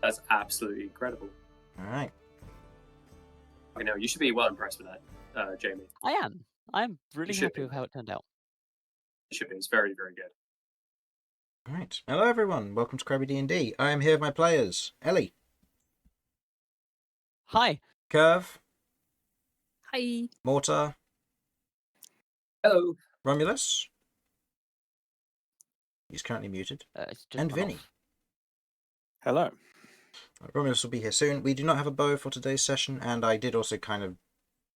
That's absolutely incredible. All right. You know, you should be well impressed with that, Jamie. I am. I'm really should happy be. with how it turned out. You should be. It's very, very good. All right. Hello, everyone. Welcome to Crabby D&D. I am here with my players. Ellie. Hi. Kirv. Hi. Mortar. Hello. Romulus. He's currently muted. It's just And gone Vinny. off. Hello. Romulus will be here soon. We do not have a Beau for today's session, and I did also kind of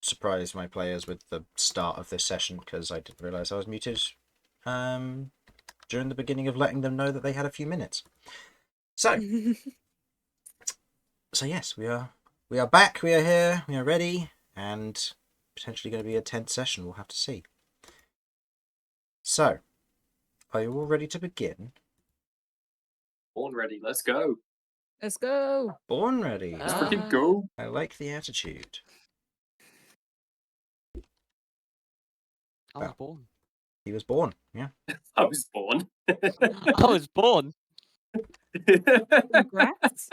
surprise my players with the start of this session because I didn't realise I was muted during the beginning of letting them know that they had a few minutes. So yes, we are back, we are here, we are ready, and potentially going to be a tense session, we'll have to see. So, are you all ready to begin? Born ready. Let's go. Let's go. Born ready. Let's freaking go. I like the attitude. I was born. He was born, yeah. I was born. I was born. Congrats.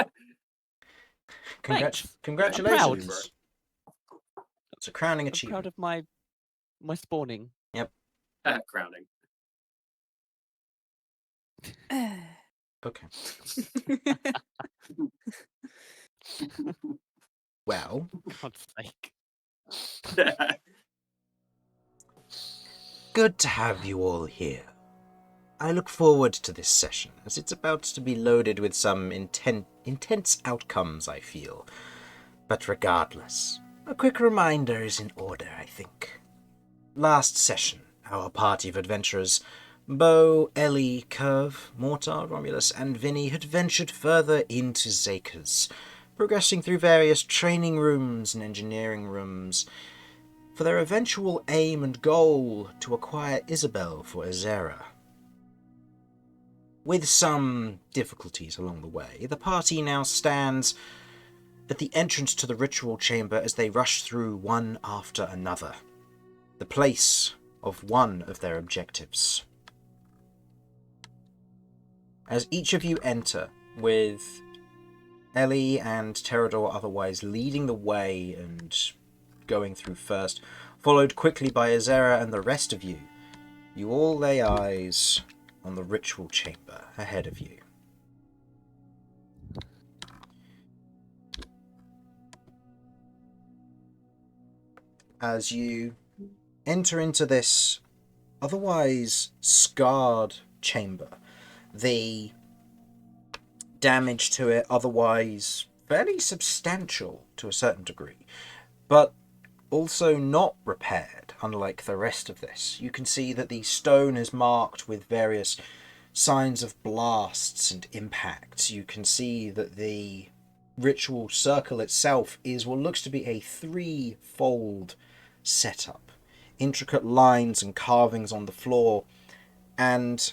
Thanks. Congratulations. It's a crowning I'm achievement. proud of my spawning. Crowning. Okay. Well, God's sake. good to have you all here. I look forward to this session, as it's about to be loaded with some intense outcomes, I feel. But regardless, a quick reminder is in order, I think. Last session, our party of adventurers, Beau, Ellie, Kirv, Mortar, Romulus, and Vinny had ventured further into Zakers, progressing through various training rooms and engineering rooms, for their eventual aim and goal to acquire Isabel for Ezera. With some difficulties along the way, the party now stands at the entrance to the ritual chamber as they rush through one after another, the place of one of their objectives. As each of you enter, with Ellie and Terador otherwise leading the way and going through first, followed quickly by Ezera and the rest of you, you all lay eyes on the ritual chamber ahead of you. As you enter into this otherwise scarred chamber, the damage to it otherwise fairly substantial to a certain degree, but also not repaired, unlike the rest of this. You can see that the stone is marked with various signs of blasts and impacts. You can see that the ritual circle itself is what looks to be a threefold setup. Intricate lines and carvings on the floor, and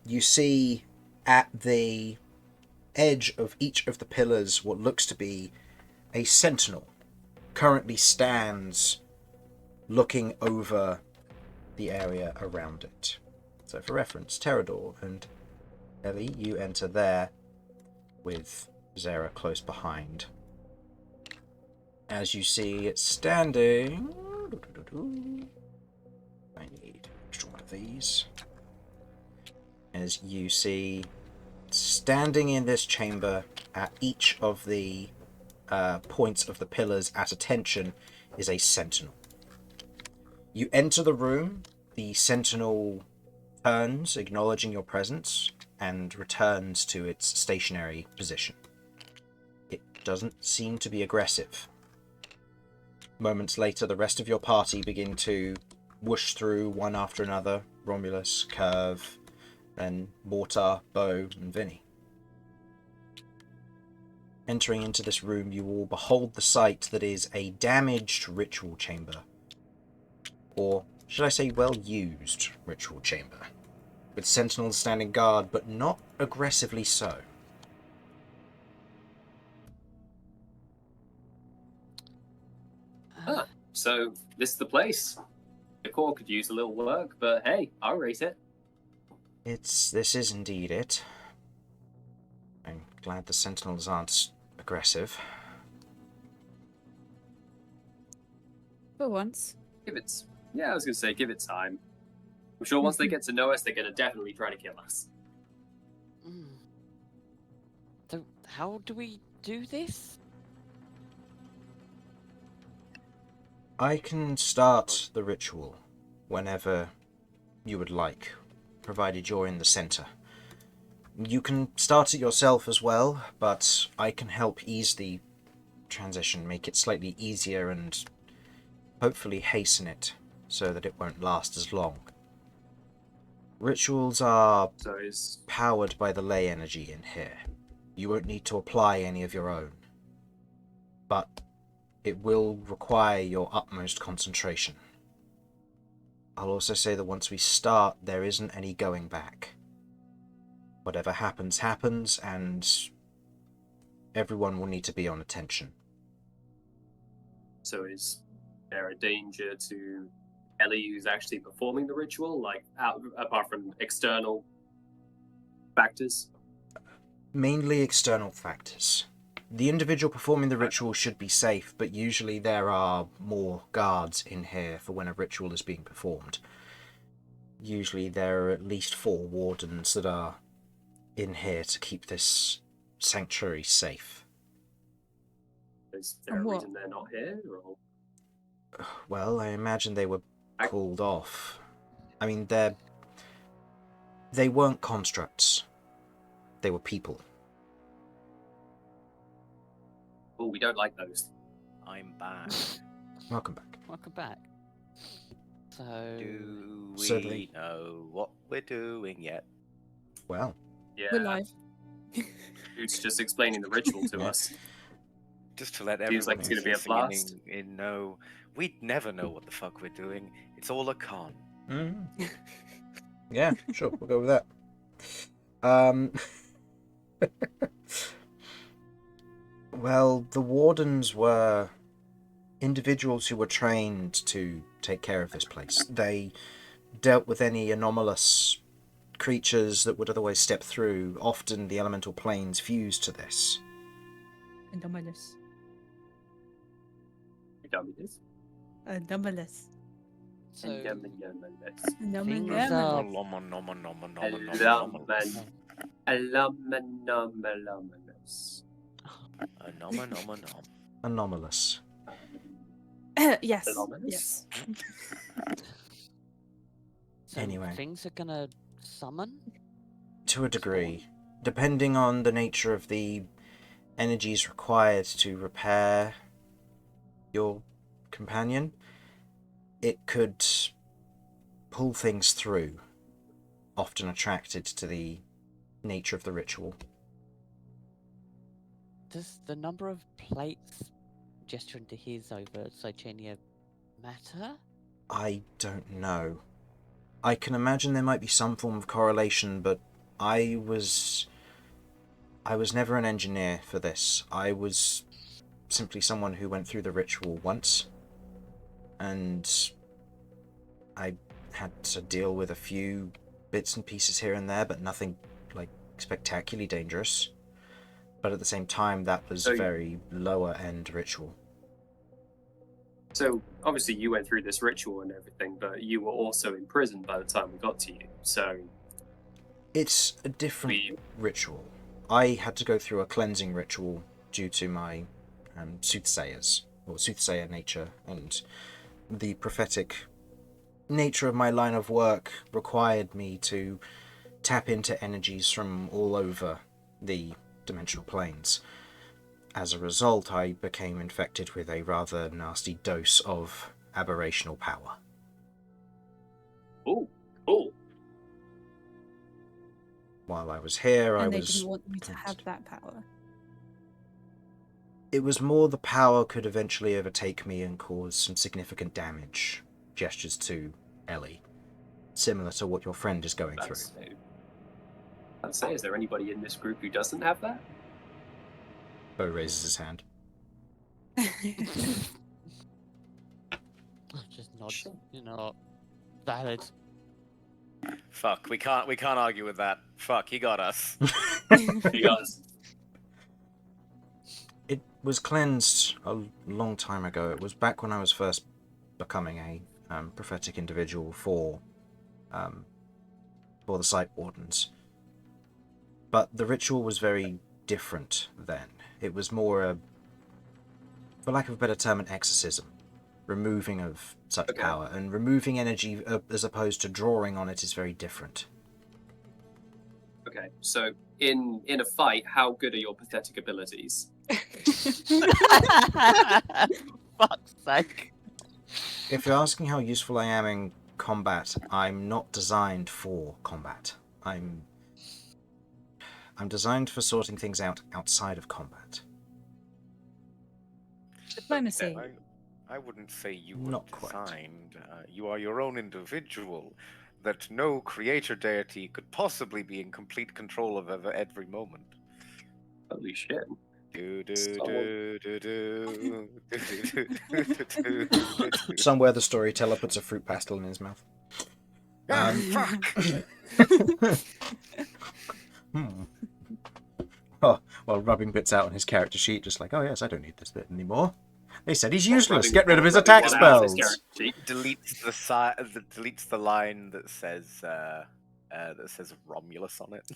you see at the edge of each of the pillars what looks to be a sentinel currently stands looking over the area around it. So for reference, Terador and Ellie, you enter there with Ezera close behind. As you see it standing... I need extra one of these. As you see standing in this chamber at each of the points of the pillars at attention is a sentinel. You enter the room, the sentinel turns, acknowledging your presence, and returns to its stationary position. It doesn't seem to be aggressive. Moments later, the rest of your party begin to whoosh through one after another. Romulus, Kirv, then Mortar, Beau, and Vinny. Entering into this room, you all behold the sight that is a damaged ritual chamber. Or should I say well-used ritual chamber, with sentinels standing guard, but not aggressively so. So this is the place. The core could use a little work, but hey, I'll rate it. This is indeed it. I'm glad the Sentinels aren't aggressive. For once. I was gonna say, give it time. I'm sure once they get to know us, they're gonna definitely try to kill us. Mm. So, how do we do this? I can start the ritual whenever you would like, provided you're in the center. You can start it yourself as well, but I can help ease the transition, make it slightly easier and hopefully hasten it so that it won't last as long. Rituals are So is powered by the ley energy in here. You won't need to apply any of your own, but it will require your utmost concentration. I'll also say that once we start, there isn't any going back. Whatever happens, happens, and everyone will need to be on attention. So is there a danger to Ellie who's actually performing the ritual, like apart from external factors? Mainly external factors. The individual performing the ritual should be safe, but usually there are more guards in here for when a ritual is being performed. Usually there are at least 4 wardens that are in here to keep this sanctuary safe. Is there a And what? reason they're not here? Or... Well, I imagine they were called off. I mean, they weren't constructs. They were people. Oh, we don't like those. I'm back. Welcome back. Welcome back. So, Do we So they- know what we're doing yet? Well, Yeah, We're live. who's just explaining the ritual to Yeah. us. Just to let Feels like everyone it's who's gonna be a listening blast. in know, we'd never know what the fuck we're doing. It's all a con. yeah, sure, we'll go with that. Well, the wardens were individuals who were trained to take care of this place. They dealt with any anomalous creatures that would otherwise step through. Often the elemental planes fused to this. Anomalous. You done with this? Anomalous. so Anomalous. things are Anomalous. Anomalous. Yes. Anomalous? Yes. so Anyway. things are gonna summon. To a degree. Depending on the nature of the energies required to repair your companion, it could pull things through, often attracted to the nature of the ritual. Does the number of plates gesturing to his over Cychania matter? I don't know. I can imagine there might be some form of correlation, but I was never an engineer for this. I was simply someone who went through the ritual once, and I had to deal with a few bits and pieces here and there, but nothing like spectacularly dangerous. But at the same time, that was So very lower end ritual. So obviously you went through this ritual and everything, but you were also in prison by the time we got to you. So It's a different ritual. I had to go through a cleansing ritual due to my soothsayers, or soothsayer nature, and the prophetic nature of my line of work required me to tap into energies from all over the dimensional planes. As a result, I became infected with a rather nasty dose of aberrational power. oh, cool. While I was here, And I they was... didn't want you to have that power. It was more the power could eventually overtake me and cause some significant damage. Gestures to Ellie. Similar to what your friend is going through. I'd say, is there anybody in this group who doesn't have that? Beau raises his hand. Just nod. You know, valid. Fuck, we can't argue with that. Fuck, he got us. Because was cleansed a long time ago. It was back when I was first becoming a prophetic individual for the Sight Wardens. But the ritual was very different then. It was more for lack of a better term, an exorcism. Removing of such power, and removing energy as opposed to drawing on it is very different. Okay, so in a fight, how good are your pathetic abilities? Fuck's sake. If you're asking how useful I am in combat, I'm not designed for combat. I'm designed for sorting things out outside of combat. Diplomacy. I wouldn't say you were Not quite. designed. You are your own individual that no creator deity could possibly be in complete control of every moment. Holy shit. Somewhere the storyteller puts a fruit pastel in his mouth. Fuck! Oh, while rubbing bits out on his character sheet, just like, oh yes, I don't need this bit anymore. They said he's useless. Get rid of his attack spells. Deletes the line that says Romulus on it.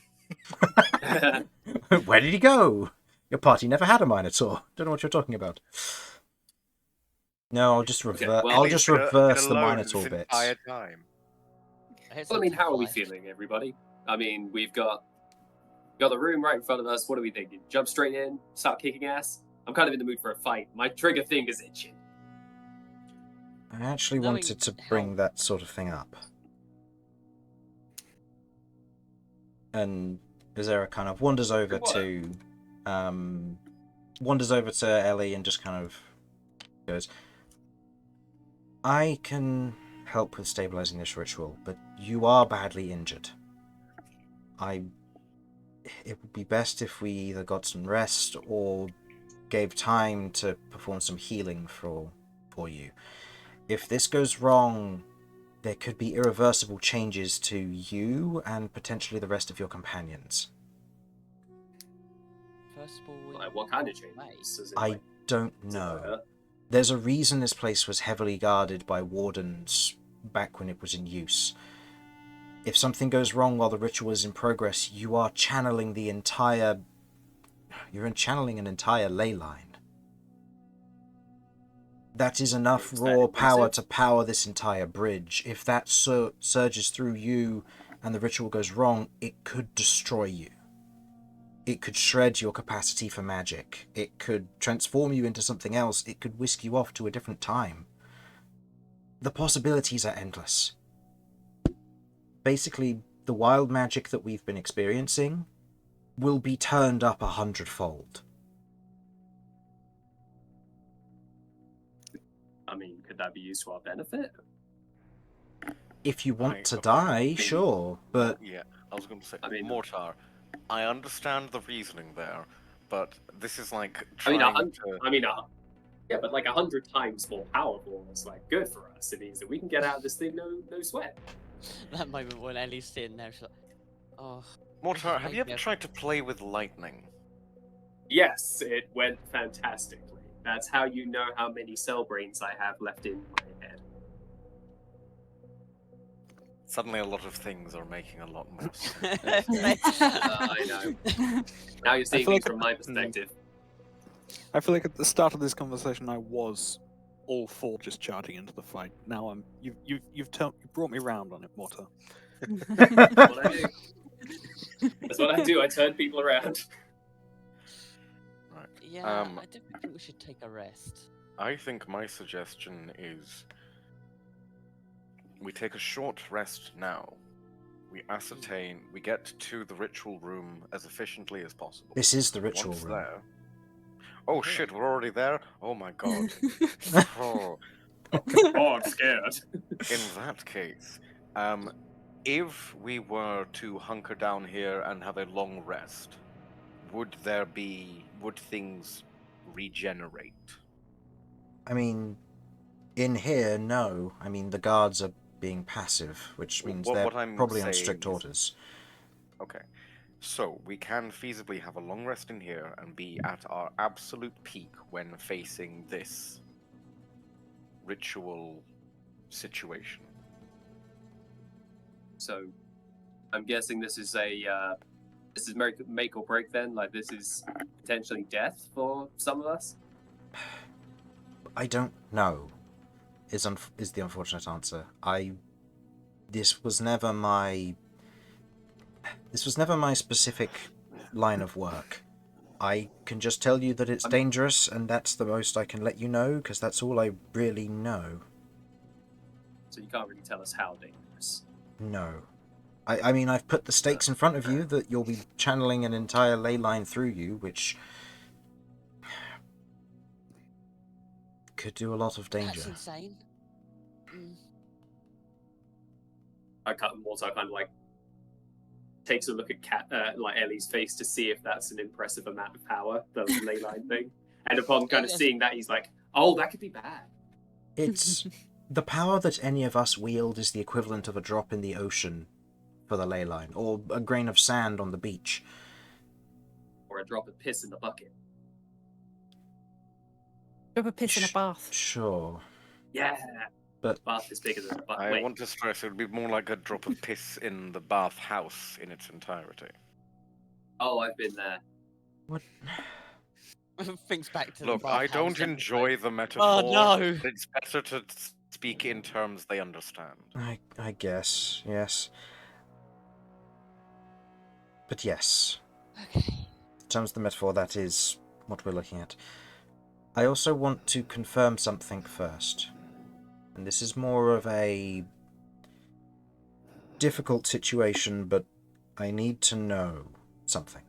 Where did he go? Your party never had a Minotaur. Don't know what you're talking about. No, I'll just reverse. I'll just reverse the Minotaur bit. Time. Well, I mean, how are we feeling, everybody? I mean, we've got the room right in front of us. What are we thinking? Jump straight in, start kicking ass? I'm kind of in the mood for a fight. My trigger thing is itching. I actually wanted to bring that sort of thing up. And Ezera kind of wanders over to Ellie and just kind of goes, I can help with stabilizing this ritual, but you are badly injured. It would be best if we either got some rest or gave time to perform some healing for you. If this goes wrong, there could be irreversible changes to you and potentially the rest of your companions. First of all, Like, what kind of changes? I don't know. There's a reason this place was heavily guarded by wardens back when it was in use. If something goes wrong while the ritual is in progress, you are channeling the entire... You're channeling an entire ley line. That is enough raw power to power this entire bridge. If that surges through you and the ritual goes wrong, it could destroy you. It could shred your capacity for magic. It could transform you into something else. It could whisk you off to a different time. The possibilities are endless. Basically, the wild magic that we've been experiencing will be turned up 100-fold. I mean, could that be used to our benefit? If you want to die, sure, but... Yeah, I was going to say, Mortar, I understand the reasoning there, but this is like trying yeah, but like 100 times more powerful is like good for us. It means that we can get out of this thing no sweat. That moment when Ellie's sitting there, she's like, oh... Mortar, have you ever tried to play with lightning? Yes, it went fantastically. That's how you know how many cell brains I have left in my head. Suddenly a lot of things are making a lot more sense. I know. Now you're seeing things from my perspective. I feel like at the start of this conversation I was all for just charging into the fight. Now you've brought me round on it, Mortar. That's what I do. That's what I do. I turn people around. Right. Yeah, I don't think we should take a rest. I think my suggestion is we take a short rest now. We ascertain, we get to the ritual room as efficiently as possible. This is the ritual Once room. there, oh shit, we're already there? Oh my god. Oh, I'm scared. in that case, if we were to hunker down here and have a long rest, would things regenerate? I mean, in here, no. I mean, the guards are being passive, which means they're probably on strict orders. Okay. So we can feasibly have a long rest in here and be at our absolute peak when facing this ritual situation. So, I'm guessing this is make or break then. Like this is potentially death for some of us. I don't know. Is the unfortunate answer. This was never my specific line of work. I can just tell you that it's dangerous, and that's the most I can let you know, because that's all I really know. So you can't really tell us how dangerous. No. I mean, I've put the stakes in front of you that you'll be channeling an entire ley line through you, which could do a lot of danger. That's insane. Mortar kind of like takes a look at like Ellie's face to see if that's an impressive amount of power, the ley line thing. And upon kind of seeing that, he's like, "Oh, that could be bad." It's the power that any of us wield is the equivalent of a drop in the ocean for the ley line, or a grain of sand on the beach, Or a drop of piss in the bucket. Drop a piss in a bath. Sure. Yeah. But bath is bigger than the bucket. I want to stress it would be more like a drop of piss in the bath house in its entirety. Oh, I've been there. What? Thinks back to Look, the I bathhouse don't and enjoy the metaphor. Oh no! But it's better to speak in terms they understand. I guess, yes. But yes. Okay. In terms of the metaphor, that is what we're looking at. I also want to confirm something first. And this is more of a difficult situation, but I need to know something.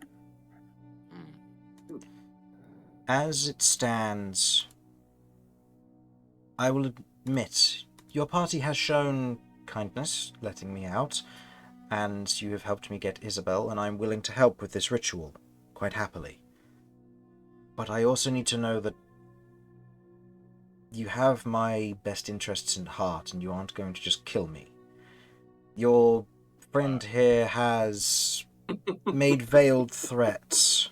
As it stands, I will admit, your party has shown kindness, letting me out, and you have helped me get Isabel, and I'm willing to help with this ritual, quite happily. But I also need to know that you have my best interests in heart, and you aren't going to just kill me. Your friend here has made veiled threats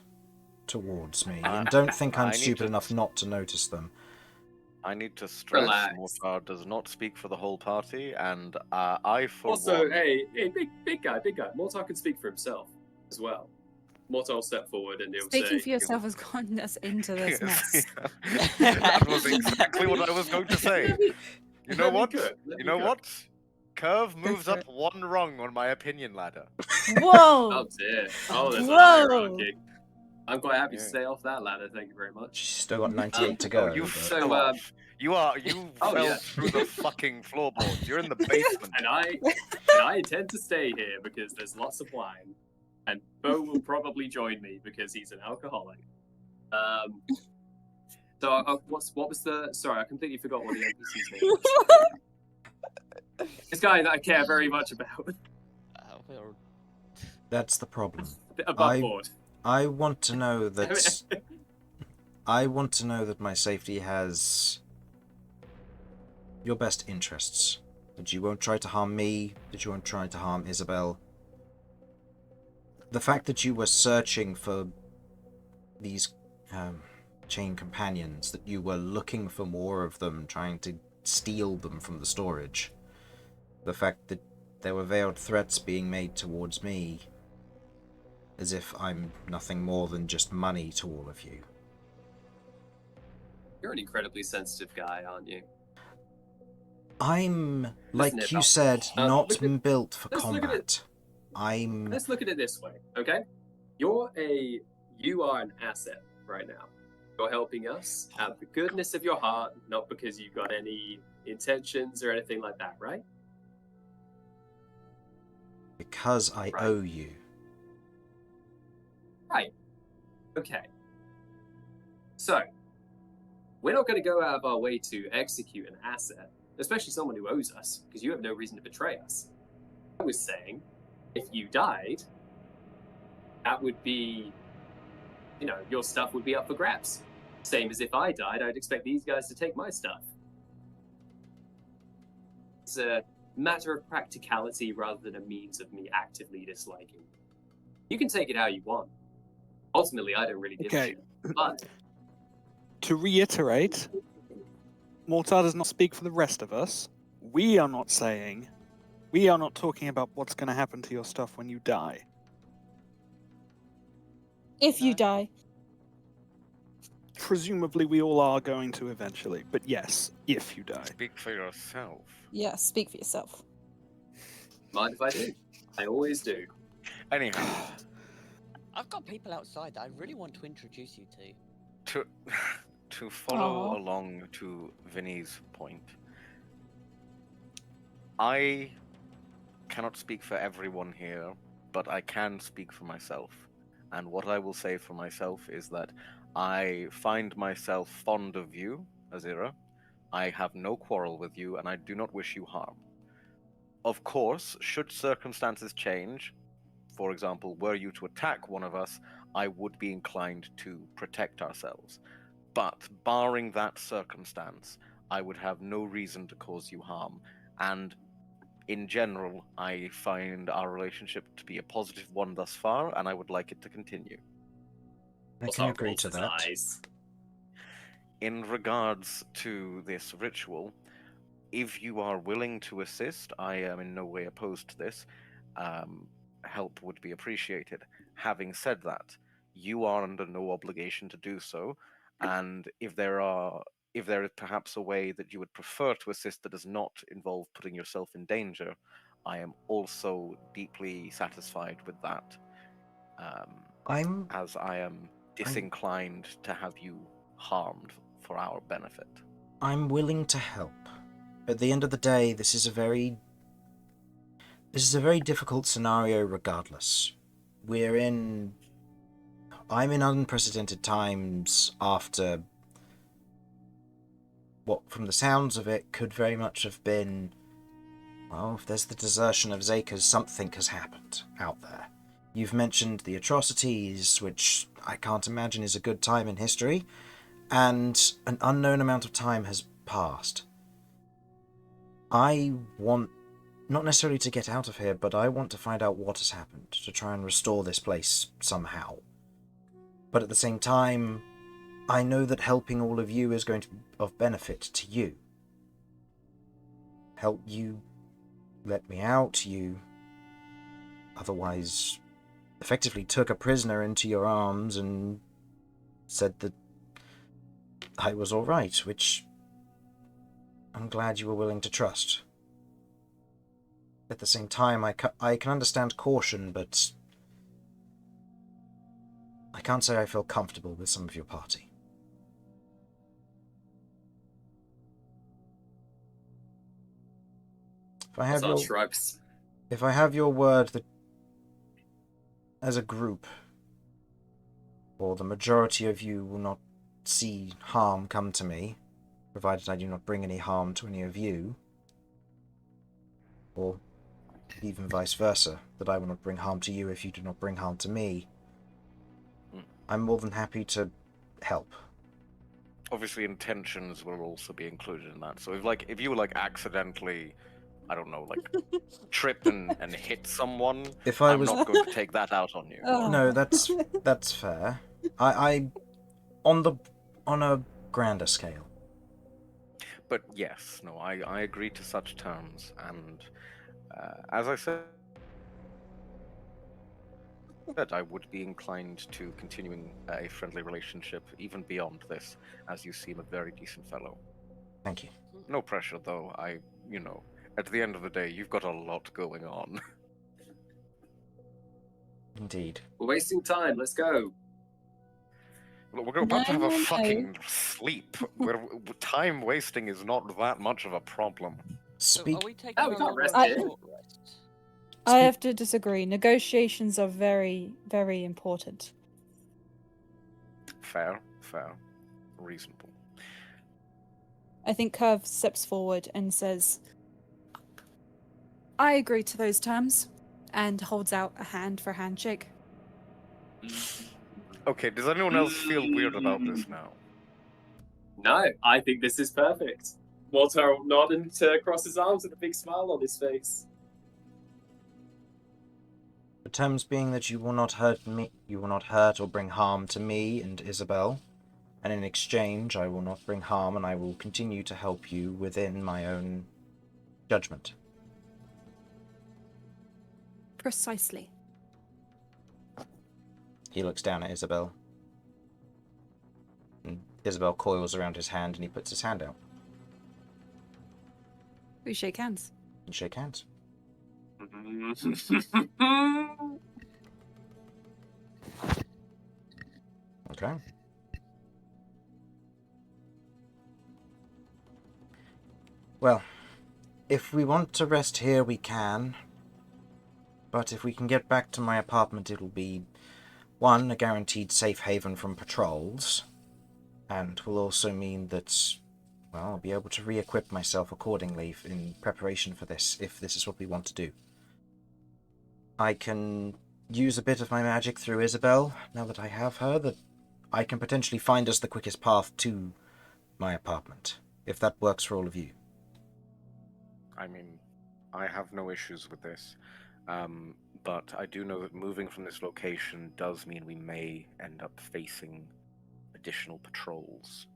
towards me, and don't think I'm stupid enough not to notice them. I need to stress, Relax. Mortar does not speak for the whole party, and I, for Also, one... hey, big guy. Mortar can speak for himself as well. Mortar will step forward and he'll Speaking say, for yourself has gotten us into this mess. That was exactly what I was going to say. You know what? You know what? Kirv moves up one rung on my opinion ladder. Whoa! Oh dear. Oh, there's a hierarchy. I'm quite happy to stay off that ladder, thank you very much. She's still got 98 to go. You but... fell off. You fell through the fucking floorboards. You're in the basement. and I intend to stay here because there's lots of wine. And Beau will probably join me because he's an alcoholic. So what was the... Sorry, I completely forgot what the NPC's name was. This guy that I care very much about. That's the problem. Above board. I want to know that... I want to know that my safety has your best interests. That you won't try to harm me, that you won't try to harm Isabel. The fact that you were searching for these chain companions, that you were looking for more of them, trying to steal them from the storage. The fact that there were veiled threats being made towards me, as if I'm nothing more than just money to all of you. You're an incredibly sensitive guy, aren't you? I'm, like you said, not built for combat. Let's look at it this way, okay? You are an asset right now. You're helping us out of the goodness of your heart, not because you've got any intentions or anything like that, right? Because I owe you. Right. Okay. So, we're not going to go out of our way to execute an asset, especially someone who owes us, because you have no reason to betray us. I was saying, if you died, that would be, your stuff would be up for grabs. Same as if I died, I'd expect these guys to take my stuff. It's a matter of practicality rather than a means of me actively disliking. You can take it how you want. Ultimately, I don't really give a Okay. shit. But To reiterate, Mortar does not speak for the rest of us. We are not talking about what's going to happen to your stuff when you die. If you No. die. Presumably, we all are going to eventually, but yes, if you die. Speak for yourself. Yeah, speak for yourself. mind if I do? I always do. Anyhow, I've got people outside that I really want to introduce you to. to follow Aw. along to Vinny's point, I cannot speak for everyone here, but I can speak for myself. And what I will say for myself is that I find myself fond of you, Ezera. I have no quarrel with you, and I do not wish you harm. Of course, should circumstances change, for example, were you to attack one of us, I would be inclined to protect ourselves. But barring that circumstance, I would have no reason to cause you harm. And in general, I find our relationship to be a positive one thus far, and I would like it to continue. I Also, can I'll agree roll to his that. eyes. In regards to this ritual, if you are willing to assist, I am in no way opposed to this. Help would be appreciated. Having said that, you are under no obligation to do so, and if there is perhaps a way that you would prefer to assist that does not involve putting yourself in danger, I am also deeply satisfied with that, I'm as I am disinclined to have you harmed for our benefit. I'm willing to help. At the end of the day, this is a very difficult scenario regardless. I'm in unprecedented times after what, from the sounds of it, could very much have been, well, if there's the desertion of Zakers, something has happened out there. You've mentioned the atrocities, which I can't imagine is a good time in history, and an unknown amount of time has passed. I want, not necessarily to get out of here, but I want to find out what has happened, to try and restore this place somehow. But at the same time, I know that helping all of you is going to be of benefit to you. Help you let me out, you otherwise effectively took a prisoner into your arms and said that I was alright, which I'm glad you were willing to trust. At the same time, I can understand caution, but I can't say I feel comfortable with some of your party. Shrugs. If I have your word that as a group, or the majority of you will not see harm come to me, provided I do not bring any harm to any of you, or even vice versa, that I will not bring harm to you if you do not bring harm to me, I'm more than happy to help. Obviously, intentions will also be included in that. So if you accidentally, I don't know, trip and hit someone, If I I'm was not going to take that out on you. Oh. No, that's fair. I on a grander scale. But yes, no, I agree to such terms, and as I said, I would be inclined to continuing a friendly relationship even beyond this, as you seem a very decent fellow. Thank you. No pressure, though. At the end of the day, you've got a lot going on. Indeed. We're wasting time. Let's go. Look, we're about to have a 910. fucking sleep. Time wasting is not that much of a problem. So Speak. are we taking Oh, we a can't long rest or here. short rest? I have to disagree. Negotiations are very, very important. Fair, reasonable. I think Kirv steps forward and says, I agree to those terms, and holds out a hand for a handshake. Okay, does anyone else feel weird about this now? No, I think this is perfect. Mortar will nod and cross his arms with a big smile on his face. terms being that you will not hurt me, you will not hurt or bring harm to me and Isabel, and in exchange I will not bring harm and I will continue to help you within my own judgment. Precisely. He looks down at Isabel. And Isabel coils around his hand and he puts his hand out. We shake hands. You shake hands. Okay. Well, if we want to rest here, we can. But if we can get back to my apartment, it'll be, one, a guaranteed safe haven from patrols, and will also mean that, well, I'll be able to re-equip myself accordingly in preparation for this, if this is what we want to do. I can use a bit of my magic through Isabel, now that I have her, that I can potentially find us the quickest path to my apartment, if that works for all of you. I mean, I have no issues with this, but I do know that moving from this location does mean we may end up facing additional patrols.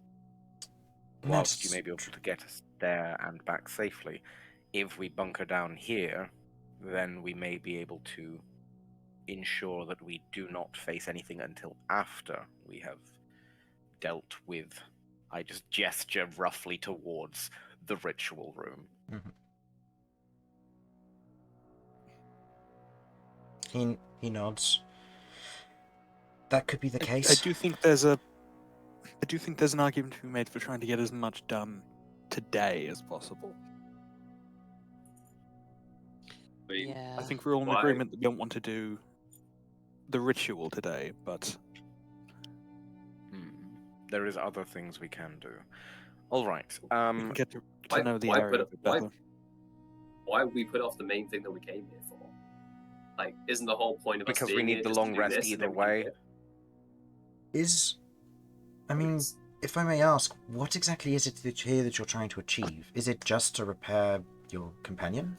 Whilst you may be able to get us there and back safely, if we bunker down here, then we may be able to ensure that we do not face anything until after we have dealt with. I just gesture roughly towards the ritual room. Mm-hmm. He nods. That could be the case. I do think there's an argument to be made for trying to get as much done today as possible. Yeah. I think we're all in agreement that we don't want to do the ritual today, but there is other things we can do. All right. we can get to know the area a bit better. Why would we put off the main thing that we came here for? Like, isn't the whole point of us Because we being need here the just to long do rest this and either then we way. quit? If I may ask, what exactly is it that you're trying to achieve? Is it just to repair your companion?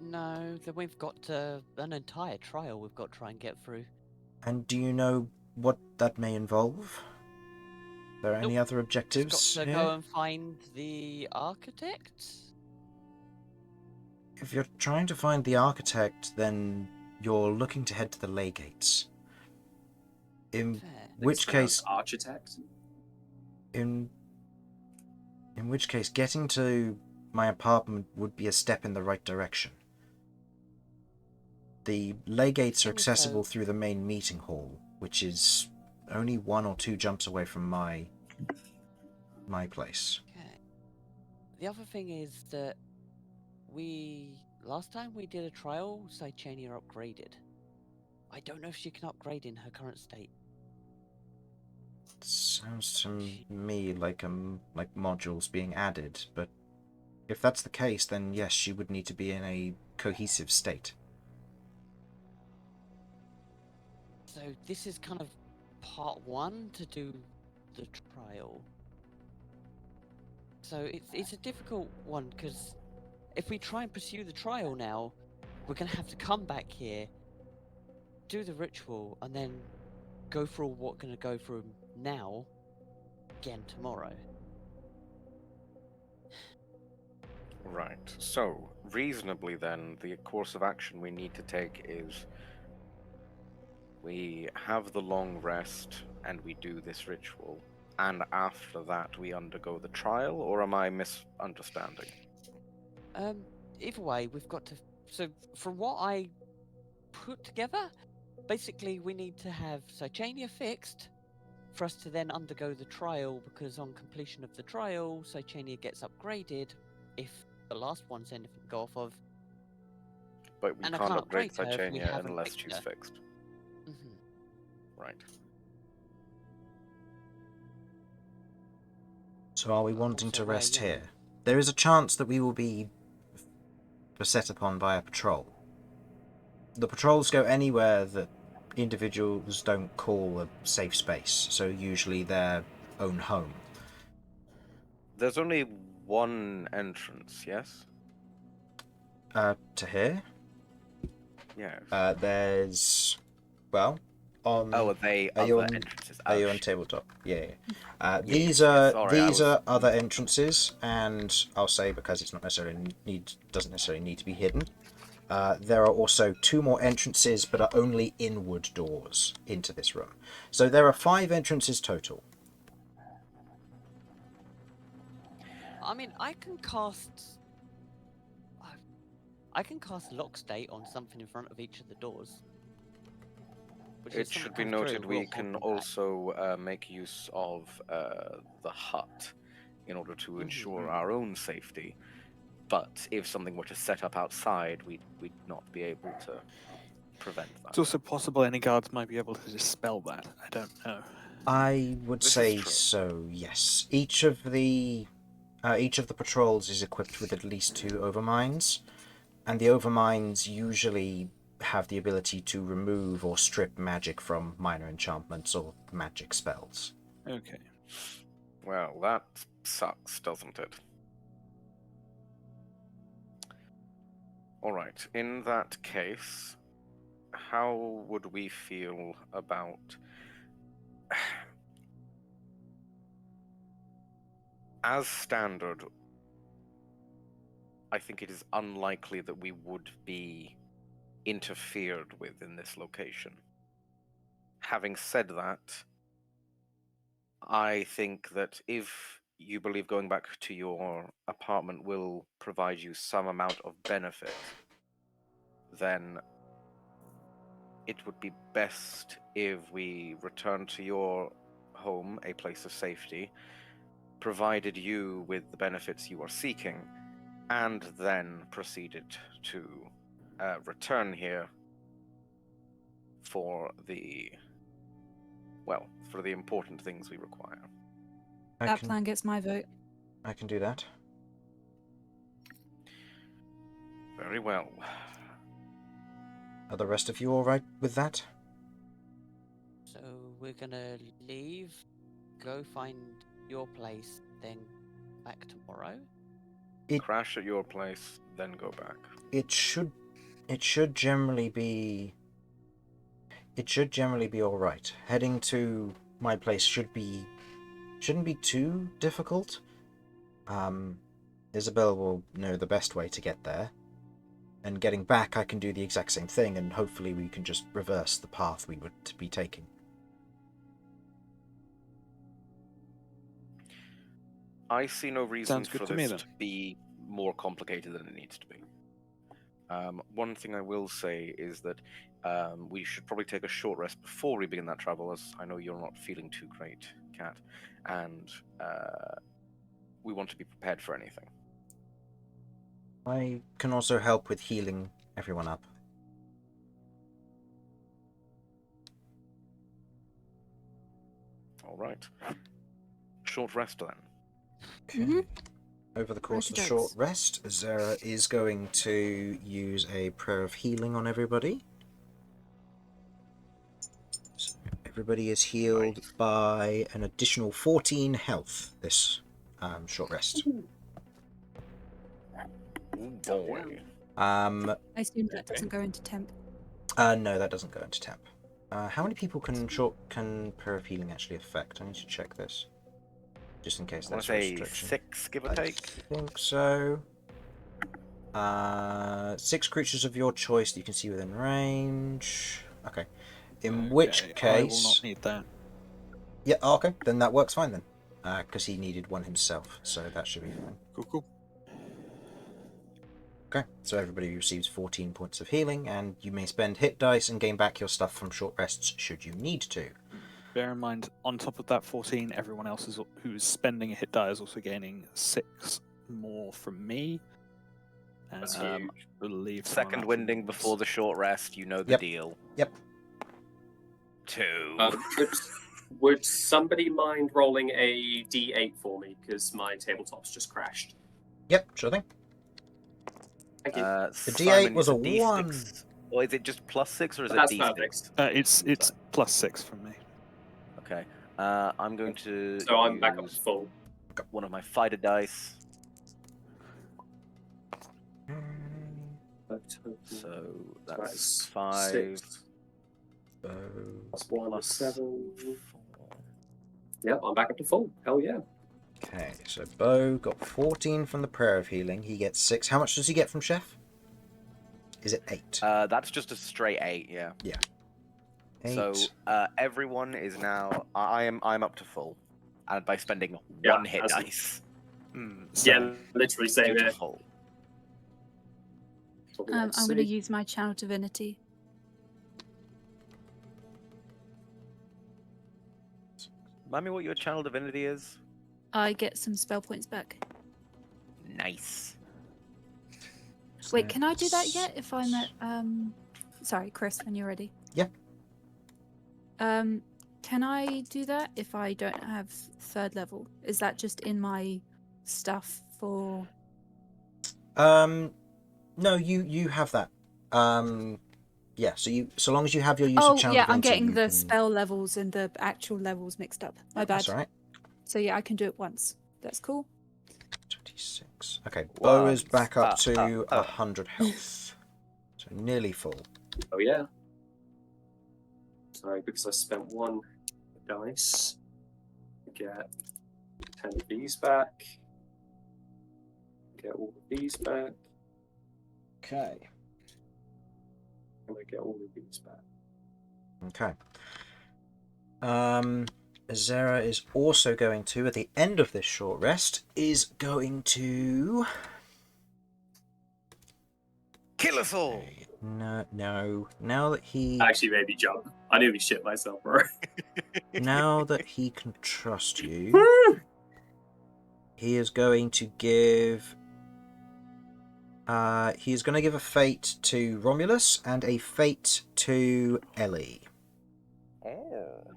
No, then we've got an entire trial we've got to try and get through. And do you know what that may involve? Are there any other Just objectives got to here? go and find the architect. If you're trying to find the architect, then you're looking to head to the ley gates. In Fair. which case, architect. in which case, getting to my apartment would be a step in the right direction. The ley gates are accessible through the main meeting hall, which is only 1 or 2 jumps away from my place. Okay. The other thing is that last time we did a trial, Cychania upgraded. I don't know if she can upgrade in her current state. Sounds to me like modules being added, but if that's the case, then yes, she would need to be in a cohesive state. So this is kind of part 1 to do the trial. So it's a difficult one, because if we try and pursue the trial now, we're going to have to come back here, do the ritual, and then go through what we're going to go through now, again tomorrow. Right. So, reasonably then, the course of action we need to take is we have the long rest and we do this ritual, and after that we undergo the trial, or am I misunderstanding? Either way, we've got to... So, from what I put together, basically we need to have Cychania fixed for us to then undergo the trial, because on completion of the trial, Cychania gets upgraded, if the last one's anything to go off of. But we And I can't can't upgrade upgrade her if we Cychania haven't unless fixed she's her. fixed. Mm-hmm. Right. So are we wanting Also, to rest you know, here? There is a chance that we will be beset upon by a patrol. The patrols go anywhere that individuals don't call a safe space, so usually their own home. There's only one entrance, yes? To here? Yes. There's, well, on. Oh, are they Are you other on- entrances? Are Oh, you on shit. tabletop? Yeah. Yeah, These yeah, are sorry, I was- other entrances, and I'll say because it's not necessarily doesn't necessarily need to be hidden. There are also 2 more entrances, but are only inward doors into this room. So there are 5 entrances total. I mean, I can cast. I can cast lock state on something in front of each of the doors. Which It should be noted we can also make use of the hut in order to ensure our own safety. But if something were to set up outside, we'd not be able to prevent that. It's also possible any guards might be able to dispel that. I don't know. I would This is say true. so. Yes. Each of the patrols is equipped with at least 2 overminds, and the overminds usually have the ability to remove or strip magic from minor enchantments or magic spells. Okay. Well, that sucks, doesn't it? Alright, in that case, how would we feel about... As standard, I think it is unlikely that we would be interfered with in this location. Having said that, I think that if you believe going back to your apartment will provide you some amount of benefit, then it would be best if we return to your home, a place of safety, provided you with the benefits you are seeking, and then proceeded to return here for the important things we require. That plan gets my vote. I can do that. Very well. Are the rest of you all right with that? So we're gonna leave, go find your place, then back tomorrow. Crash at your place, then go back. It should generally be all right. Heading to my place shouldn't be too difficult. Isabel will know the best way to get there, and getting back I can do the exact same thing, and hopefully we can just reverse the path we would be taking. I see no reason Sounds good for to me, this then. to be more complicated than it needs to be. One thing I will say is that we should probably take a short rest before we begin that travel, as I know you're not feeling too great, Kat, and we want to be prepared for anything. I can also help with healing everyone up. All right. Short rest then. Okay. Over the course of the short Okey-dokes. rest, Ezera is going to use a prayer of healing on everybody. So everybody is healed by an additional 14 health this short rest. Oh boy. I assume that doesn't go into temp. No, that doesn't go into temp. How many people can prayer of healing actually affect? I need to check this, just in case I want that's to a say restriction. 6, give or I take. think so. 6 creatures of your choice that you can see within range. Okay. In which Okay, case, I will not need that. yeah. Okay, then that works fine then. Because he needed one himself, so that should be fine. Cool. Okay, so everybody receives 14 points of healing, and you may spend hit dice and gain back your stuff from short rests should you need to. Bear in mind, on top of that 14, everyone else who's spending a hit die is also gaining 6 more from me. And That's I huge. believe someone Second else winding needs- before the short rest, you know the Yep. deal. Yep. 2. Would somebody mind rolling a D8 for me? Because my tabletop's just crashed. Yep, sure thing. Thank you. The Simon, D8 was is a D6 1. Or is it just +6 or is That's it D6? perfect. It's +6 from me. Okay. I'm going to So I'm back up use to full. one of my fighter dice. total. So That that's is 5 6 Bow. plus 1 plus is 7. 4. Yep, I'm back up to full. Hell yeah. Okay, so Beau got 14 from the Prayer of Healing. He gets 6. How much does he get from Chef? Is it 8? That's just a straight 8, yeah. 8. So everyone is now. I'm up to full, and by spending Yeah, one hit as- dice. Yeah, literally same to here. full. I'm going to use my Channel Divinity. Remind me what your channel divinity is. I get some spell points back. Nice. Wait, can I do that yet? If I'm at sorry, Chris, when you're ready. Yeah. Can I do that if I don't have 3rd level? Is that just in my stuff for? No, you have that. Yeah. So long as you have your use of Oh Channel yeah, I'm Divinity, getting you the can... spell levels and the actual levels mixed up. My bad. That's all right. So yeah, I can do it once. That's cool. 26. Okay, Beau is Once. back up to 100 health, so nearly full. Oh yeah. Sorry, because I spent 1 dice. Get 10 of these back. Get all of these back. Okay. And I get all of these back. Okay. Ezera is also going to, at the end of this short rest, is going to... Kill us all. No. Now that he... Actually, maybe jump. I nearly shit myself, bro. Now that he can trust you, he is going to give... he is going to give a fate to Romulus and a fate to Ellie.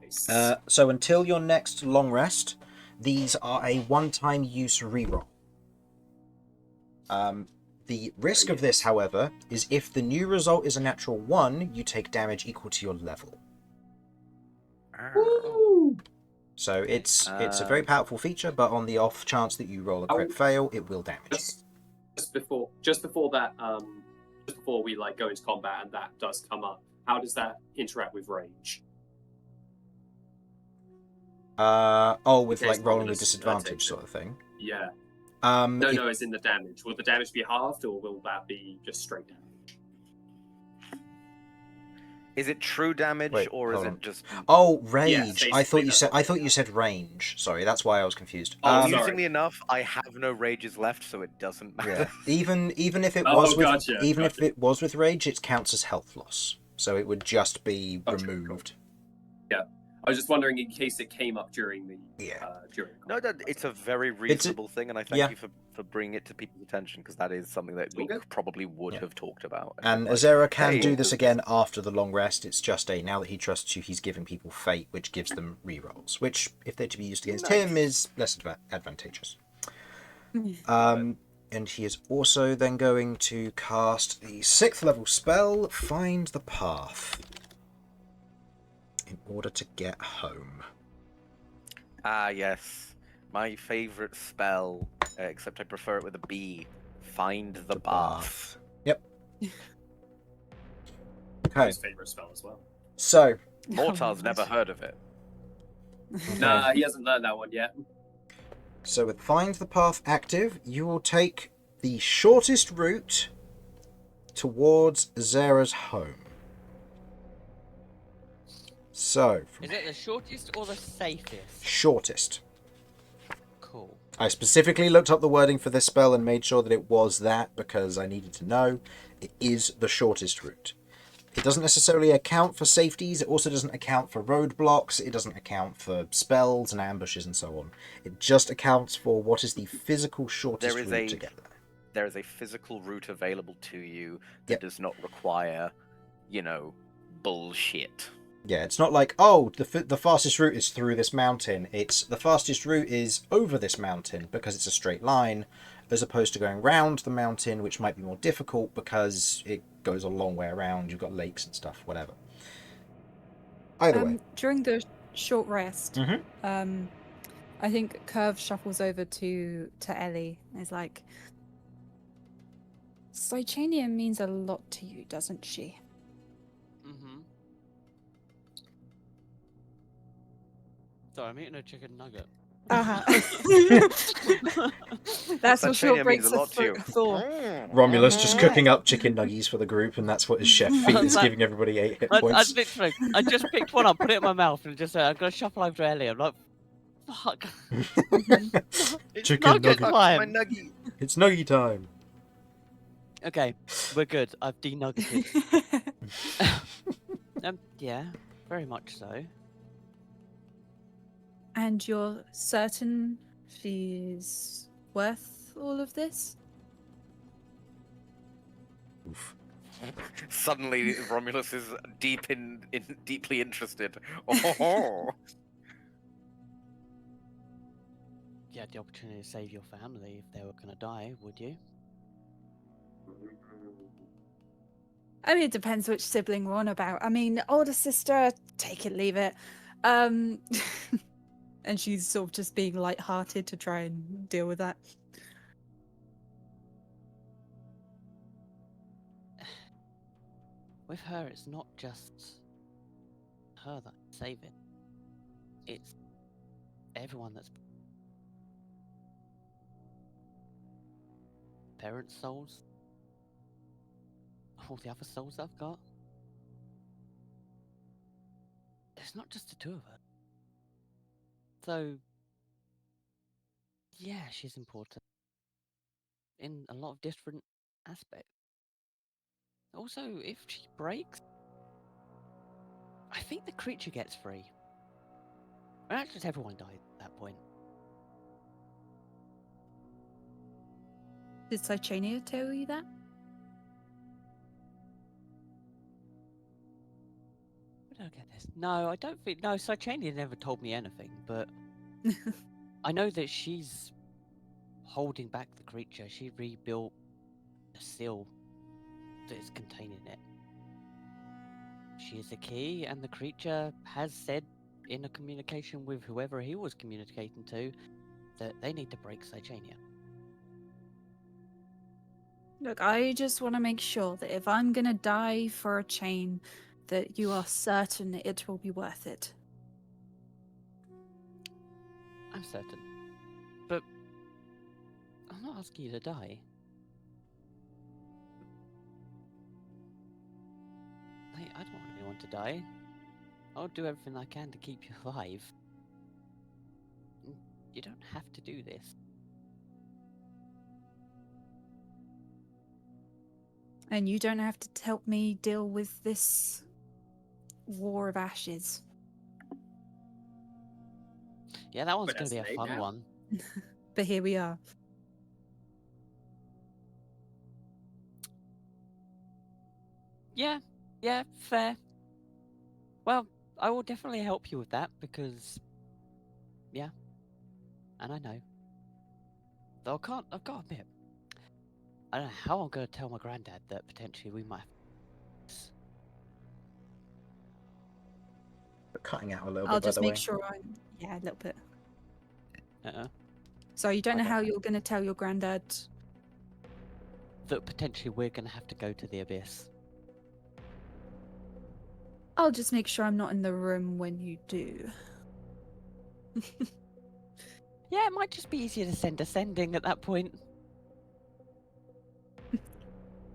Nice. So until your next long rest, these are a one-time use reroll. The risk of this, however, is if the new result is a natural 1, you take damage equal to your level. Woo! So it's a very powerful feature, but on the off chance that you roll a crit fail, it will damage you. Just before that, just before we like go into combat and that does come up, how does that interact with range? With In case like rolling with Romulus disadvantage takes it. sort of thing. Yeah. No, No, it's in the damage. Will the damage be halved, or will that be just straight damage? Is it true damage, Wait, or is hold it on. just? Oh, rage. Yes, I thought basically, you said range. Sorry, that's why I was confused. Oh, sorry. Amusingly enough, I have no rages left, so it doesn't matter. Yeah. Even if it Oh, was with gotcha, if it was with rage, it counts as health loss, so it would just be Gotcha, removed. Yeah, I was just wondering in case it came up during the during. The No, combat. it's a very reasonable thing, and I thank yeah. you for bringing it to people's attention, because that is something that we Okay. probably would Yeah. have talked about. And like, Ezera can hey, do this again after the long rest. It's just now that he trusts you, he's giving people fate, which gives them rerolls, which, if they're to be used against him, is less advantageous. And he is also then going to cast the 6th level spell, Find the Path, in order to get home. Ah, yes. My favourite spell, except I prefer it with a B. Find the Bath. Yep. Okay. My favorite spell as well. So, Mortar's never heard of it. Nah, he hasn't learned that one yet. So with Find the Path active, you will take the shortest route towards Ezera's home. So, Is it the shortest or the safest? shortest. Cool. I specifically looked up the wording for this spell and made sure that it was that because I needed to know. It is the shortest route. It doesn't necessarily account for safeties. It also doesn't account for roadblocks. It doesn't account for spells and ambushes and so on. It just accounts for what is the physical shortest route to get there. There is a physical route available to you that does not require, bullshit. Yeah, it's not like, oh, the fastest route is through this mountain. It's the fastest route is over this mountain because it's a straight line, as opposed to going round the mountain, which might be more difficult because it goes a long way around. You've got lakes and stuff, whatever. Either way. During the short rest, Mhm. I think Kirv shuffles over to Ellie and is like, Cychania means a lot to you, doesn't she? Mm-hmm. Sorry, I'm eating a chicken nugget. Uh-huh. That's what short Cychania means breaks a lot to you. are for. Romulus just cooking up chicken nuggies for the group, and that's what his chef feat is, Like- giving everybody 8 hit I points. literally, I just picked one up, put it in my mouth, and just said, I'm gonna shuffle over to Ellie. I'm like, fuck. It's Chicken nugget nugget. My time. nuggy. It's nuggy time. Okay, we're good. I've denuggeted. Yeah, very much so. And you're certain she's worth all of this? Oof. Suddenly, Romulus is deeply interested. Oh, You had the opportunity to save your family if they were gonna die, would you? I mean, it depends which sibling we're on about. I mean, older sister, take it, leave it. And she's sort of just being light-hearted to try and deal with that. With her, it's not just her that's saving. It's everyone that's parents' souls, all the other souls I've got. It's not just the two of us. So, yeah, she's important in a lot of different aspects. Also, if she breaks, I think the creature gets free. Well, actually, everyone died at that point. Did Cychania tell you that? Where did I get this? No, I don't think. No, Cychania never told me anything, but I know that she's holding back the creature. She rebuilt the seal that is containing it. She is the key, and the creature has said in a communication with whoever he was communicating to that they need to break Cychania. Look, I just want to make sure that if I'm gonna die for a chain, that you are certain it will be worth it. I'm certain. But I'm not asking you to die. I don't want anyone to die. I'll do everything I can to keep you alive. You don't have to do this. And you don't have to help me deal with this war of ashes. Yeah, that one's But going to be that's a late fun now. one. But here we are. Yeah, fair. Well, I will definitely help you with that because, yeah, and I know. Though I've got to admit, I don't know how I'm going to tell my granddad that potentially we might. Cutting out a little I'll bit, by just the make way. sure I'm... Yeah, a little bit. Uh-uh. So you don't know Okay. how you're going to tell your granddad... That potentially we're going to have to go to the abyss. I'll just make sure I'm not in the room when you do. Yeah, it might just be easier to send a sending at that point.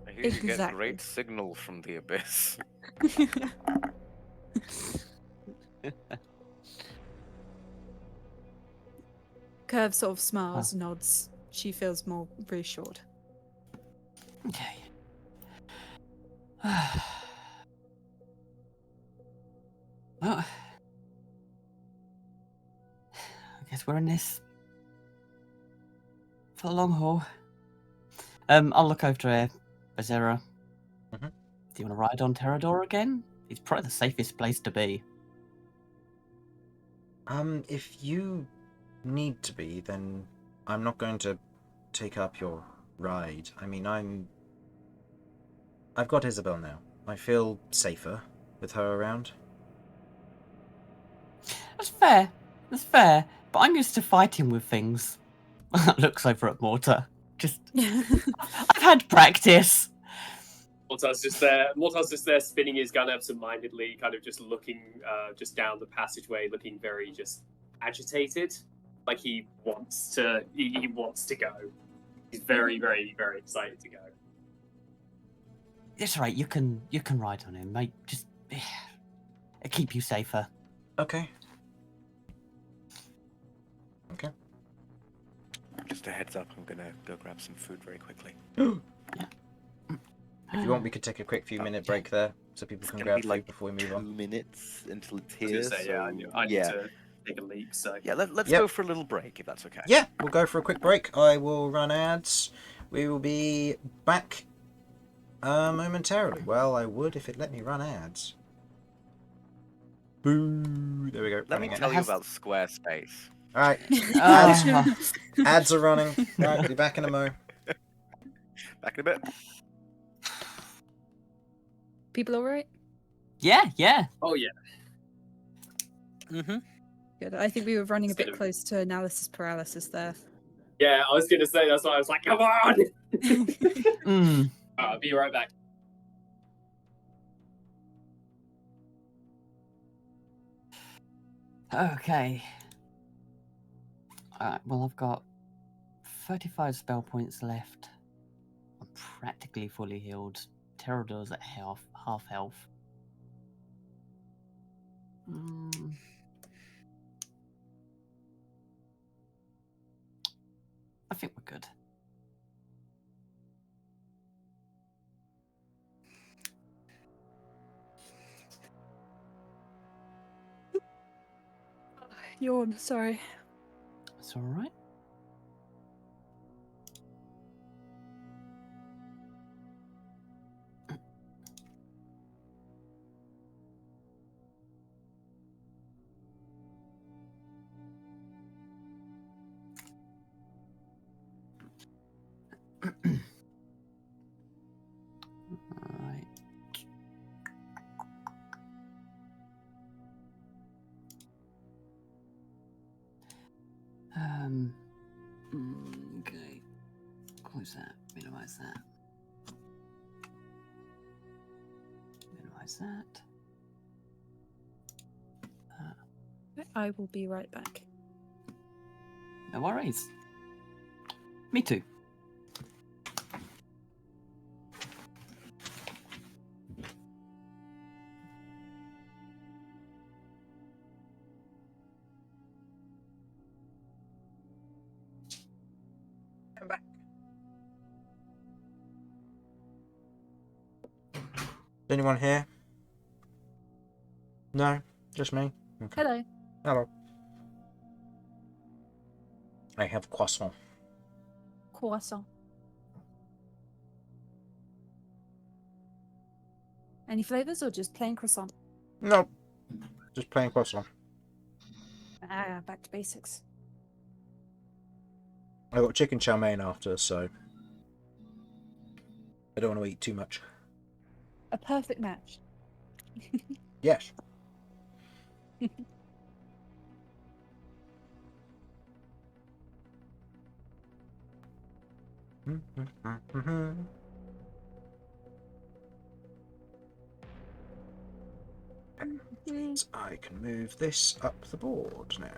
I hear you get Exactly. great signal from the abyss. Kirv sort of smiles, nods. She feels more reassured. Okay. Well, I guess we're in this for the long haul. I'll look over to Ezera. Mhm. Do you want to ride on Terrador again? It's probably the safest place to be. If you need to be, then I'm not going to take up your ride. I mean, I've got Isabel now. I feel safer with her around. That's fair. That's fair. But I'm used to fighting with things. Looks over at Mortar. Just I've had practice. Mortar's just there. Mortar's just there, spinning his gun absent-mindedly, kind of just looking just down the passageway, looking very just agitated, like he wants to. He wants to go. He's very, very, very excited to go. It's right. You can ride on him, mate. Just keep you safer. Okay. Just a heads up, I'm gonna go grab some food very quickly. If you want, we could take a quick few-minute break there, so people It's can gonna grab be food like before we move 2 on. minutes until it's I was here. gonna say, yeah, I need to take a leak. So Yeah, let's Yep. go for a little break if that's okay. Yeah, we'll go for a quick break. I will run ads. We will be back momentarily. Well, I would if it let me run ads. Boo! There we go. Let me running it. tell you about Squarespace. All right, Ah. ads are running. Right, be back in a mo. Back in a bit. People all right? Yeah. oh yeah, Mm-hmm. Good. I think we were running a Instead bit of- close to analysis paralysis there. yeah. I was gonna say that's why I was like, come on. Mm. I'll be right back. Okay. Alright, well, I've got 35 spell points left. I'm practically fully healed. Terrador's at half health. I think we're good. Yawn, sorry. It's alright. Alright. Okay. Close that. Minimize that. Minimize that. I will be right back. No worries. Me too. Come back. Anyone here? No, just me. Okay. Hello. Hello. I have croissant. Croissant. Any flavors or just plain croissant? No, just plain croissant. Ah, back to basics. I got chicken chow mein after, so I don't want to eat too much. A perfect match. Yes. Means I can move this up the board now.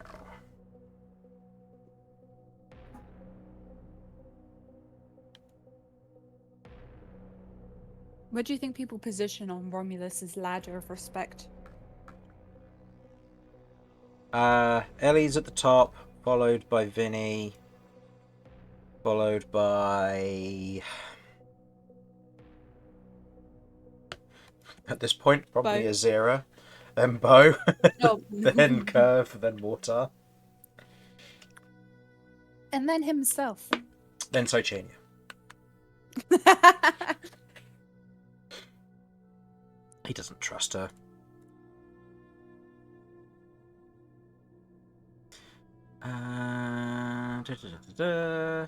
Where do you think people position on Romulus's ladder of respect? Ellie's at the top, followed by Vinny, followed by... At this point, probably Beau. Ezera, then Beau, Oh. then Kirv, then Mortar, And then himself. then Cychania. He doesn't trust her. Da, da, da, da, da.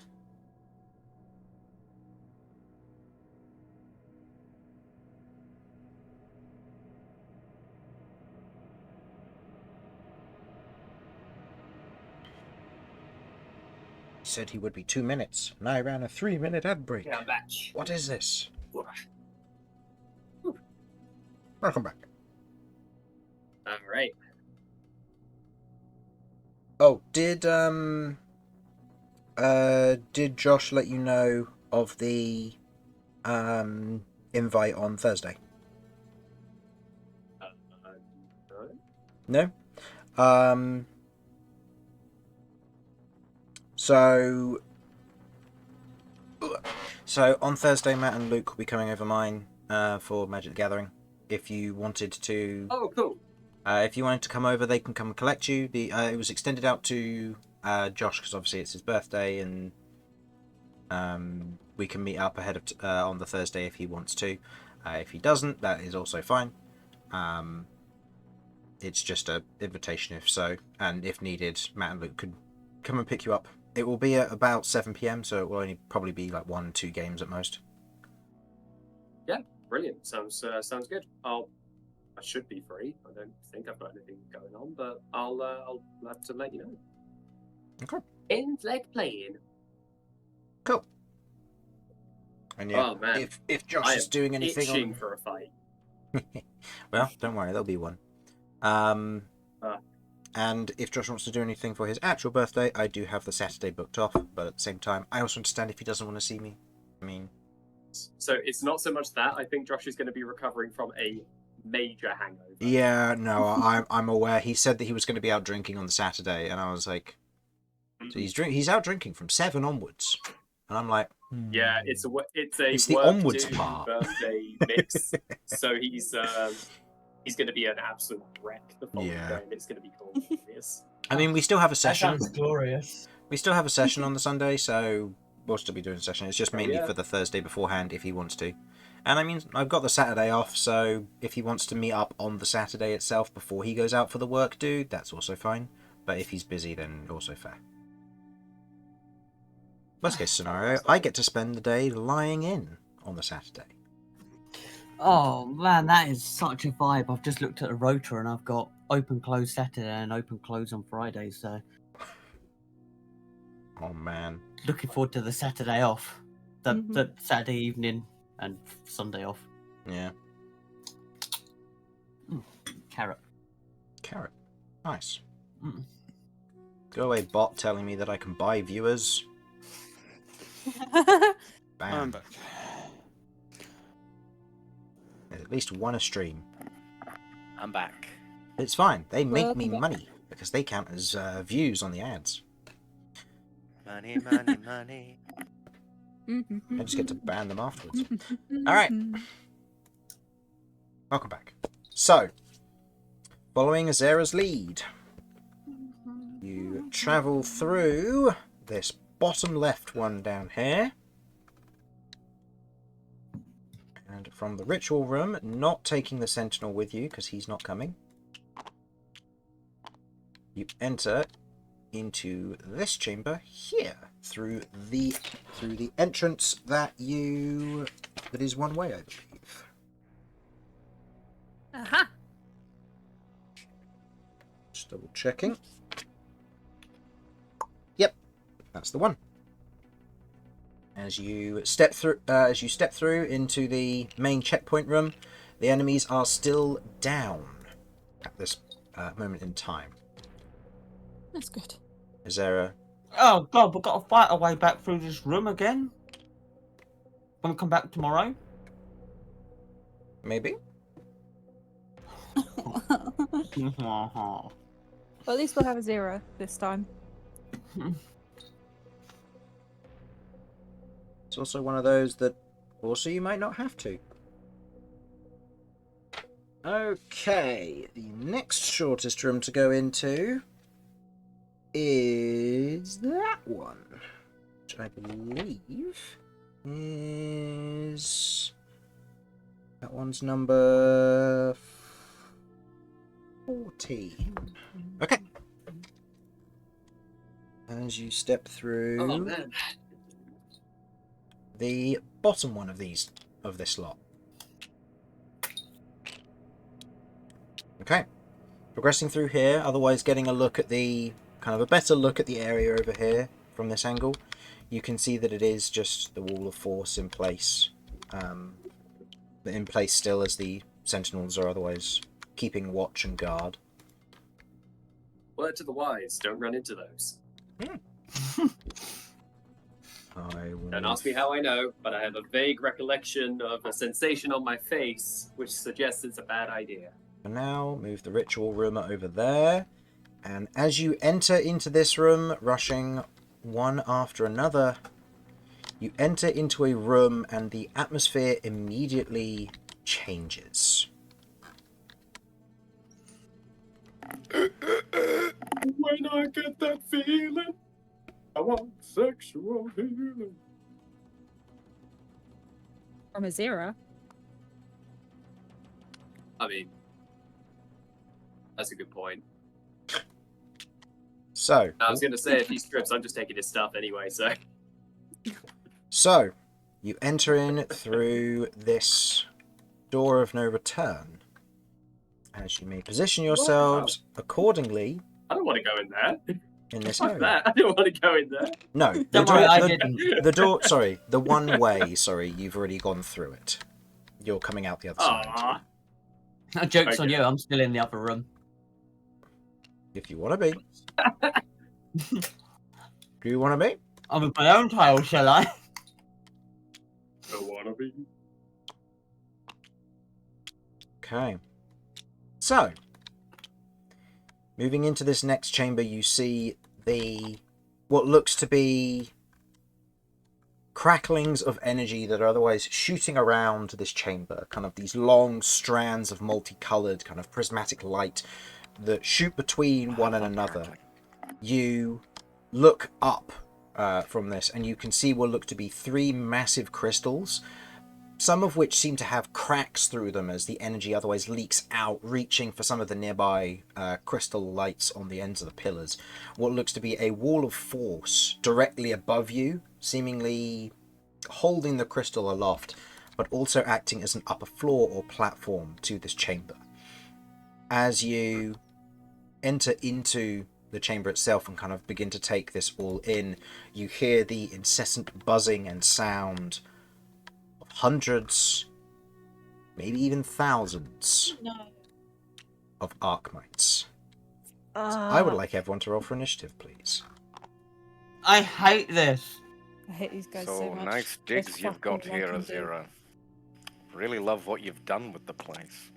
said he would be 2 minutes, and I ran a 3-minute ad break. Yeah, I'm back. What is this? Welcome back. All right. Oh, did Josh let you know of the invite on Thursday? No. No? So on Thursday, Matt and Luke will be coming over mine for Magic the Gathering. If you wanted to, Oh, cool. if you wanted to come over, they can come and collect you. It was extended out to Josh because obviously it's his birthday, and we can meet up ahead of on the Thursday if he wants to. If he doesn't, that is also fine. It's just an invitation if so, and if needed, Matt and Luke could come and pick you up. It will be at about 7 PM, so it will only probably be like 1-2 games at most. Yeah, brilliant. Sounds good. I should be free. I don't think I've got anything going on, but I'll have to let you know. Okay. In flag playing. Cool. And yeah, Oh man, if Josh is doing anything itching on... for a fight. Well, don't worry, there'll be one. And if Josh wants to do anything for his actual birthday, I do have the Saturday booked off. But at the same time, I also understand if he doesn't want to see me. I mean... So it's not so much that. I think Josh is going to be recovering from a major hangover. Yeah, no, I'm aware. He said that he was going to be out drinking on the Saturday, and I was like... So he's out drinking from 7 onwards. And I'm like... Yeah, it's the onwards work-do part. birthday mix. So he's going to be an absolute wreck the following day, and it's going to be glorious. I mean, we still have a That session. sounds glorious. We still have a session on the Sunday, so we'll still be doing a session. It's just mainly yeah. for the Thursday beforehand if he wants to. And I mean, I've got the Saturday off, so if he wants to meet up on the Saturday itself before he goes out for the work do, that's also fine. But if he's busy, then also fair. Worst case scenario, I get to spend the day lying in on the Saturday. Oh man, that is such a vibe. I've just looked at the rotor and I've got open close Saturday and open close on Friday, so Oh man. looking forward to the Saturday off. The Saturday evening and Sunday off. Yeah. Carrot. Carrot. Nice. Mm. Go away, bot telling me that I can buy viewers. I'm Bam. back. At least one a stream. I'm back. It's fine. They make Welcome me back. money because they count as views on the ads. Money, money, money. I just get to ban them afterwards. Alright. Welcome back. So, following Ezera's lead, you travel through this bottom left one down here. And from the ritual room, not taking the sentinel with you because he's not coming, you enter into this chamber here through the entrance that is one way, I believe. Aha. Just double checking. Yep, that's the one. As you step through into the main checkpoint room, the enemies are still down at this moment in time. That's good. Ezera, Oh god, we've got to fight our way back through this room again. When we come back tomorrow. maybe? Well, at least we'll have a 0 this time. It's also one of those that also you might not have to. Okay, the next shortest room to go into is that one, which I believe is... that one's number 14. Okay. As you step through... Oh man. the bottom one of this lot. Okay, progressing through here, otherwise getting a look at the kind of a better look at the area over here. from this angle, you can see that it is just the wall of force in place. In place still as the sentinels are otherwise keeping watch and guard. Word to the wise, don't run into those. Don't ask me how I know, but I have a vague recollection of a sensation on my face which suggests it's a bad idea. For now, move the ritual room over there. And as you enter into this room, rushing one after another, you enter into a room and the atmosphere immediately changes. When I get that feeling, I want sexual healing. From Ezera. I mean, that's a good point. So, I was going to say, if he strips, I'm just taking his stuff anyway, so... So, you enter in through this door of no return. As you may position yourselves accordingly I don't want to go in there. in this Fuck area. that. I don't want to go in there. No, the Don't door, worry, I didn't. the door, sorry, the one way, sorry, you've already gone through it. You're coming out the other side. Aww. No, joke's on Okay. you, I'm still in the upper room. If you want to be. Do you want to be? I'm with my own tile, shall I? Don't want to be. Okay. So, moving into this next chamber, you see what looks to be cracklings of energy that are otherwise shooting around this chamber. Kind of these long strands of multicolored, kind of prismatic light that shoot between one and another. You look up from this, and you can see what look to be 3 massive crystals, some of which seem to have cracks through them as the energy otherwise leaks out, reaching for some of the nearby crystal lights on the ends of the pillars. What looks to be a wall of force directly above you, seemingly holding the crystal aloft, but also acting as an upper floor or platform to this chamber. As you enter into the chamber itself and kind of begin to take this all in, you hear the incessant buzzing and sound of hundreds, maybe even thousands of Archmites. I would like everyone to roll for initiative, please. I hate this. I hate these guys so So much. nice They're digs you've fucking got here, wanking dick. Ezera. Really love what you've done with the place.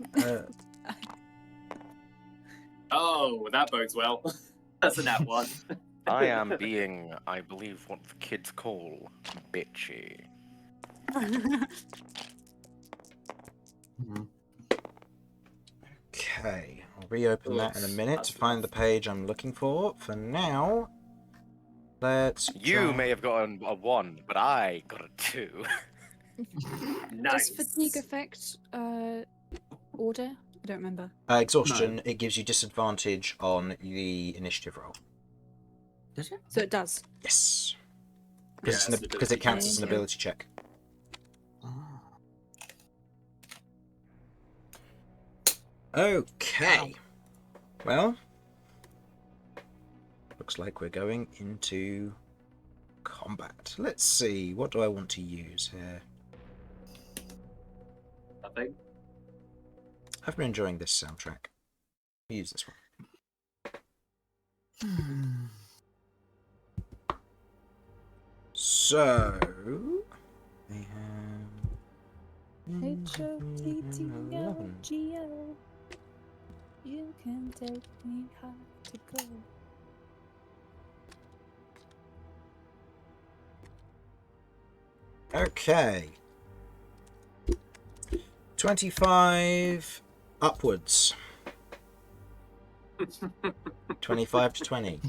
Oh, that bodes well. That's a nat 1. I am being, I believe, what the kids call bitchy. Okay, I'll reopen that in a Oops, minute that's to find the rough. page I'm looking for. For now, let's You try- may have gotten a 1, but I got a 2. Nice. Does fatigue affect order? I don't remember. exhaustion. It gives you disadvantage on the initiative roll. Does it? So it does. Yes, Yeah, because it's an because it counts as an ability ability check. Oh. Okay. Well, looks like we're going into combat. Let's see. What do I want to use here? Nothing. I've been enjoying this soundtrack. I'll use this one. So, we have H-O-T-T-O-G-O. You can take me high to go. Okay. 25 upwards. 25 to 20.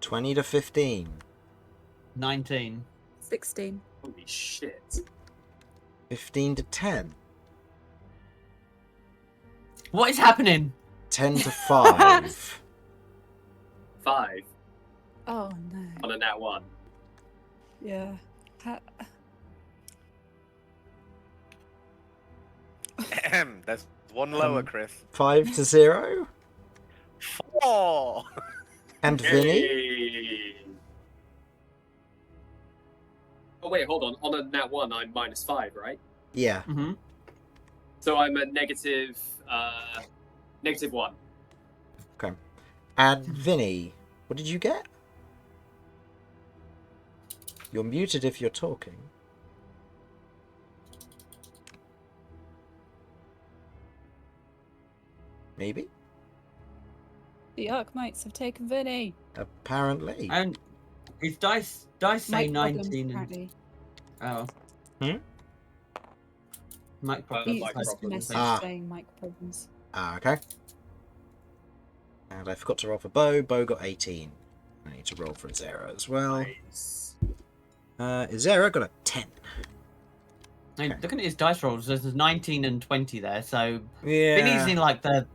20 to 15. 19. 16. Holy shit. 15 to 10. What is happening? 10 to 5. 5 Oh no. on a nat 1. Yeah. That's 1 lower, Chris. 5 to 0. 4! And Vinny? Hey. Oh wait, hold on. On a nat 1, I'm -5, right? Yeah. Mm-hmm. So I'm a negative 1. And Vinny, what did you get? You're muted if you're talking. Maybe? The Archmites have taken Vinny. Apparently. And his dice say Mike problems, 19 and apparently. oh. Hmm? Mike He's problems. mic Just problems. message Ah. saying mic problems. Okay. And I forgot to roll for Beau. Beau got 18. I need to roll for Ezera as well. Nice. Ezera got a 10. I mean, Okay. looking at his dice rolls, there's 19 and 20 there, so Yeah. Vinny's in like the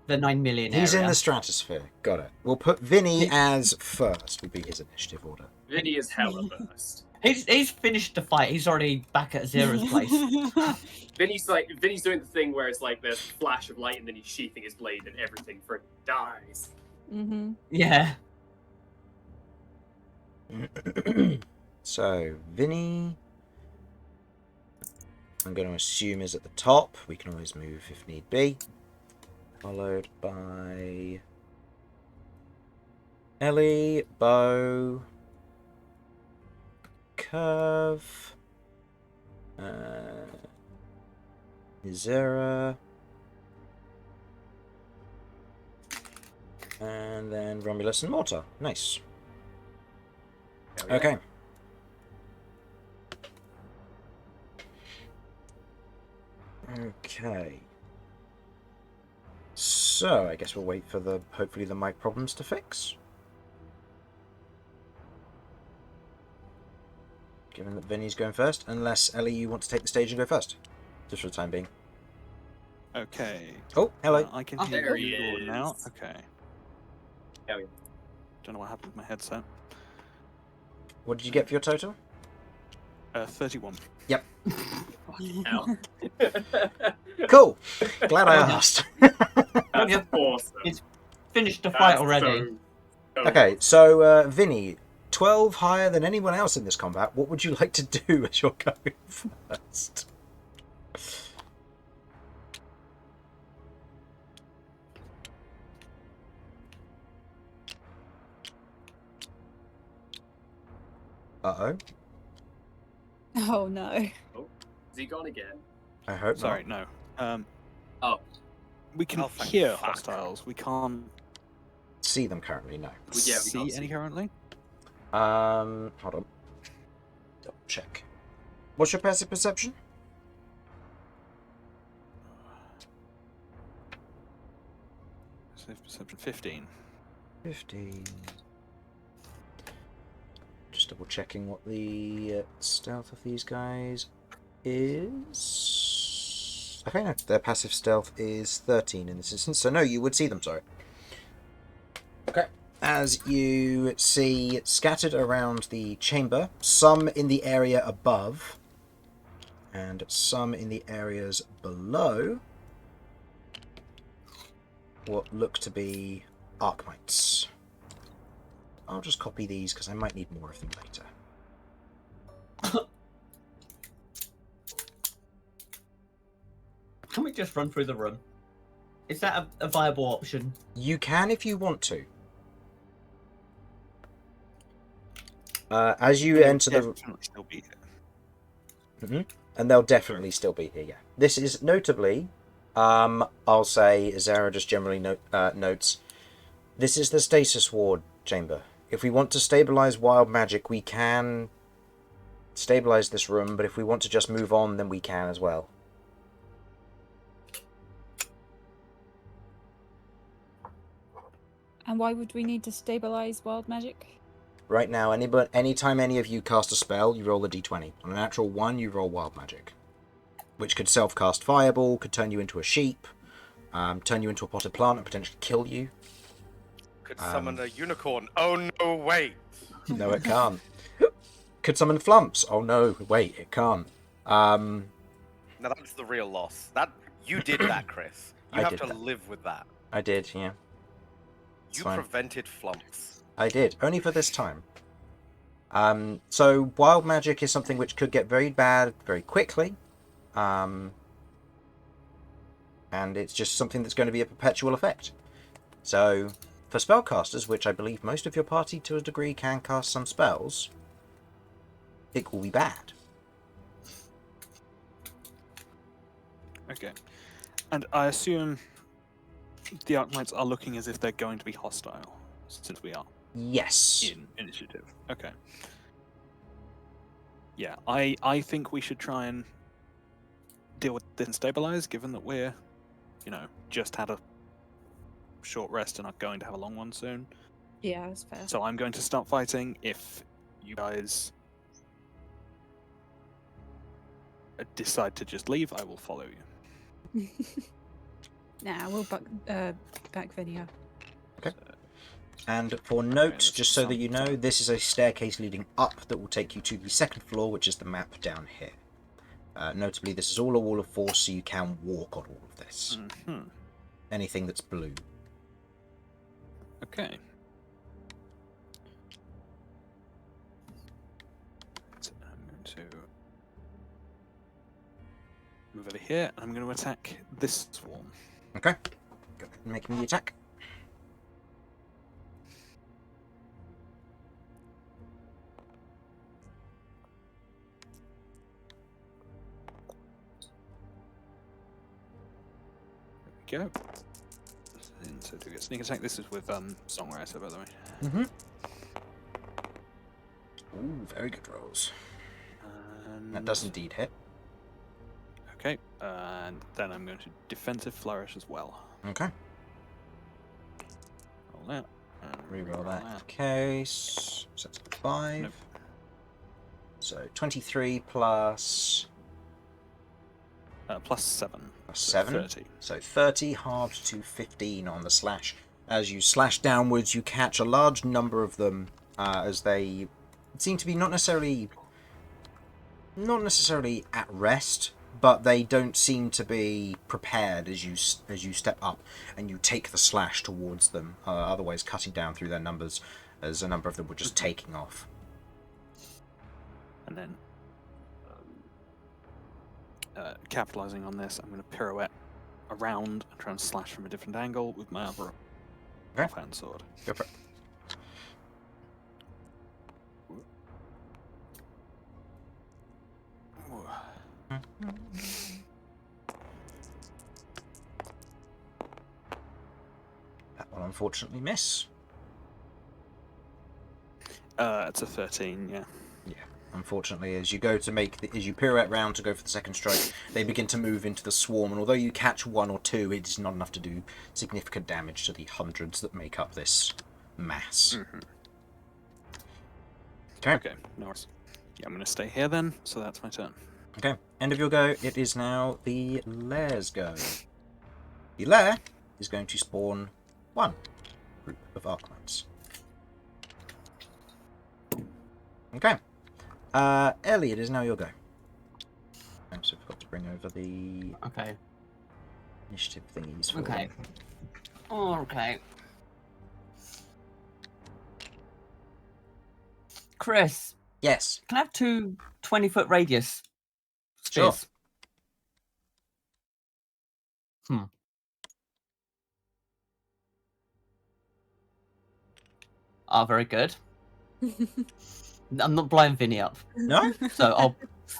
9 million He's in area. the stratosphere. Got it. We'll put Vinny as first, would be his initiative order. Vinny is hella burst. He's finished the fight. He's already back at Ezera's place. Vinny's doing the thing where it's like there's a flash of light and then he's sheathing his blade and everything for dies. Mm-hmm. Yeah. So, Vinny, I'm going to assume is at the top. We can always move if need be. Followed by Ellie, Beau, Kirv, Ezera, and then Romulus and Mortar. Nice. Okay. Okay. So, I guess we'll wait for hopefully the mic problems to fix. Given that Vinny's going first, unless Ellie, you want to take the stage and go first, just for the time being. Okay. Oh, hello. I can Oh, hear there he you all now. is. Okay. Hell yeah. Don't know what happened with my headset. What did you get for your total? 31. Yep. Hell. Cool. Glad I asked. That's Yep. awesome. It's finished the fight That's already. so Okay, so Vinny, 12 higher than anyone else in this combat. What would you like to do as you're going first? Uh-oh. Oh no. Is he gone again? I hope Sorry, not. no. Oh. We can Oh, thank hear fuck. hostiles. We can't See them currently, no. Well, yeah, we can't see any see. currently. Hold on. Double check. What's your passive perception? Safe perception 15. 15. Just double checking what the stealth of these guys is. Okay, no, their passive stealth is 13 in this instance, so no, you would see them, sorry. Okay. As you see scattered around the chamber, some in the area above, and some in the areas below, what look to be Archmites. I'll just copy these because I might need more of them later. Can we just run through the room? Is that a viable option? You can if you want to. As you enter the... Definitely still be here. Mhm. And they'll definitely still be here, yeah. This is notably, I'll say, Ezera just generally notes, this is the stasis ward chamber. If we want to stabilize wild magic, we can stabilize this room, but if we want to just move on, then we can as well. And why would we need to stabilize wild magic? Right now, anytime any of you cast a spell, you roll a d20. On a natural 1, you roll wild magic. Which could self-cast Fireball, could turn you into a sheep, turn you into a potted plant and potentially kill you. Could summon a unicorn. Oh no, wait. No, it can't. Could summon Flumps. Oh no, wait, it can't. Now that's the real loss. That you did that, Chris. You I have did to that. live with that. I did, yeah. You fine. prevented flumps. I did, only for this time. So wild magic is something which could get very bad very quickly. And it's just something that's going to be a perpetual effect. So, for spellcasters, which I believe most of your party to a degree can cast some spells, it will be bad. Okay. And I assume the Archmites are looking as if they're going to be hostile, since we are Yes. in initiative. Okay. Yeah, I think we should try and deal with this and stabilize, given that we're, just had a short rest and are going to have a long one soon. Yeah, that's fair. So I'm going to start fighting. If you guys decide to just leave, I will follow you. Nah, we'll back Vinny up. Okay. And for note, that's just so that you know, some- this is a staircase leading up that will take you to the second floor, which is the map down here. Notably, this is all a wall of force, so you can walk on all of this. Mhm. Anything that's blue. Okay. So I'm going to move over here, and I'm going to attack this swarm. Okay. Go ahead and make me the attack. There we go. So do a sneak attack. This is with Songwriter, by the way. Mm-hmm. Ooh, very good rolls. And... That does indeed hit. Okay, and then I'm going to defensive flourish as well. Okay. Roll that. And Reroll that in case. So that's 5. Nope. So 23 plus Plus 7. plus So 7. 30. So 30 halved to 15 on the slash. As you slash downwards, you catch a large number of them as they seem to be not necessarily at rest, but they don't seem to be prepared as you step up and you take the slash towards them, otherwise cutting down through their numbers, as a number of them were just taking off. And then, capitalizing on this, I'm going to pirouette around and try and slash from a different angle with my other Okay. offhand sword. Go for it. That will unfortunately miss. It's a 13, yeah. Yeah, unfortunately, as you go to as you pirouette round to go for the second strike, they begin to move into the swarm, and although you catch 1 or 2, it is not enough to do significant damage to the hundreds that make up this mass. Mhm. Okay. Okay, no worries. Yeah, I'm going to stay here then, so that's my turn. Okay, end of your go. It is now the lair's go. The lair is going to spawn 1 group of Archmites. Okay. Ellie, it is now your go. I also forgot to bring over the Okay. initiative thingies for Okay. you. Okay. Chris, Yes. can I have 2 20-foot radius Sure. spears? Ah, very good. I'm not blowing Vinny up, No? so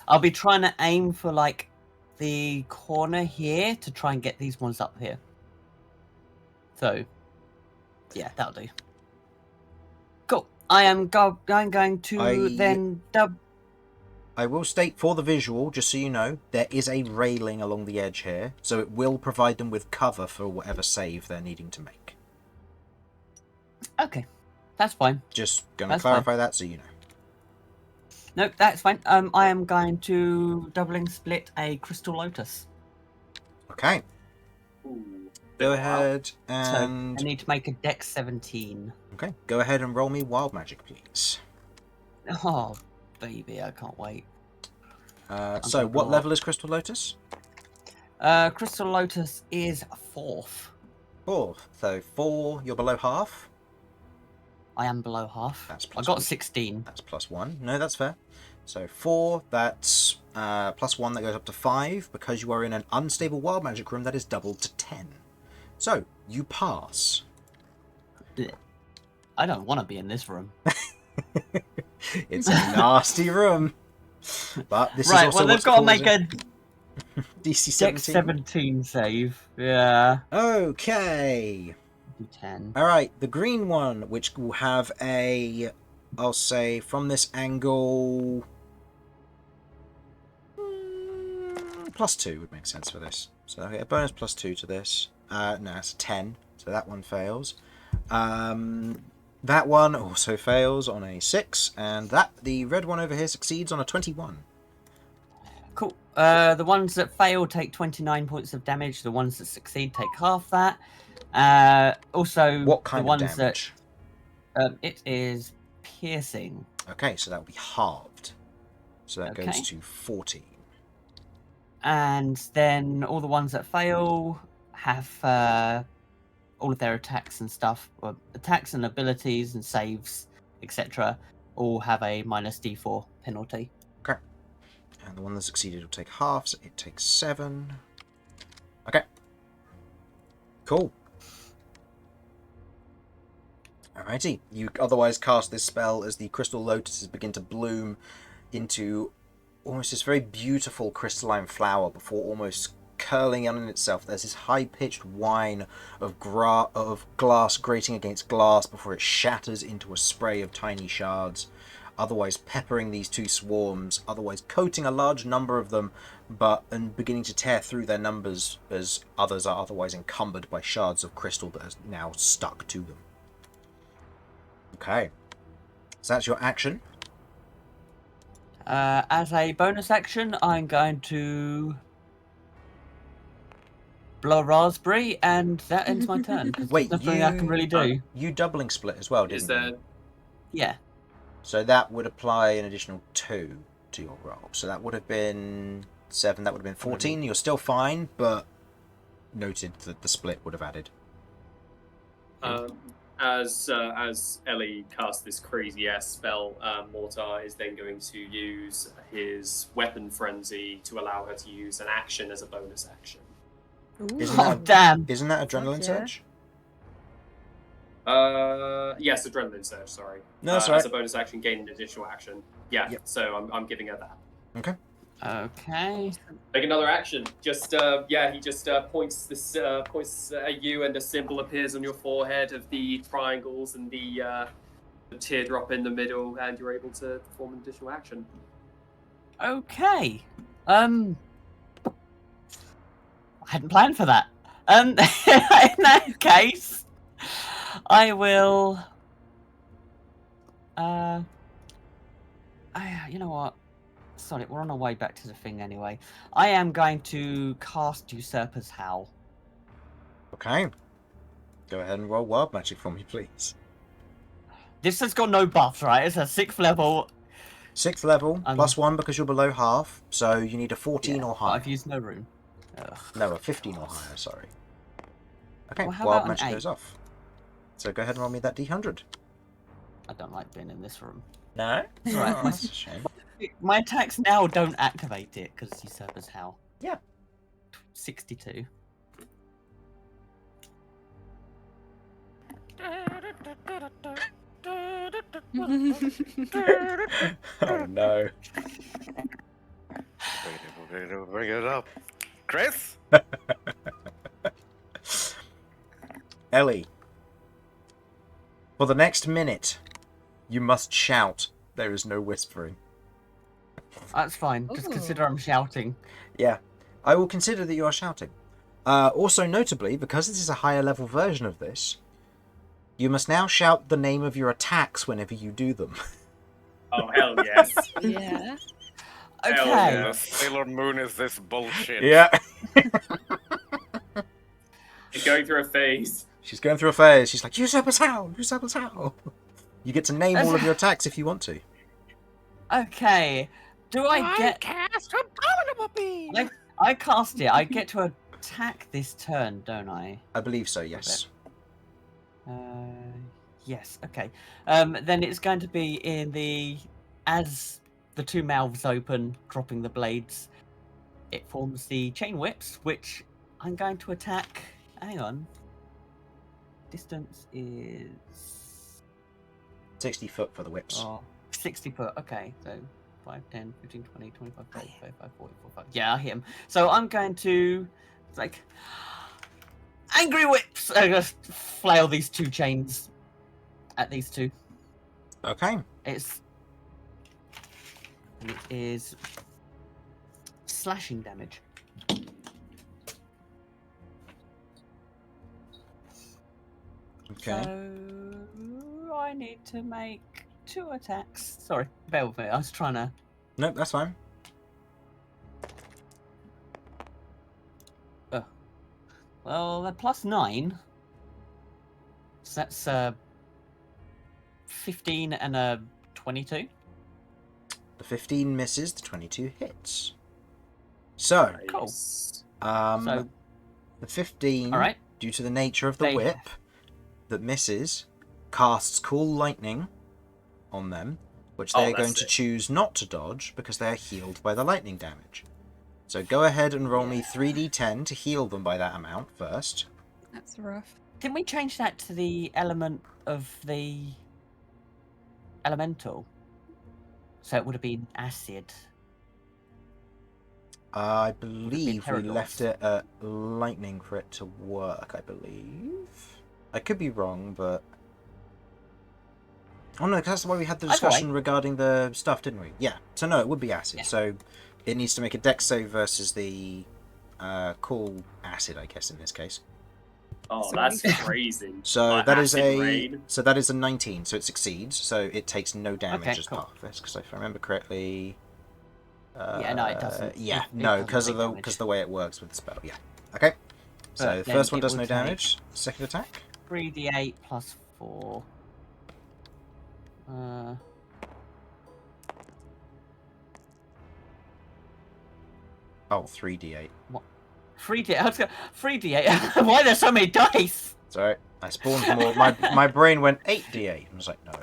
I'll be trying to aim for like the corner here to try and get these ones up here. So, yeah, that'll do. Cool. I'm going to then I will state for the visual, just so you know, there is a railing along the edge here, so it will provide them with cover for whatever save they're needing to make. Okay, that's fine. Just going to That's clarify that so you know. Nope, that's fine. I am going to doubling split a crystal lotus. Okay, Ooh. go Wow. ahead So and I need to make a dex 17. okay, go ahead and roll me wild magic, please. Oh, baby, I can't wait. So, gonna what roll. level is Crystal Lotus? Crystal lotus is 4th. 4. So 4, you're below half. I am below half. That's I plus got 1. 16. That's plus 1. No, that's fair. So 4, that's plus 1, that goes up to 5. Because you are in an unstable wild magic room, that is doubled to 10. So, you pass. I don't want to be in this room. It's a nasty room. But this Right, is also well, they've what's got to causing- make a DC Dex 17. 17 save. Yeah. Okay. D10. Alright, the green one, which will have a, I'll say, from this angle, +2 would make sense for this. So okay, a bonus +2 to this. No, it's a 10, so that one fails. That one also fails on a 6, and the red one over here succeeds on a 21. Cool. The ones that fail take 29 points of damage. The ones that succeed take half that. Also, What kind the of ones damage? that it is piercing. Okay, so that will be halved. So that goes Okay. to 14. And then all the ones that fail have all of their attacks and stuff, or attacks and abilities and saves, etc., all have a minus D4 penalty. Okay. And the one that succeeded will take half, so it takes 7. Okay. Cool. Alrighty. You otherwise cast this spell as the crystal lotuses begin to bloom into almost this very beautiful crystalline flower before almost curling in on itself. There's this high-pitched whine of glass grating against glass before it shatters into a spray of tiny shards, otherwise peppering these two swarms, otherwise coating a large number of them, and beginning to tear through their numbers as others are otherwise encumbered by shards of crystal that are now stuck to them. Okay. So that's your action. As a bonus action, I'm going to blow a raspberry, and that ends my turn. 'Cause Wait, there's nothing I can really do. You doubling split as well, didn't Is you? there? Yeah. So that would apply an additional 2 to your roll. So that would have been 7, that would have been 14. You're still fine, but noted that the split would have added. As Ellie casts this crazy ass spell, Mortar is then going to use his weapon frenzy to allow her to use an action as a bonus action. Isn't Oh, that- damn. Isn't that adrenaline yeah. surge? Yes, adrenaline surge. Sorry. No, that's As alright. a bonus action, gain an additional action. Yeah. Yep. So I'm giving her that. Okay. Make another action. Just he just points at you, and a symbol appears on your forehead of the triangles and the teardrop in the middle, and you're able to perform an additional action. Okay. I hadn't planned for that. In that case, I will. You know what? Sorry, we're on our way back to the thing anyway. I am going to cast Usurper's Howl. Okay. Go ahead and roll wild magic for me, please. This has got no buffs, right? It's a 6th level. 6th level, +1 because you're below half, so you need a 14 or But higher. I've used no rune. Ugh. No, a 15 or higher, sorry. Okay, Well, how wild about an magic 8? goes off. So go ahead and roll me that D100. I don't like being in this room. No? It's alright. Oh, that's a shame. My attacks now don't activate it because Usurper's Howl. Yeah. 62. Oh no. Bring it up. Chris? Ellie. For the next minute, you must shout. There is no whispering. That's fine. Just Ooh. consider I'm shouting. Yeah, I will consider that you are shouting. Also, notably, because this is a higher level version of this, you must now shout the name of your attacks whenever you do them. Oh hell yes! Yeah. Hell Okay. yeah. Sailor Moon is this bullshit. Yeah. She's going through a phase. She's going through a phase. She's like, Usurper's Howl! Usurper's Howl! You get to name all of your attacks if you want to. Okay. Do I get... cast Abominable Beam! I cast it. I get to attack this turn, don't I? I believe so, yes. Yes, okay. Then it's going to be as the two mouths open, dropping the blades, it forms the chain whips, which I'm going to attack. Hang on. Distance is 60 foot for the whips. 60 foot. Okay, so 5, 10, 15, 20, 25, 30, 35, 40, 45. Yeah, I hit him. So I'm going to, like, angry whips. I'm going to flail these two chains at these two. Okay. It is slashing damage. Okay. So I need to make 2 attacks. Sorry, bear with me. I was trying to. Nope, that's fine. Well, they're +9. So that's 15 and a 22. The 15 misses, the 22 hits. So, Cool. Nice. So, the 15, all right. due to the nature of the They- whip that misses, casts Cool Lightning on them, which Oh, they're that's going to it. choose not to dodge because they're healed by the lightning damage. So go ahead and roll me 3d10 to heal them by that amount first. That's rough. Can we change that to the element of the elemental? So it would have been acid. I believe we paradox. left it at lightning for it to work, I believe. I could be wrong, but... Oh no, 'cause that's why we had the Either way. discussion regarding the stuff, didn't we? Yeah. So no, it would be acid. Yeah. So it needs to make a dex save versus the cool acid, I guess, in this case. Oh, Sorry. that's crazy. So Like that is acid rain. a 19, so it succeeds. So it takes no damage Okay, as cool. part of this, because if I remember correctly... Yeah, no, it doesn't. Yeah, It no, doesn't because take of the damage. way it works with the spell. Yeah. Okay. So But the then first one it does will no take- damage. Second attack. 3d8 plus 4. Oh, 3d8. 3d8. I was gonna, 3d8. Why are there so many dice? Sorry, I spawned more. My brain went 8d8. I was like, no.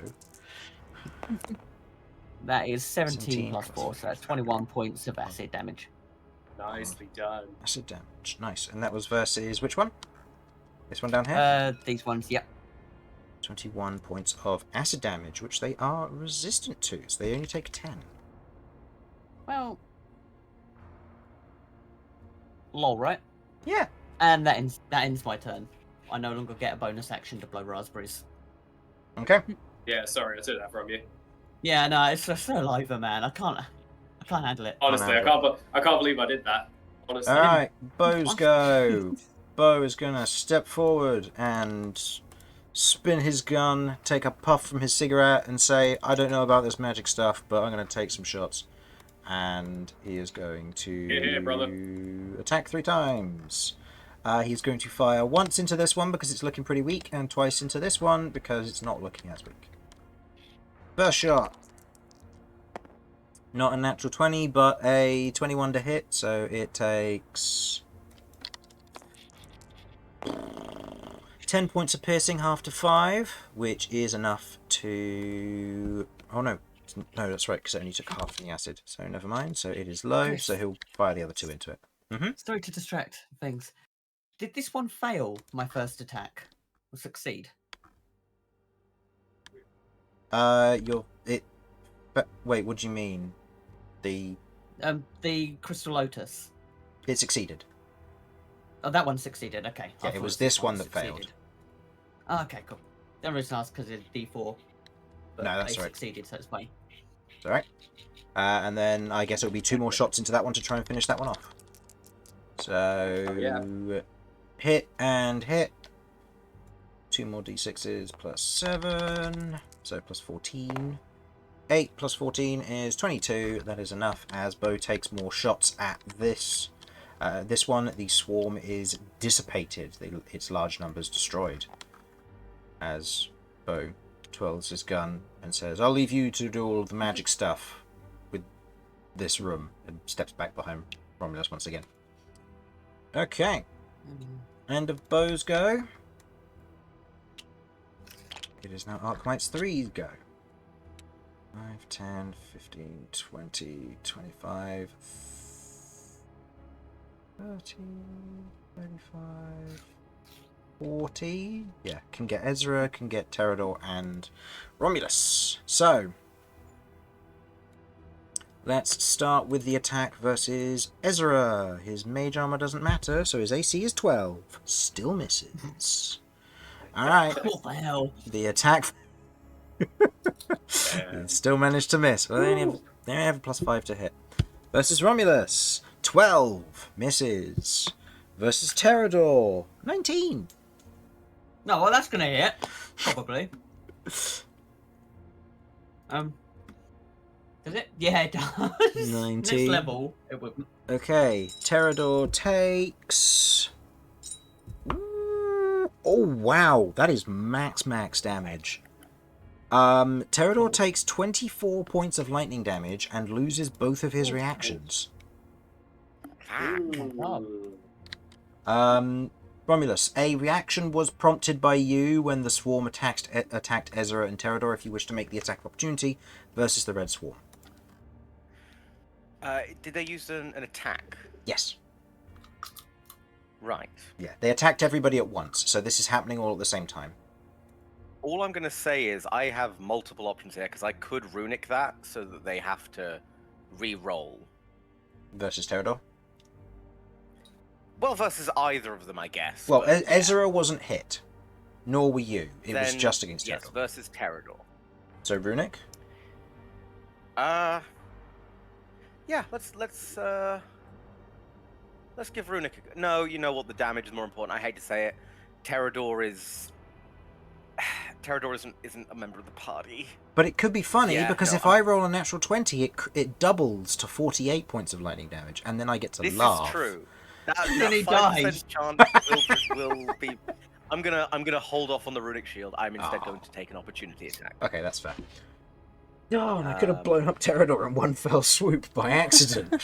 That is 17 17 plus plus 4, so that's 21 points of acid damage. Nicely done. Acid damage. Nice. And that was versus which one? This one down here? These ones, yep. 21 points of acid damage, which they are resistant to, so they only take 10. Well, lol, right? Yeah. And that ends my turn. I no longer get a bonus action to blow raspberries. Okay. Yeah, sorry, I took that from you. Yeah, no, it's just so liver, man. I can't handle it. Honestly, I can't believe I did that. Honestly. All right, Beau's go. Beau is gonna step forward and spin his gun, take a puff from his cigarette, and say, "I don't know about this magic stuff, but I'm gonna take some shots." And he is going to Yeah, brother. attack 3 times. He's going to fire once into this one because it's looking pretty weak, and twice into this one because it's not looking as weak. First shot. Not a natural 20, but a 21 to hit, so it takes 10 points of piercing, half to 5, which is enough to... Oh no, no, that's right, because it only took half from the acid, so never mind. So it is low, so he'll fire the other 2 into it. Sorry to distract things. Did this one fail my first attack? Or succeed? Wait, what do you mean? The Crystal Lotus. It succeeded. Oh, that one succeeded, okay. I Yeah, it thought was this one that succeeded. failed. Oh, okay, cool. The only reason I asked because it's D4. But No, that's they right. succeeded, so it's fine. Alright. And then I guess it'll be 2 more shots into that one to try and finish that one off. So... yeah. Hit and hit. 2 more d6s plus 7. So plus 14. 8 plus 14 is 22. That is enough as Beau takes more shots at this. This one, the swarm is dissipated. Its large numbers destroyed. As Beau twirls his gun and says, "I'll leave you to do all the magic stuff with this room," and steps back behind Romulus once again. Okay. End of Beau's go. It is now Archmite's 3's go. 5, 10, 15, 20, 25, 30, 35, 40. Yeah, can get Ezera, can get Terador and Romulus. So, let's start with the attack versus Ezera. His mage armor doesn't matter, so his AC is 12. Still misses. Alright. What the hell? The attack... He still managed to miss. Well, they only have a +5 to hit. Versus Romulus. 12. Misses. Versus Terador. 19. No, well, that's gonna hit. Probably. Does it? Yeah, it does. 19. Next level, it wouldn't. Okay, Terador takes... Ooh, oh, wow. That is max damage. Terador takes 24 points of lightning damage and loses both of his reactions. Romulus, a reaction was prompted by you when the swarm attacked Ezera and Terador if you wish to make the attack of opportunity versus the red swarm. Did they use an attack? Yes. Right. Yeah, they attacked everybody at once, so this is happening all at the same time. All I'm going to say is I have multiple options here, because I could runic that so that they have to re-roll. Versus Terador? Well, versus either of them, I guess. Well, but, Ezera wasn't hit, nor were you. It was Then, just against Terador. yes, versus Terador. So runic? Yeah, let's give runic a go. No, you know what? The damage is more important. I hate to say it. Terador isn't a member of the party. But it could be funny, Yeah, because no, if I roll a natural 20, it doubles to 48 points of lightning damage, and then I get to This laugh. is true. Then he 5% dies. chance will be. I'm gonna hold off on the runic shield. I'm instead going to take an opportunity attack. Okay, that's fair. Oh, and I could have blown up Terador in one fell swoop by accident.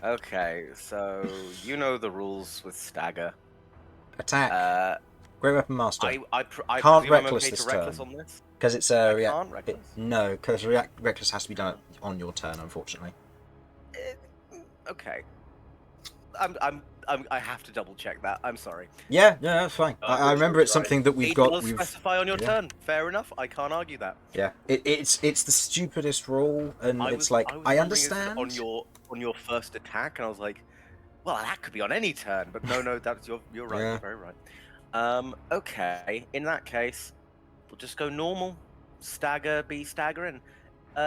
Okay, so you know the rules with stagger. Attack. Great Weapon Master. I Can't presume I'm reckless okay this to reckless turn. on this. Because it's I a can't reckless. No, because reckless has to be done on your turn, unfortunately. Okay. I have to double check that. I'm sorry. Yeah, that's fine. I remember it's something that we've It got. does specify on your yeah. turn. Fair enough. I can't argue that. Yeah, it's the stupidest rule, and it's like was I wondering understand. on your first attack, and I was like, well, that could be on any turn, but no, that's you're right. Yeah. You're very right. Okay. In that case, we'll just go normal. Stagger, be staggering.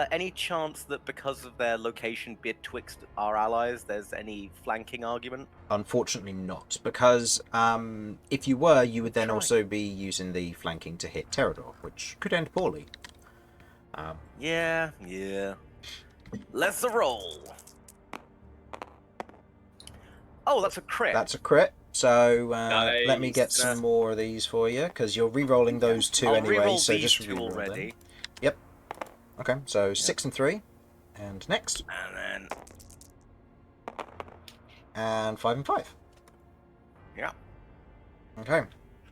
Any chance that because of their location betwixt our allies, there's any flanking argument? Unfortunately not, because if you were, you would then Try. also be using the flanking to hit Terador, which could end poorly. Yeah. Let's roll. Oh, that's a crit. That's a crit. So let me get Nice. some more of these for you, because you're re-rolling those two I'll anyway. re-roll So these just two re-roll them. already. Yep. Okay, so 6 and 3, and next, And then, and 5 and 5. yeah, Okay,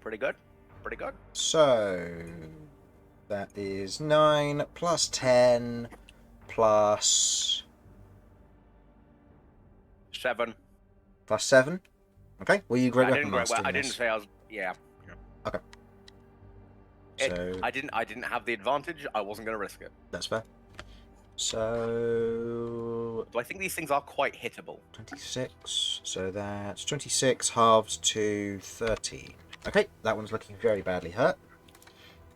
pretty good. Pretty good. so that is 9 plus 10 plus 7. 7. Okay, well you great I weapon didn't. master. I didn't say I was. Yeah. So I didn't have the advantage. I wasn't going to risk it. that's fair. So So I think these things are quite hittable. 26. So that's 26 halved to 13. Okay, that one's looking very badly hurt.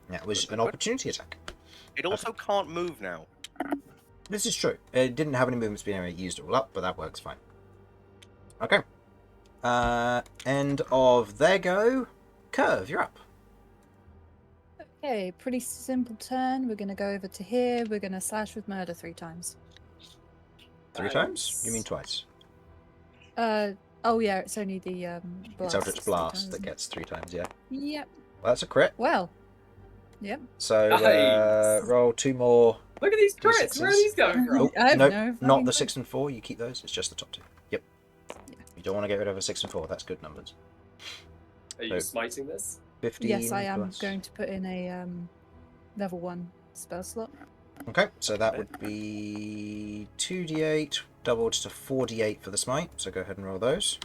That was an Good. opportunity attack. It also can't move now. This is true. It didn't have any movements being used all up, but that works fine. Okay. End of their go. Kirv, you're up. Okay, pretty simple turn. We're going to go over to here. We're going to slash with murder 3 times. 3 times? You mean twice? Oh yeah, it's only the It's blast. Eldritch 3 Blast times, that isn't it? gets 3 times, yeah. Yep. Well, that's a crit. Well. Yep. So Nice. roll 2 more. Look at these crits. Where are these coming from? Oh, I have nope, no not fucking the clue. 6 and 4. You keep those. It's just the top 2. Yep. Yeah. You You don't want to get rid of a 6 and 4. That's good numbers. Are you So- smiting this? 15. Yes, I am plus- going to put in a level 1 spell slot. Okay, so that would be 2d8 doubled to 4d8 for the smite. So go ahead and roll those.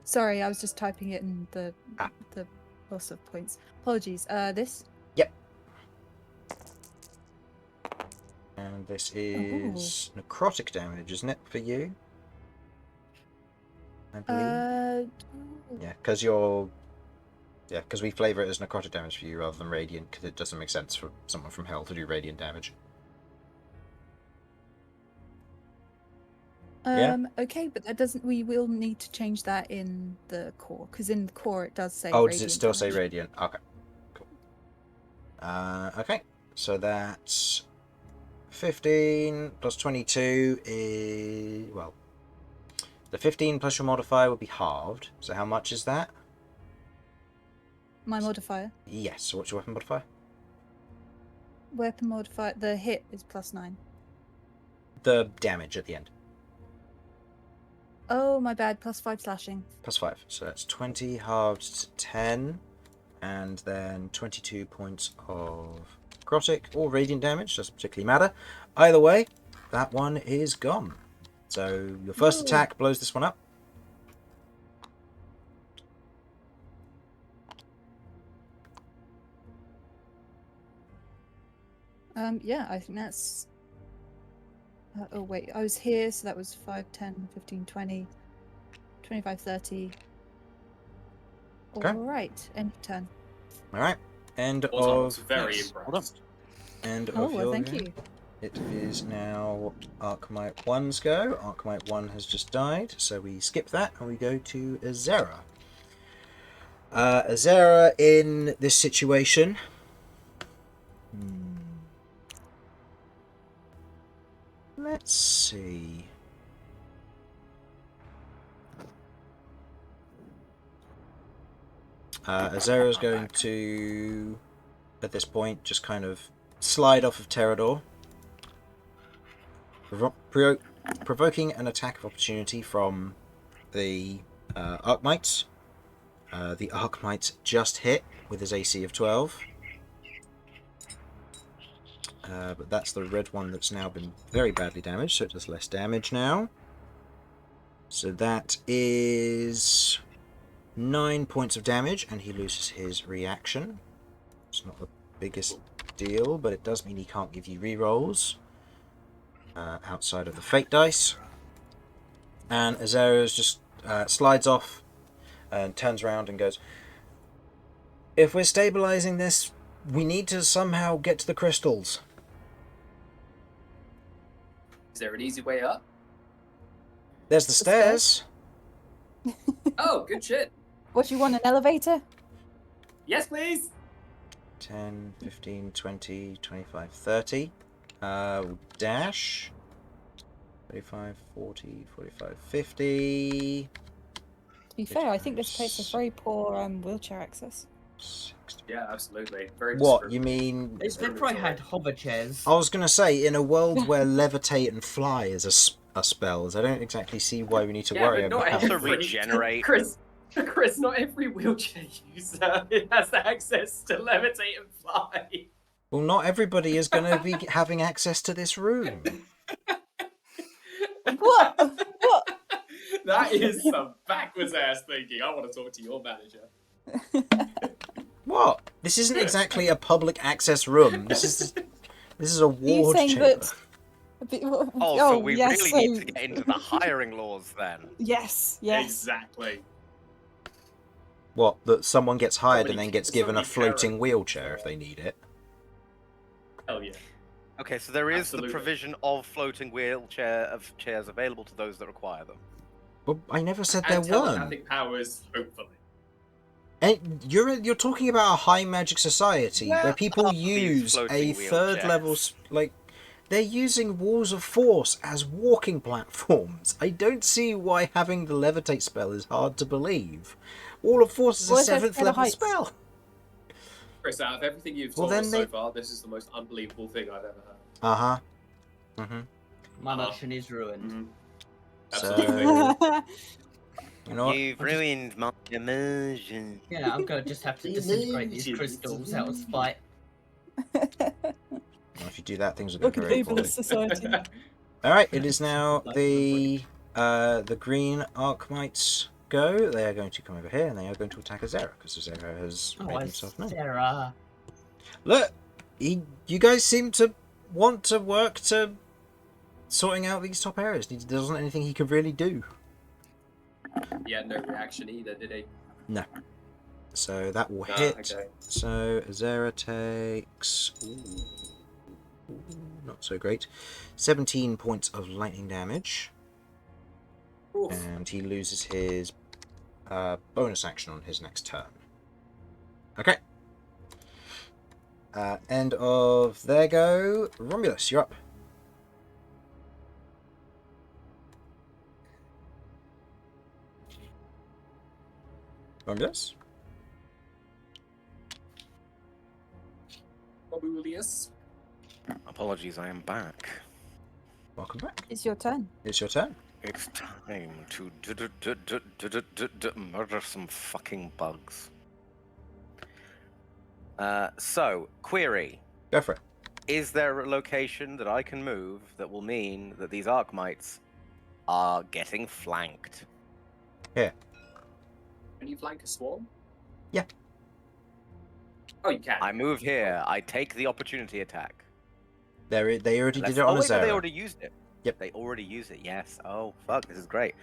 Sorry, I was just typing it in the Ah. the loss of points. Apologies. This. And this is necrotic damage, isn't it, for you? I believe. Yeah, because you're. Yeah, because we flavour it as necrotic damage for you rather than radiant, because it doesn't make sense for someone from hell to do radiant damage. Yeah. Okay, but that doesn't. We will need to change that in the core, because in the core it does say. Oh, does it radiant still say damage. radiant? Okay, cool. Okay, so that's 15 plus 22 is, well, the 15 plus your modifier would be halved. So how much is that? My modifier. Yes. So what's your weapon modifier? Weapon modifier. The hit is +9. The damage at the end. Oh, my bad. +5 slashing. +5. So that's 20 halved to 10. And then 22 points of necrotic or radiant damage. Doesn't particularly matter. Either way, that one is gone. So your first Ooh. attack blows this one up. Yeah, I think that's. Oh wait, I was here, so that was 5, 10, 15, 20, 25, 30. Okay. All right, end of turn. All right. End Also, I was of very yes. impressed. End Oh, of well, your thank go. you. It is now Archmite 1's go. Archmite 1 has just died, so we skip that and we go to Ezera. Ezera in this situation. Let's see. Ezera is going to, at this point, just kind of slide off of Terrador, provoking an attack of opportunity from the Archmites. The Archmite just hit with his AC of 12. But that's the red one that's now been very badly damaged, so it does less damage now. So that is 9 points of damage, and he loses his reaction. It's not the biggest deal, but it does mean he can't give you rerolls outside of the fate dice. And Ezera just slides off and turns around and goes, if we're stabilizing this, we need to somehow get to the crystals. Is there an easy way up? There's the The stairs. Oh, good shit. What, you want an elevator? Yes, please. 10, 15, 20, 25, 30. Dash. 35, 40, 45, 50. To be fair, I think this place has very poor wheelchair access. 60. Yeah, absolutely. Very What, you mean? They probably had hover chairs. I was going to say, in a world where levitate and fly is a spells, I don't exactly see why we need to worry but not about Also every- regenerate. Chris, not every wheelchair user has access to levitate and fly. Well, not everybody is going to be having access to this room. What? What? That is some backwards ass thinking. I want to talk to your manager. What? This isn't exactly a public access room. This is a ward saying chamber. that- Oh, so Oh, we yes, really need so- to get into the hiring laws then. Yes, yes. Exactly. What? That someone gets hired and Somebody- then gets given a somebody floating carrot. wheelchair if they need it. Hell yeah. Okay, so there is Absolutely. the provision of floating chairs available to those that require them. But I never said there And weren't. telepathic powers, hopefully. And you're talking about a high magic society Where where people are these use a floating third level wheelchairs? like they're using walls of force as walking platforms. I don't see why having the levitate spell is hard to believe. Wall of force is a What if they're 7th scared of level heights? spell. Chris, out of everything you've Well, told us then so they- far, this is the most unbelievable thing I've ever heard. Uh-huh. Mm-hmm. My motion is ruined. Mhm. So, Absolutely. you know what? You've ruined my immersion. Yeah, I'm gonna just have to disintegrate these crystals out of spite. Well, if you do that, things will go Look at very evil poorly. society. All right, it is now the green Archmites go. They are going to come over here and they are going to attack Ezera because Ezera has Oh, made himself known. Sarah. Look, you guys seem to want to work to sorting out these top areas. There wasn't anything he could really do. He had no reaction either, did he? No. So that will Ah, hit. okay. So Ezera takes not so great. 17 points of lightning damage. Oof. And he loses his bonus action on his next turn. Okay. End of their go. Romulus, you're up. Romulus? Romulus. Apologies, I am back. Welcome back. It's your turn. It's your turn. It's time to murder some fucking bugs. So, query. Go for it. Is there a location that I can move that will mean that these Archmites are getting flanked? Here. Can you flank a swarm? Yeah. Oh, you can. I move here. I take the opportunity attack. They already did it Oh, on wait, no, they Ezera. already used it. Yep. They already used it, yes. Oh, fuck, this is great.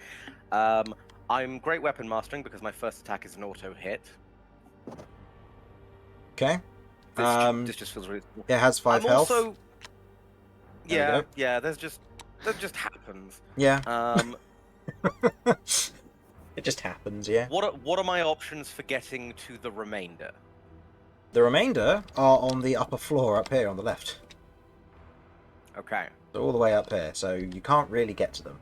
I'm great weapon mastering because my first attack is an auto hit. Okay. This just feels really cool. It has 5 I'm health. also... There we Yeah, go. yeah, that just happens. Yeah. It just happens, yeah. What are my options for getting to the remainder? The remainder are on the upper floor up here on the left. Okay. So all the way up here, so you can't really get to them.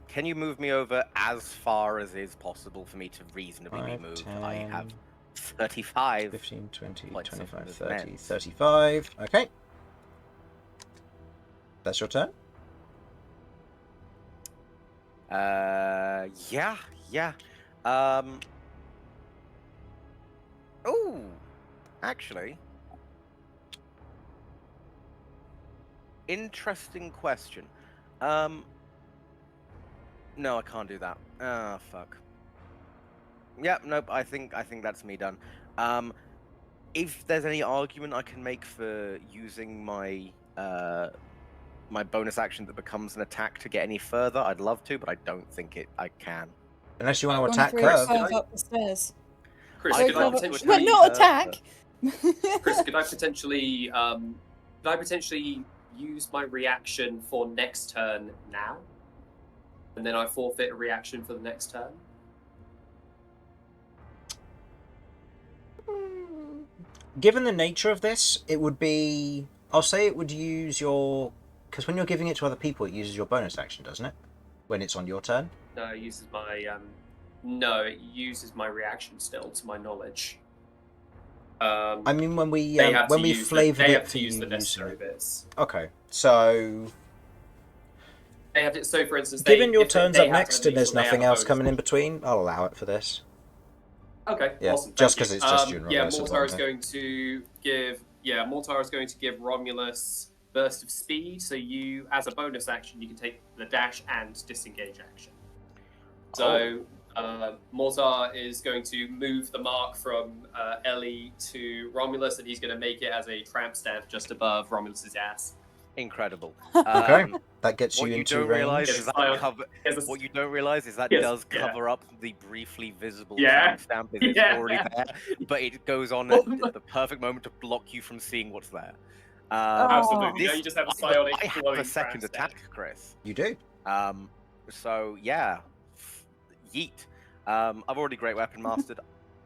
Can you move me over as far as is possible for me to reasonably be 5, moved? 10, I have 35. 15, 20, Points of 25, movement. 30, 35. Okay. That's your turn? Yeah. Oh, actually. Interesting question. No, I can't do that. Ah, fuck. Yep, nope, I think that's me done. If there's any argument I can make for using my my bonus action that becomes an attack to get any further, I'd love to, but I don't think I can. Unless you want to Gone attack through Kirv. Kirv up the stairs. Chris, I'd could I love to potentially... Well, not Kirv, attack. Chris, could I potentially use my reaction for next turn now? And then I forfeit a reaction for the next turn? Given the nature of this, it would be... I'll say it would use your... Because when you're giving it to other people, it uses your bonus action, doesn't it? When it's on your turn? No, it uses my no, it uses my reaction still, to my knowledge. I mean, when we They have to flavoured they it have for to use you the using necessary it. bits. Okay, so They have to, so for instance, given your if turns they up have next to and there's so they have nothing a else bonus. coming in between, I'll allow it for this. Okay, Yeah, awesome. just thank 'cause you. it's just you and Yeah, Romulus Mortar is involved going to give Romulus burst of speed. So you, as a bonus action, you can take the dash and disengage action. So Mortar is going to move the mark from Ellie to Romulus, and he's going to make it as a tramp stamp just above Romulus's ass. Incredible. Okay, that gets What you you into don't range. realize is that Yes. what you don't realize is that Yes, does yeah. cover up the briefly visible Yeah, timestamp. It's yeah. already there, but it goes on at the perfect moment to block you from seeing what's there. Absolutely. This- Now you just have a I psionic have glowing a second tramp stamp. attack, Chris. You do. So yeah, yeet. I've already great weapon mastered.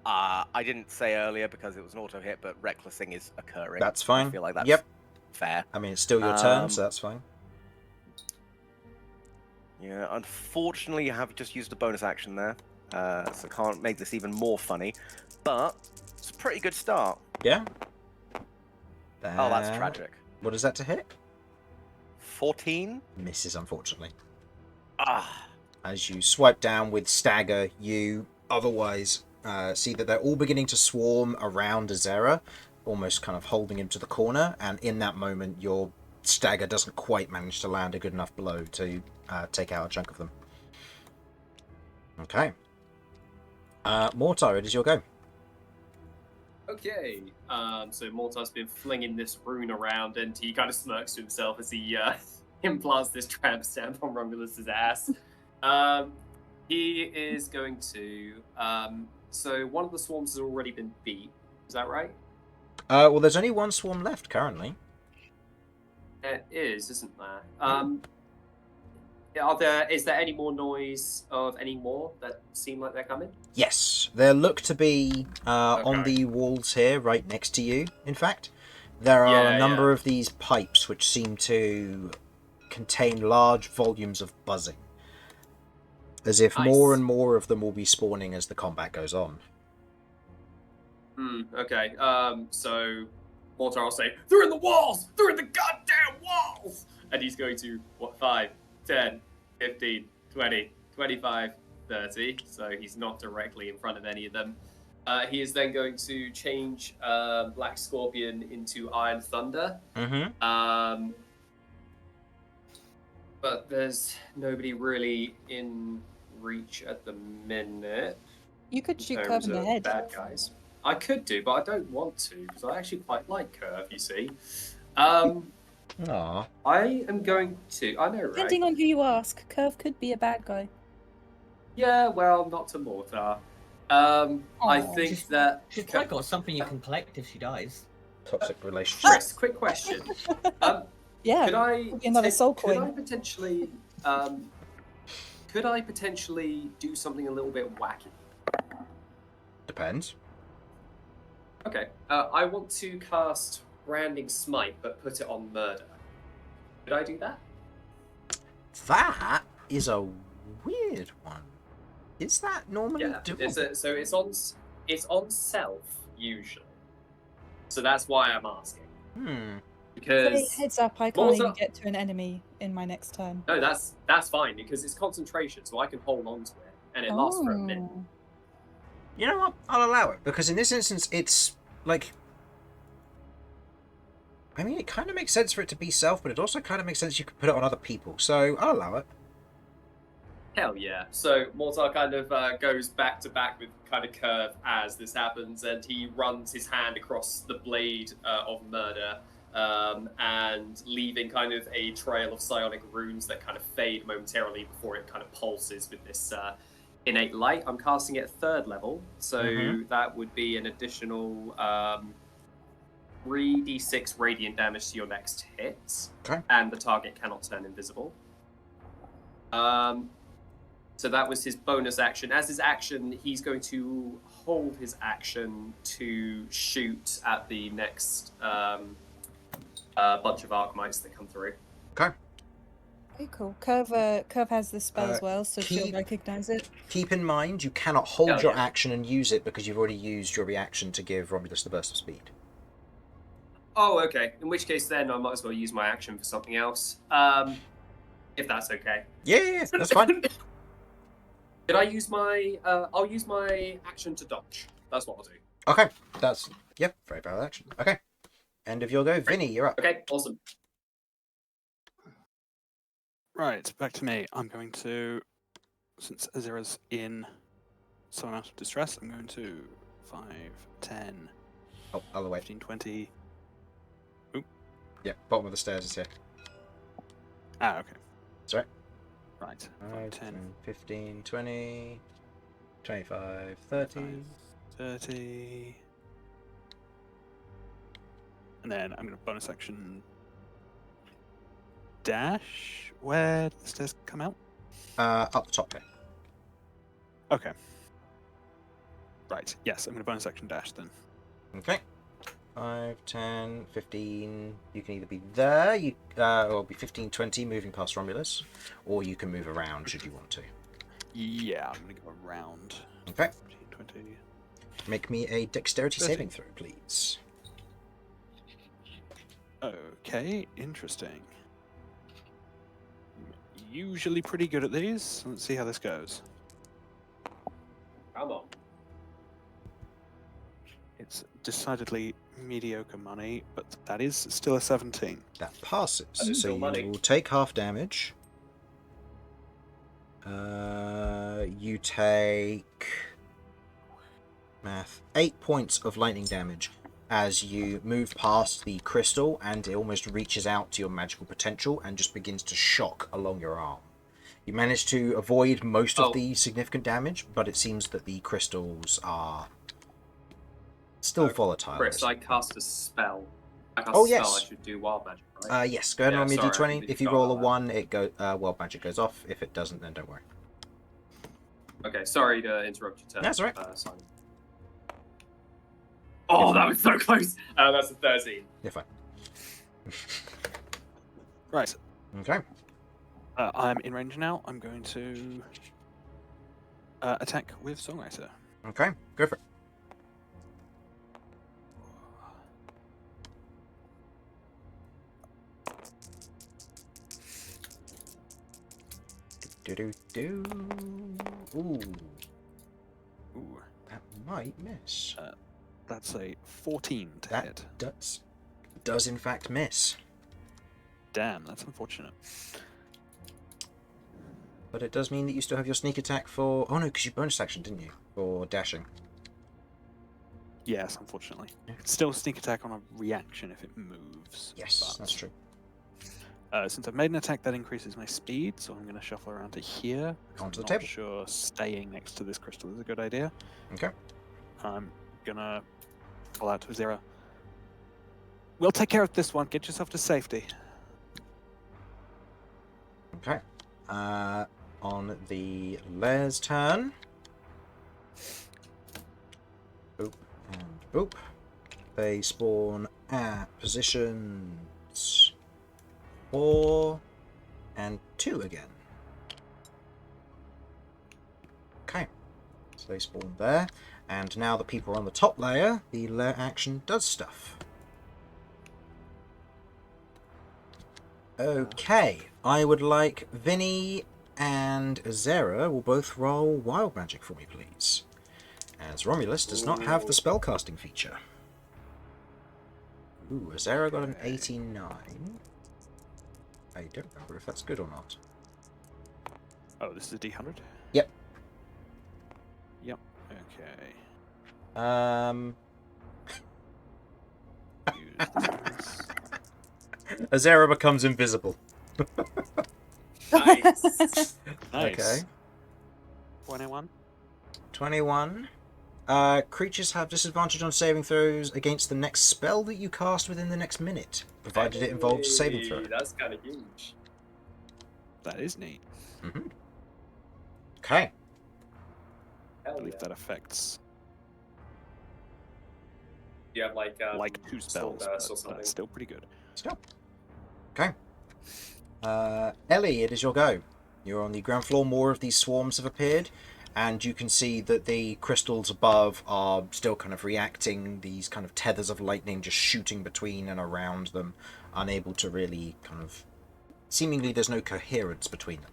I didn't say earlier because it was an auto hit, but recklessing is occurring. That's fine. I feel like that's Yep. fair. I mean, it's still your turn, so that's fine. Yeah, unfortunately, I have just used a bonus action there, so can't make this even more funny. But it's a pretty good start. Yeah. Oh, that's tragic. What is that to hit? 14. Misses, unfortunately. Ah. As you swipe down with stagger, you otherwise see that they're all beginning to swarm around Ezera, almost kind of holding him to the corner, and in that moment your stagger doesn't quite manage to land a good enough blow to take out a chunk of them. Okay. Mortar, it is your go. Okay, so Mortar's been flinging this rune around, and he kind of smirks to himself as he implants this tramp stamp on Romulus's ass. He is going to... so one of the swarms has already been beat, is that right? Well, there's only one swarm left currently. It is, isn't there? Is there any more noise of any more that seem like they're coming? Yes, there look to be on Okay. the walls here, right next to you, in fact. There are a number Yeah. of these pipes which seem to contain large volumes of buzzing. As if Nice. more and more of them will be spawning as the combat goes on. Okay, so Mortar will say, "They're in the walls! They're in the goddamn walls!" And he's going to, 5, 10, 15, 20, 25, 30. So he's not directly in front of any of them. He is then going to change Black Scorpion into Iron Thunder. Mm-hmm. But there's nobody really in reach at the minute. You could in shoot Kirv terms in the of head. Bad guys. I could do, but I don't want to, because I actually quite like Kirv, you see. Aww. I am going to... I know, right? Depending on who you ask, Kirv could be a bad guy. Yeah, well, not to Mortar. I Aw. think that... She's quite got something you can collect if she dies. Toxic relationship. Chris, quick question. Yeah. Could I... Could be another soul could I coin. potentially... could I potentially do something a little bit wacky? Depends. Okay. I want to cast Branding Smite, but put it on Murder. Could I do that? That is a weird one. Is that normally Yeah. doable? So it's on self usually. So that's why I'm asking. Hmm. Because Heads up, I can't even get to an enemy in my next turn. no, that's fine because it's concentration, so I can hold on to it, and it lasts for a minute. Oh. You know what? I'll allow it, because in this instance, it's, like... I mean, it kind of makes sense for it to be self, but it also kind of makes sense you could put it on other people, so I'll allow it. Hell yeah. So Mortar kind of goes back to back with kind of Kirv as this happens, and he runs his hand across the blade of Murder, and leaving kind of a trail of psionic runes that kind of fade momentarily before it kind of pulses with this innate light. I'm casting it at 3rd level, so that would be an additional 3d6 radiant damage to your next hit, Okay. and the target cannot turn invisible. So that was his bonus action. As his action, he's going to hold his action to shoot at the next bunch of Archmites that come through. Okay. Okay, cool. Kirv has this spell as well, so she'll keep- recognize it. Keep in mind, you cannot hold Hell your yeah. action and use it because you've already used your reaction to give Romulus the burst of speed. Oh, okay. In which case, then I might as well use my action for something else. If that's okay. Yeah, that's fine. Did I use my... I'll use my action to dodge. That's what I'll do. Okay, that's... Yep, very valid action. Okay. End of your go. Vinny, you're up. Okay, awesome. Right, back to me. I'm going to, since Ezera's in some amount of distress, I'm going to 5, 10, Oh, other way. 15, 20. Yeah, bottom of the stairs is here. Ah, okay. Sorry. Right. 5, 10, 15, 20, 25, 30. 30. And then I'm going to bonus action dash. Where do the stairs come out? Up the top here. Okay. Right, yes, I'm going to bonus action dash then. Okay. 5, 10, 15. You can either be there, or be 15, 20, moving past Romulus, or you can move around should you want to. Yeah, I'm going to go around. Okay. 15, 20. Make me a dexterity 30. saving throw, please. Okay, interesting. Usually pretty good at these. Let's see how this goes. Come on. It's decidedly mediocre money, but that is still a 17. That passes. That is So still you money. will take half damage. You take math 8 points of lightning damage as you move past the crystal, and it almost reaches out to your magical potential and just begins to shock along your arm. You manage to avoid most of the significant damage, but it seems that the crystals are still volatile. Chris, I cast a spell. I cast Oh, a spell, yes. I should do wild magic, right? Yes, go ahead and roll me a sorry, I d20. completely If you forgot roll a about that. 1, it go wild magic goes off. If it doesn't, then don't worry. Okay, sorry to interrupt your turn. That's all right. Simon. Oh, that was so close! That's a 13. You're fine. Right. Okay. I'm in range now. I'm going to attack with Songwriter. Okay, go for it. Do. Ooh, Ooh, that might miss. that's a 14 to That hit. does in fact miss. Damn, that's unfortunate. But it does mean that you still have your sneak attack for... Oh no, because you bonus action, didn't you? For dashing. Yes, unfortunately. Yeah. It's still sneak attack on a reaction if it moves. Yes, but, that's true. Since I've made an attack, that increases my speed, so I'm going to shuffle around to here. 'cause Onto I'm the not table. sure staying next to this crystal is a good idea. Okay. I'm going to call out to Ezera. We'll take care of this one. Get yourself to safety. Okay. On the Lair's turn. Boop and boop. They spawn at positions 4 and 2 again. Okay. So they spawn there. And now the people on the top layer, the lair action does stuff. Okay, I would like Vinny and Ezera will both roll wild magic for me, please. As Romulus does not have the spellcasting feature. Ooh, Ezera got an 89. I don't remember if that's good or not. Oh, this is a D100? Yep. Yep. Okay. Use this. Ezera becomes invisible. Nice. Nice. Okay. 21. 21. Creatures have disadvantage on saving throws against the next spell that you cast within the next minute, provided it involves a saving throw. Hey, that's kind of huge. That is neat. Mm-hmm. Okay. I Hell believe yeah. that affects You have like 2 spells, Soul Burst or but something. that's still pretty good. Still. Okay. Ellie, it is your go. You're on the ground floor. More of these swarms have appeared, and you can see that the crystals above are still kind of reacting. These kind of tethers of lightning just shooting between and around them, unable to really kind of... Seemingly there's no coherence between them.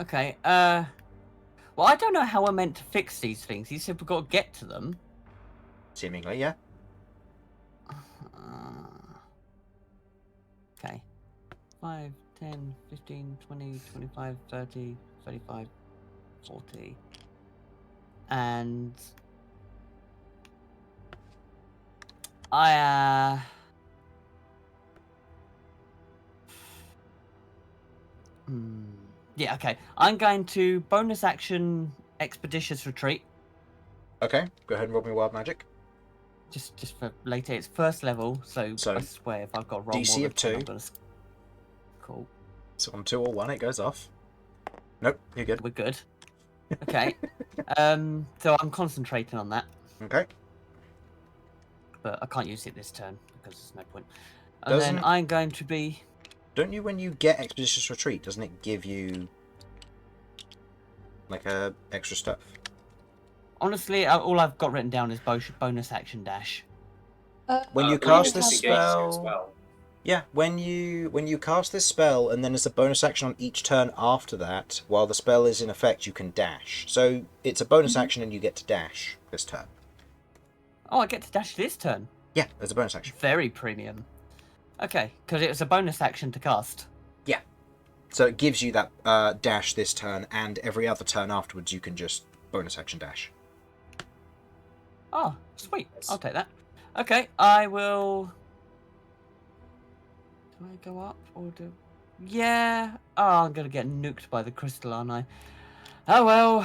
Okay, well, I don't know how we're meant to fix these things. You said we've got to get to them. Seemingly, yeah. Okay. 5, 10, 15, 20, 25, 30, 35, 40. And... Yeah, okay. I'm going to bonus action expeditious retreat. Okay, go ahead and roll me wild magic. Just for later. It's first level, so So, I swear if I've got roll DC more of than 10, 2. I'm gonna... Cool. So on 2 or 1, it goes off. Nope, you're good. We're good. Okay. So I'm concentrating on that, Okay. but I can't use it this turn because there's no point. And Doesn't- then I'm going to be... Don't you, when you get Expeditious Retreat, doesn't it give you like extra stuff? Honestly, all I've got written down is bonus action dash. When you We cast can this disengage you spell, as well. yeah, when you cast this spell, and then as a bonus action on each turn after that, while the spell is in effect, you can dash. So it's a bonus action, and you get to dash this turn. Oh, I get to dash this turn. Yeah, as a bonus action. Very premium. Okay, because it was a bonus action to cast. Yeah. So it gives you that dash this turn, and every other turn afterwards, you can just bonus action dash. Oh, sweet. Yes. I'll take that. Okay, I will... Do I go up or do... Yeah. Oh, I'm going to get nuked by the crystal, aren't I? Oh, well.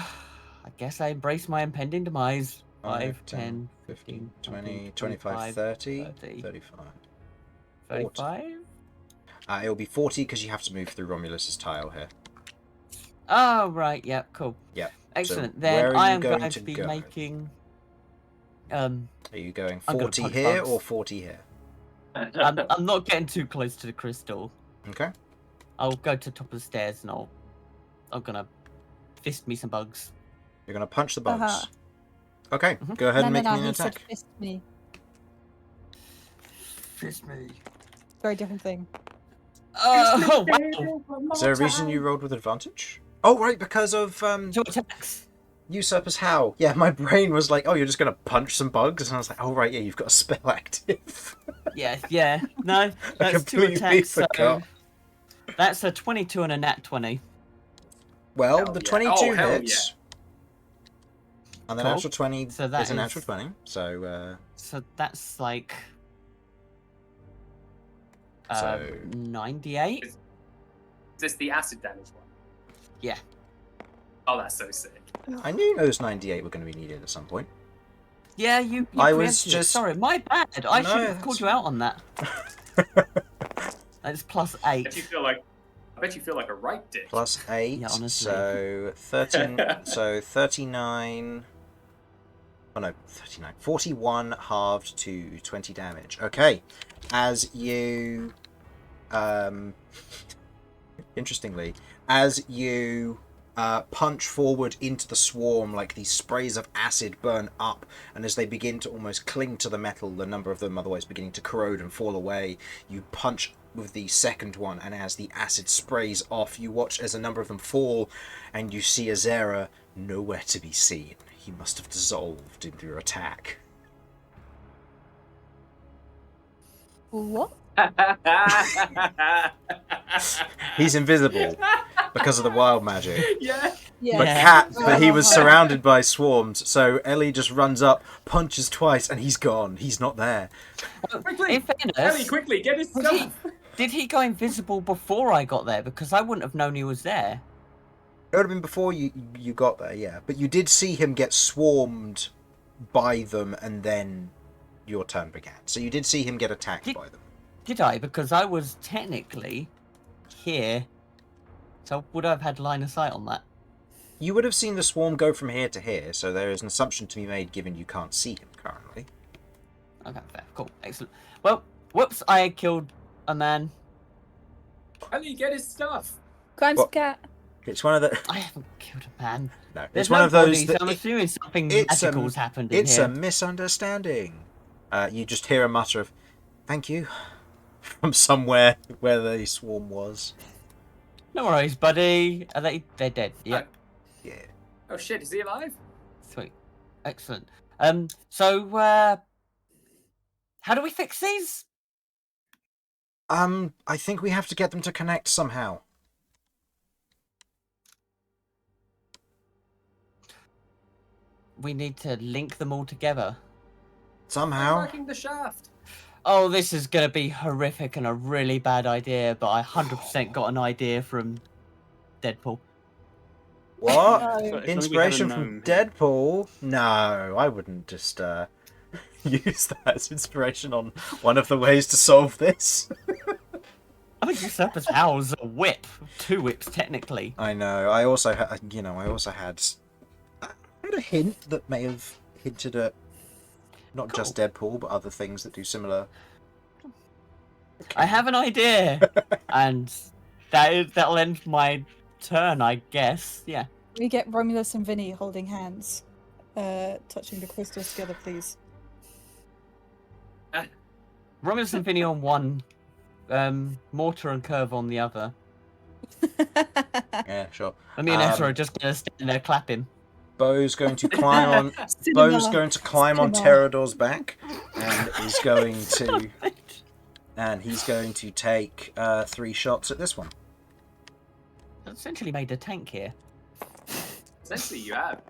I guess I embrace my impending demise. 5, 10, 15, 20, 25, 30, 35. 35? It'll be 40 because you have to move through Romulus's tile here. Oh, right. Yeah, cool. Yeah. Excellent. So then where are I you am going going to to be go? making... Are you going I'm gonna 40 punch here bugs. or 40 here? I'm not getting too close to the crystal. Okay. I'll go to the top of the stairs and I'm gonna fist me some bugs. You're going to punch the bugs. Uh-huh. Okay, Mhm. go ahead and make me an he said attack. fist me. Fist me. Very different thing. Oh, wow. Is there a reason you rolled with advantage? Oh, right, because of 2 attacks. Usurper's Howl. Yeah, my brain was like, oh, you're just going to punch some bugs? And I was like, oh, right, yeah, you've got a spell active. Yeah. No, that's 2 completely attacks. So forgot. that's a 22 and a nat 20. Well, Hell the yeah. 22 Oh, hell hits. And the Cool. natural 20 So that is a natural is- 20. So, So that's like... So- 98? Is this the acid damage one? Yeah. Oh, that's so sick. I knew those 98 were going to be needed at some point. Yeah, you I was preempted it. just- Sorry, my bad. I No, should have that's- called you out on that. That's plus I 8. bet you feel like a right dick. Plus 8, Yeah, honestly. so 13, so 39... Oh no, 39. 41 halved to 20 damage. Okay, as you... Interestingly, as you punch forward into the swarm, like these sprays of acid burn up, and as they begin to almost cling to the metal, the number of them otherwise beginning to corrode and fall away, you punch with the second one, and as the acid sprays off, you watch as a number of them fall, and you see Ezera nowhere to be seen. He must have dissolved in your attack. What? He's invisible because of the wild magic. Yeah. Yeah. But but he was surrounded by swarms, so Ellie just runs up, punches twice, and he's gone. He's not there. Quickly, In fairness, Ellie, quickly, get his stuff. did he go invisible before I got there? Because I wouldn't have known he was there. It would have been before you got there, yeah. But you did see him get swarmed by them, and then your turn began. So you did see him get attacked by them. Did I? Because I was technically here. So would I have had line of sight on that? You would have seen the swarm go from here to here, so there is an assumption to be made given you can't see him currently. Okay, fair. Cool. Excellent. Well, whoops, I killed a man. Ellie, get his stuff. Crimes What? cat. It's one of the... I haven't killed a man. No, There's it's one no of those bodies, that... I'm assuming something it's a- magical's happened in It's here. a misunderstanding. You just hear a mutter of, thank you, from somewhere where the swarm was. No worries, buddy. Are they're dead? Yep. Yeah. Oh shit, is he alive? Sweet. Excellent. So, how do we fix these? I think we have to get them to connect somehow. We need to link them all together. Somehow. Working the shaft. Oh, this is going to be horrific and a really bad idea, but I 100% got an idea from Deadpool. What? No. So if only we had a Inspiration from gnome here. Deadpool? No, I wouldn't just use that as inspiration on one of the ways to solve this. I think Usurper's Howl's a whip. 2 whips, technically. I know. I also had, I had a hint that may have hinted at not just Deadpool, but other things that do similar. I have an idea, and that'll end my turn, I guess. Yeah. We get Romulus and Vinny holding hands, touching the crystals together, please. Romulus and Vinny on one, Mortar and Kirv on the other. Yeah, sure. And me and Ezra are just gonna stand there clapping. Beau's going to climb on. Beau's going to climb on Terador's back, and is going to. And he's going to take 3 shots at this one. Essentially made a tank here. Essentially, you have.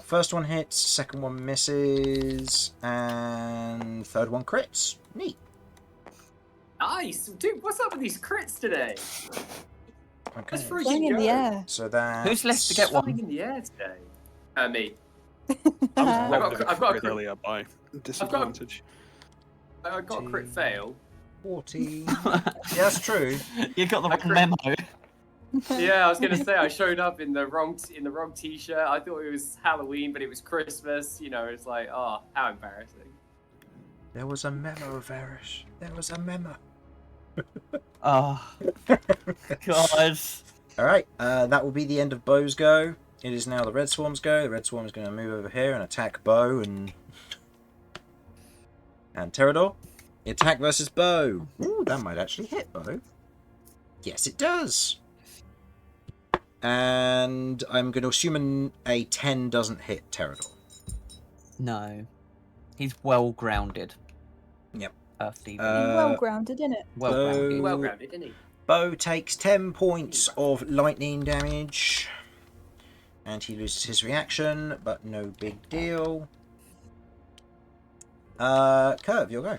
First one hits, second one misses, and third one crits. Neat. Nice, dude. What's up with these crits today? Okay. Let's freaking Flying in go. the air. So that. Who's left to get Flying one? in the air today. Me. I was I've got a crit crit. earlier by disadvantage. I got a crit fail. 14. Yeah, that's true. You got the wrong memo. Yeah, I was gonna say I showed up in the wrong t-shirt. I thought it was Halloween, but it was Christmas. You know, it's like, oh, how embarrassing. There was a memo, Varys. There was a memo. Oh, God. Alright, that will be the end of Beau's go. It is now the Red Swarm's go. The Red Swarm is going to move over here and attack Beau and Terador. Attack versus Beau. Ooh, that might actually hit Beau. Yes, it does. And I'm going to assume a 10 doesn't hit Terador. No. He's well grounded. Yep. Earthly. well grounded, isn't it? Well Beau- grounded. Well grounded, didn't he? Beau takes 10 points of lightning damage. And he loses his reaction, but no big deal. Kirv, your go.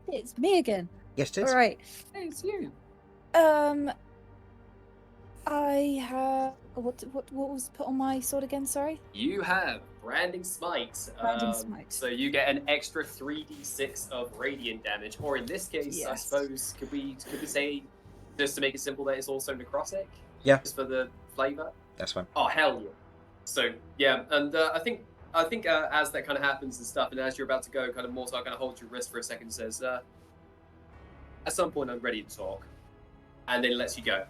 It's me again. Yes, it is. All right. Hey, it's you. I have what was put on my sword again? Sorry. You have Branding Smite. Branding Smite. So you get an extra 3d6 of radiant damage, or in this case, I Yes. suppose, could we say, just to make it simple, that it's also necrotic? Yeah. Just for the flavour. That's fine. Oh hell yeah! So yeah, and I think as that kind of happens and stuff, and as you're about to go, kind of Mortar kind of holds your wrist for a second, and says, "At some point, I'm ready to talk," and then lets you go.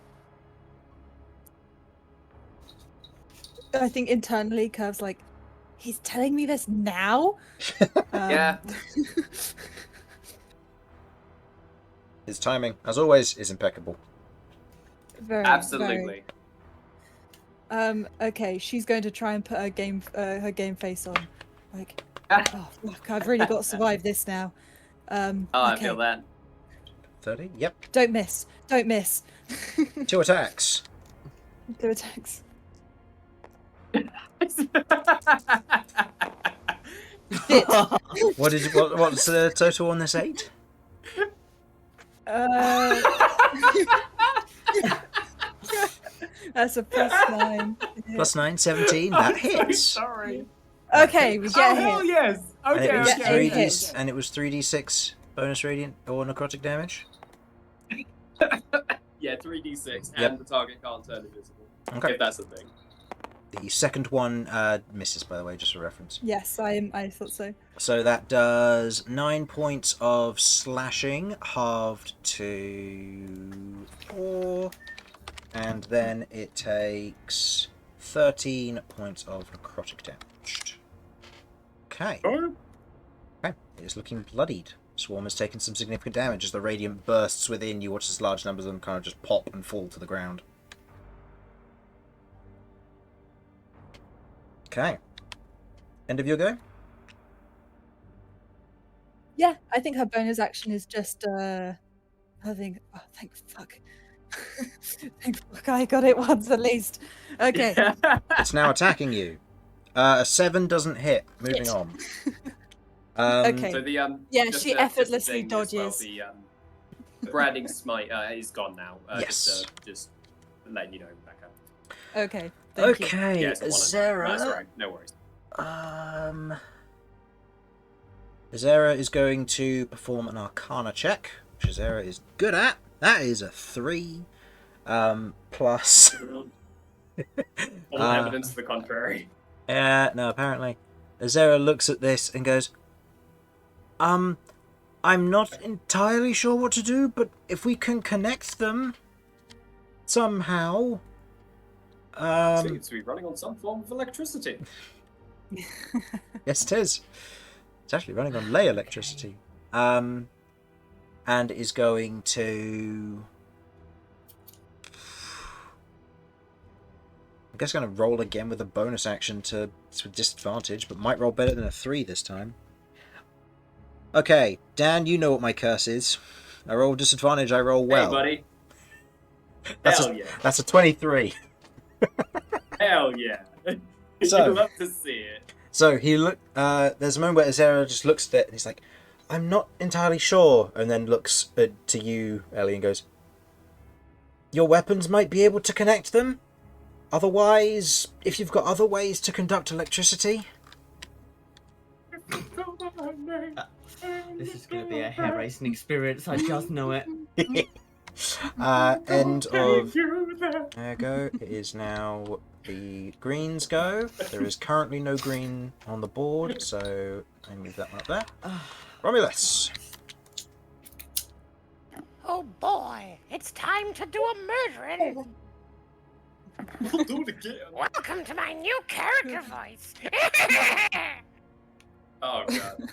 I think internally, Curve's like, he's telling me this now. Yeah. His timing, as always, is impeccable. Very, Absolutely. very. Okay, she's going to try and put her game face on. Like, oh fuck, I've really got to survive this now. Oh, I okay. feel that. 30? Yep. Don't miss. Don't miss. 2 attacks. 2 attacks. What's the total on this 8? That's a +9. Yeah. +9, 17. That hits. Sorry. Okay, we get Oh a hit. hell yes. And Okay. it was Yeah, Okay. it hits. and it was 3d6 bonus radiant or necrotic damage. Yeah, 3d6, Yep. and the target can't turn invisible. Okay. If that's a thing. The second one misses, by the way, just for reference. Yes, I thought so. So that does 9 points of slashing, halved to 4, and then it takes 13 points of necrotic damage. Okay. Okay. It is looking bloodied. Swarm has taken some significant damage as the radiant bursts within. You watch as large numbers of them kind of just pop and fall to the ground. Okay. End of your go? Yeah, I think her bonus action is just I think oh thank fuck. Thank fuck I got it once at least. Okay. It's now attacking you. A 7 doesn't hit. Moving Shit. on. Okay. So the Yeah, just she just effortlessly thing as well, dodges. the branding smite is gone now. Yes. Just letting you know, Becca. Okay. Thank you. Okay, Yeah, it's the one That's Ezera. right. No worries. Ezera is going to perform an Arcana check, which Ezera is good at. That is a 3. Plus. All evidence to the contrary. No, apparently. Ezera looks at this and goes, I'm not entirely sure what to do, but if we can connect them somehow. Seems to be running on some form of electricity. Yes, it is. It's actually running on ley electricity. And is going to... I guess going to roll again with a bonus action to disadvantage, but might roll better than a 3 this time. Okay, Dan, you know what my curse is. I roll disadvantage, I roll well. Hey, buddy. That's Hell yeah. That's a 23. Hell yeah. So- You love to see it. So he there's a moment where Ezera just looks at it and he's like, I'm not entirely sure, and then looks to you, Ellie, and goes, your weapons might be able to connect them? Otherwise, if you've got other ways to conduct electricity? This is going to be a hair-raising experience. I just know it. End of... There you go. It is now the greens go. There is currently no green on the board, so I move that up there. Romulus. Oh boy, it's time to do a murdering. We'll do it again. Welcome to my new character voice. Oh god.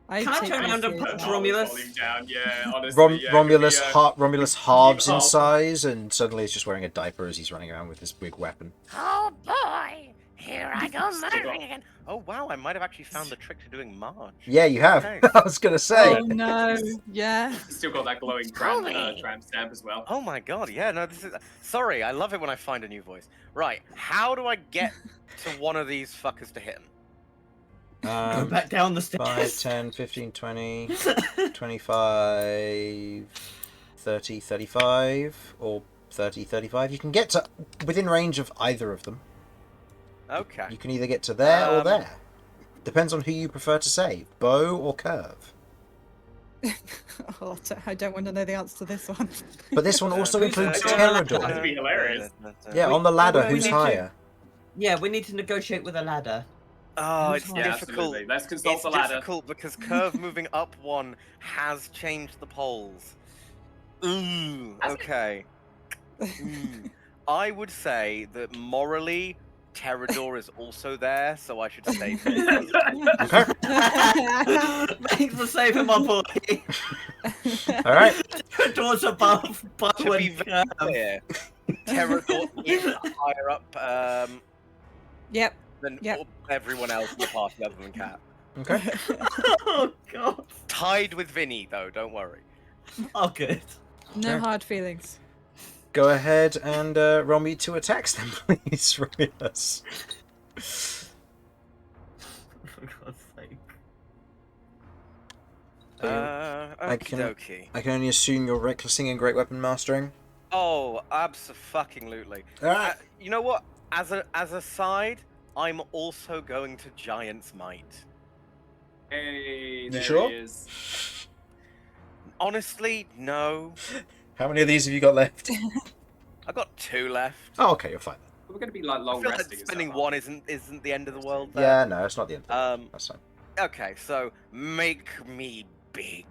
I Can I take turn my around and fears punch out. Romulus? Falling down, yeah, honestly, yeah, Romulus, could be, Romulus halves in up. size, and suddenly he's just wearing a diaper as he's running around with this big weapon. Oh boy, here I go Still murdering got- again. Oh wow, I might have actually found the trick to doing Marge. Yeah, you have. Okay. I was gonna say. Oh no, yeah. Still got that glowing Truly. tramp stamp as well. Oh my god, yeah, no, this is... Sorry, I love it when I find a new voice. Right, how do I get to one of these fuckers to hit him? Go back down the 5, stairs. 10, 15, 20, 25, 30, 35, or 30, 35. You can get to within range of either of them. Okay. You can either get to there or Um, there. Depends on who you prefer to save, Beau or Kirv. Oh, I don't want to know the answer to this one. But this one also includes That'd Pterodor. be hilarious. Yeah, on the ladder, we who's need to- higher? Yeah, we need to negotiate with a ladder. Oh, it's Yeah, difficult. absolutely. Let's consult It's the ladder. difficult because Kirv moving up one has changed the poles. Ooh, Has it? okay. Ooh. I would say that morally, Pterodor is also there, so I should save him. Okay. Thanks for saving my boy. Alright. Doors above, Beau To be and very Kirv. clear, Pterodor is higher up Yep. than Yep. everyone else in the party other than Cat. Okay. Oh god. Tied with Vinny, though, don't worry. Oh good. No Sure. hard feelings. Go ahead and roll me 2 attacks then, please, Romulus. For God's sake. I can- Okey-dokey. I can only assume you're recklessing and great weapon mastering. Oh, abso-fucking-lutely. Alright. You know what? As a side, I'm also going to Giant's Might. Hey, there sure? he is. Honestly, no. How many of these have you got left? I got 2 left. Oh, okay, you're fine. We're going to be like I long feel like resting. and spending stuff, one isn't the end of the world. There. Yeah, no, it's not the end. That's fine. Okay, so make me big.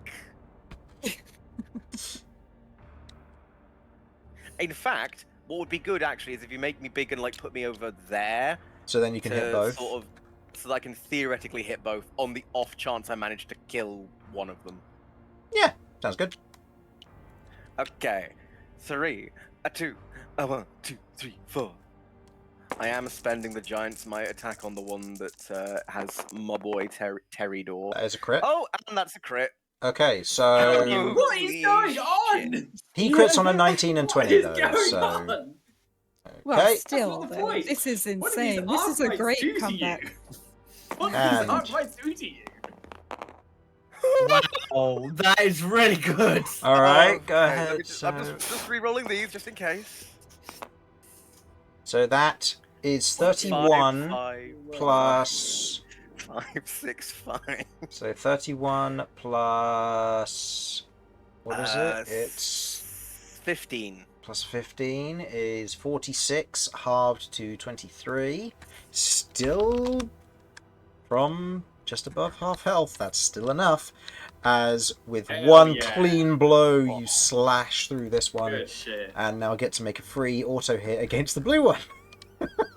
In fact, what would be good actually is if you make me big and like put me over there. So then you can hit both. Sort of, so that I can theoretically hit both on the off chance I manage to kill one of them. Yeah, sounds good. Okay, 3, a 2, a 1, 2, 3, 4. I am spending the Giant's Might attack on the one that has my boy Pterodor. That is a crit. Oh, and that's a crit. Okay, so What is going on? he crits on a 19 and What 20 is though. going So on? Well, okay, still, That's not the though, point. this is What do these insane. This is a archives great do to comeback. you? What do And- these archives do to you? Wow, that is really good. all right, go Okay, let ahead. me I'm just re-rolling these just in case. So that is 31 5, plus. 5, 6, 5. So 31 plus. What is it? It's 15. plus 15 is 46, halved to 23. Still from just above half health. That's still enough. As with Hell one yeah. clean blow, you slash through this one, Good shit. and now get to make a free auto hit against the blue one.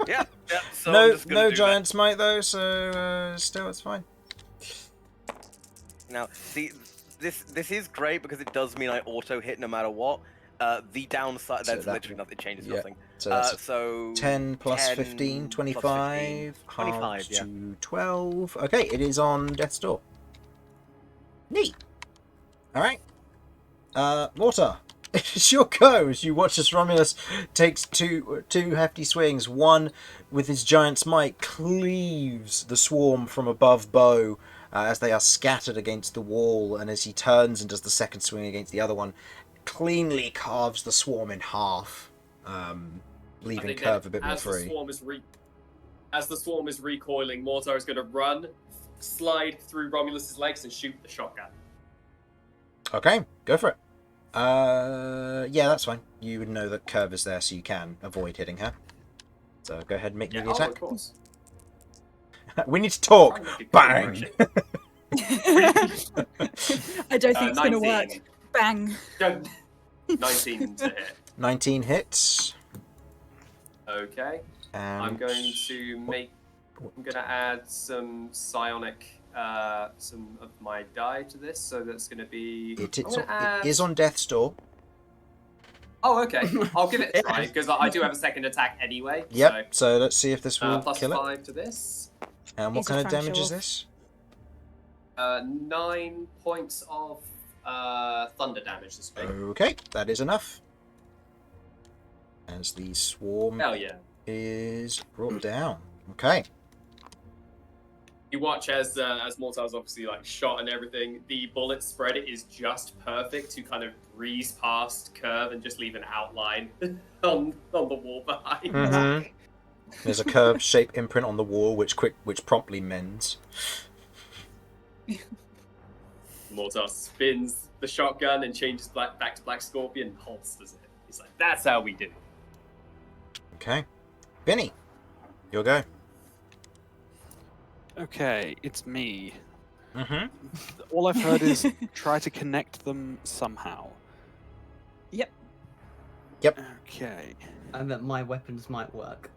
Yeah. So I'm No, just gonna no do giant smite though, so still it's fine. that. Now, see, this is great because it does mean I auto hit no matter what. The downside, So that's that literally nothing. It changes yeah. nothing. So that's So 10 plus 10 15, plus 25, 25, halved yeah. to 12. Okay, it is on death's door. Neat. Alright. Mortar, it's your go as you watch as Romulus takes two hefty swings. One with his giant smite cleaves the swarm from above Beau as they are scattered against the wall, and as he turns and does the second swing against the other one, cleanly carves the swarm in half, leaving Kirv a bit more free. As the swarm is recoiling, Mortar is going to run, slide through Romulus's legs, and shoot the shotgun. Okay, go for it. Yeah, that's fine. You would know that Kirv is there, so you can avoid hitting her. So go ahead and make me the attack. Of course. We need to talk. Bang! I don't think it's going to work. Bang. 19 to hit. 19 hits. Okay. And I'm going to add some psionic, some of my die to this, so that's going to be. It is on death's door. Oh, okay. I'll give it a try because I do have a second attack anyway. Yep. So let's see if this will plus kill it. 5 to this. And what kind of damage is this? 9 points of thunder damage this week. Okay, that is enough. As the swarm Hell yeah. is brought down. Okay. You watch as Mortar's obviously like shot and everything. The bullet spread is just perfect to kind of breeze past Kirv and just leave an outline on the wall behind. Mm-hmm. There's a curved shape imprint on the wall, which promptly mends. Mortar spins the shotgun and changes back to Black Scorpion and holsters it. He's like, "That's how we do it." Okay, Vinny, your go. Okay, it's me. Mm-hmm. All I've heard is try to connect them somehow. Yep. Okay. And that my weapons might work.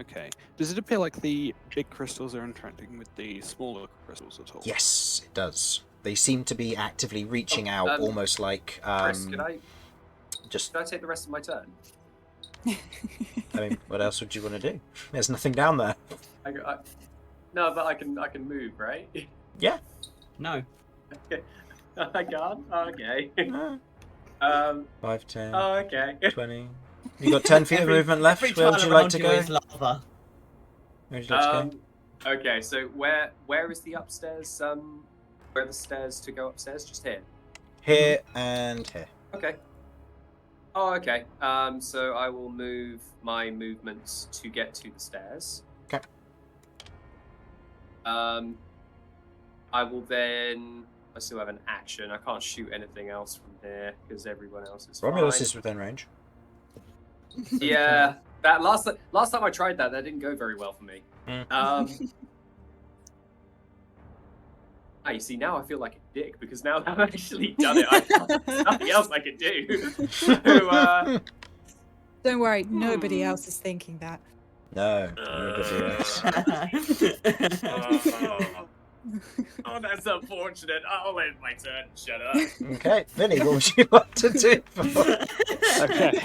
Okay. Does it appear like the big crystals are interacting with the smaller crystals at all? Yes, it does. They seem to be actively reaching out, almost like Chris, could I take the rest of my turn? I mean, what else would you want to do? There's nothing down there. No, but I can move, right? Yeah. No. I can't. Okay. 5, 10, Oh, okay. 20. You got 10 feet of movement left. Where would you like to go? Where would you like to go? Okay, so where is the upstairs? Where are the stairs to go upstairs? Just here. Here and here. Okay. Oh, okay. So I will move my movements to get to the stairs. Okay. I will then. I still have an action. I can't shoot anything else from here because everyone else is Romulus fine. is within range. Yeah, that last time I tried that didn't go very well for me. You see, now I feel like a dick because now that I've actually done it, there's nothing else I can do. So, Don't worry, nobody else is thinking that. No. Nobody else. Oh, that's unfortunate. I'll end my turn. Shut up. Okay, Vinny, what would you like to do? Okay.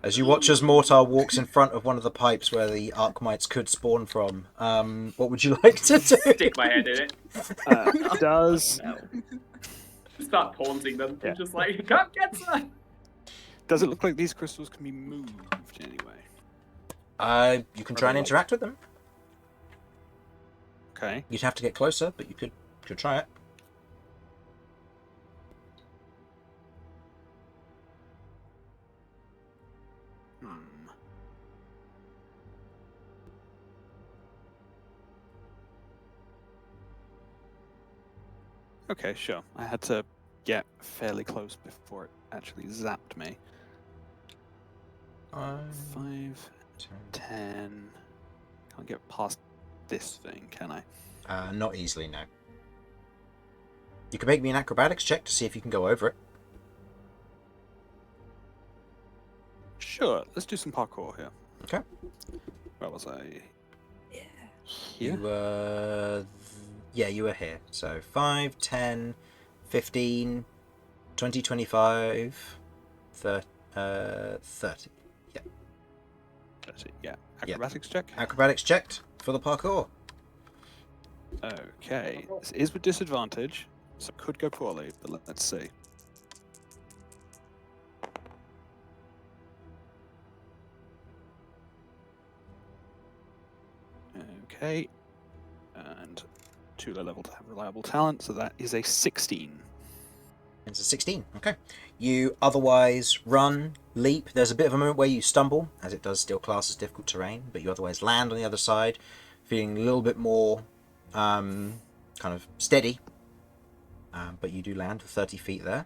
As you watch as Mortar walks in front of one of the pipes where the Archmites could spawn from, what would you like to do? Stick my head in it. Does Start taunting them. Yeah. Just like, come get some. it look like these crystals can be moved anyway? You can try and interact with them. Okay. You'd have to get closer, but you could try it. Okay, sure. I had to get fairly close before it actually zapped me. 5, 10. Can't get past this thing, can I? Not easily, no. You can make me an acrobatics check to see if you can go over it. let's do some parkour here. Okay. Where was I? Yeah. Here. You were here. So 5, 10, 15, 20, 25, 30. 30. Yeah. That's it, yeah. Acrobatics check. Acrobatics checked for the parkour. Okay. This is with disadvantage, so it could go poorly, but let's see. Okay. And too low level to have reliable talent, so that is a 16. It's a 16. Okay. You otherwise run, leap. There's a bit of a moment where you stumble, as it does still class as difficult terrain, but you otherwise land on the other side, feeling a little bit more kind of steady. But you do land 30 feet there.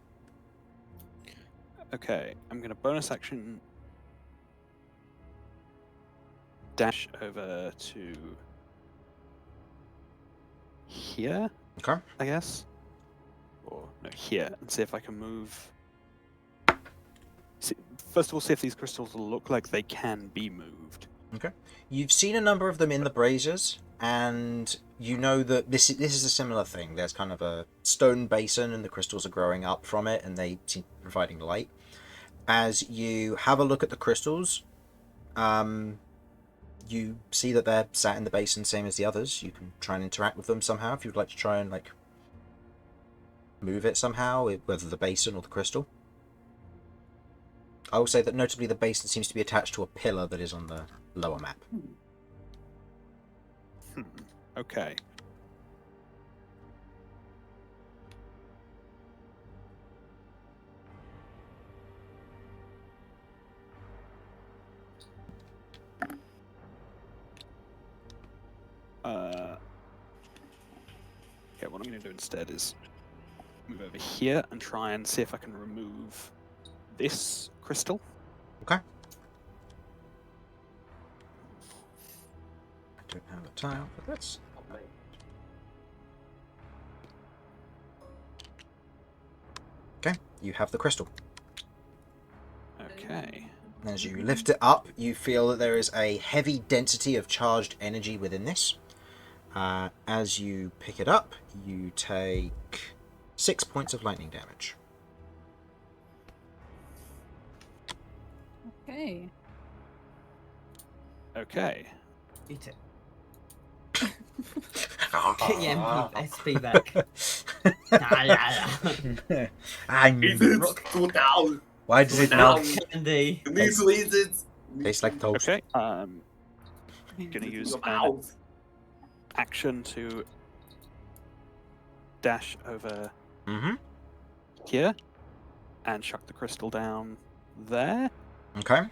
Okay, I'm going to bonus action dash over to here, Okay. I guess. Or, no, here, and see if I can move. First of all, see if these crystals look like they can be moved. Okay. You've seen a number of them in the braziers, and you know that this is a similar thing. There's kind of a stone basin, and the crystals are growing up from it, and they seem providing light. As you have a look at the crystals, you see that they're sat in the basin, same as the others. You can try and interact with them somehow if you'd like to try and move it somehow, whether the basin or the crystal. I will say that notably the basin seems to be attached to a pillar that is on the lower map. Okay. Okay, what I'm going to do instead is move over here and try and see if I can remove this crystal. Okay. I don't have a tile for this. Okay, you have the crystal. Okay. As you lift it up, you feel that there is a heavy density of charged energy within this. As you pick it up, you take 6 points of lightning damage. Okay. Okay. Eat it. Get your SP back. Why does it now Candy. taste like toast? Okay. I'm going to use an action to dash over here and chuck the crystal down there. Okay. And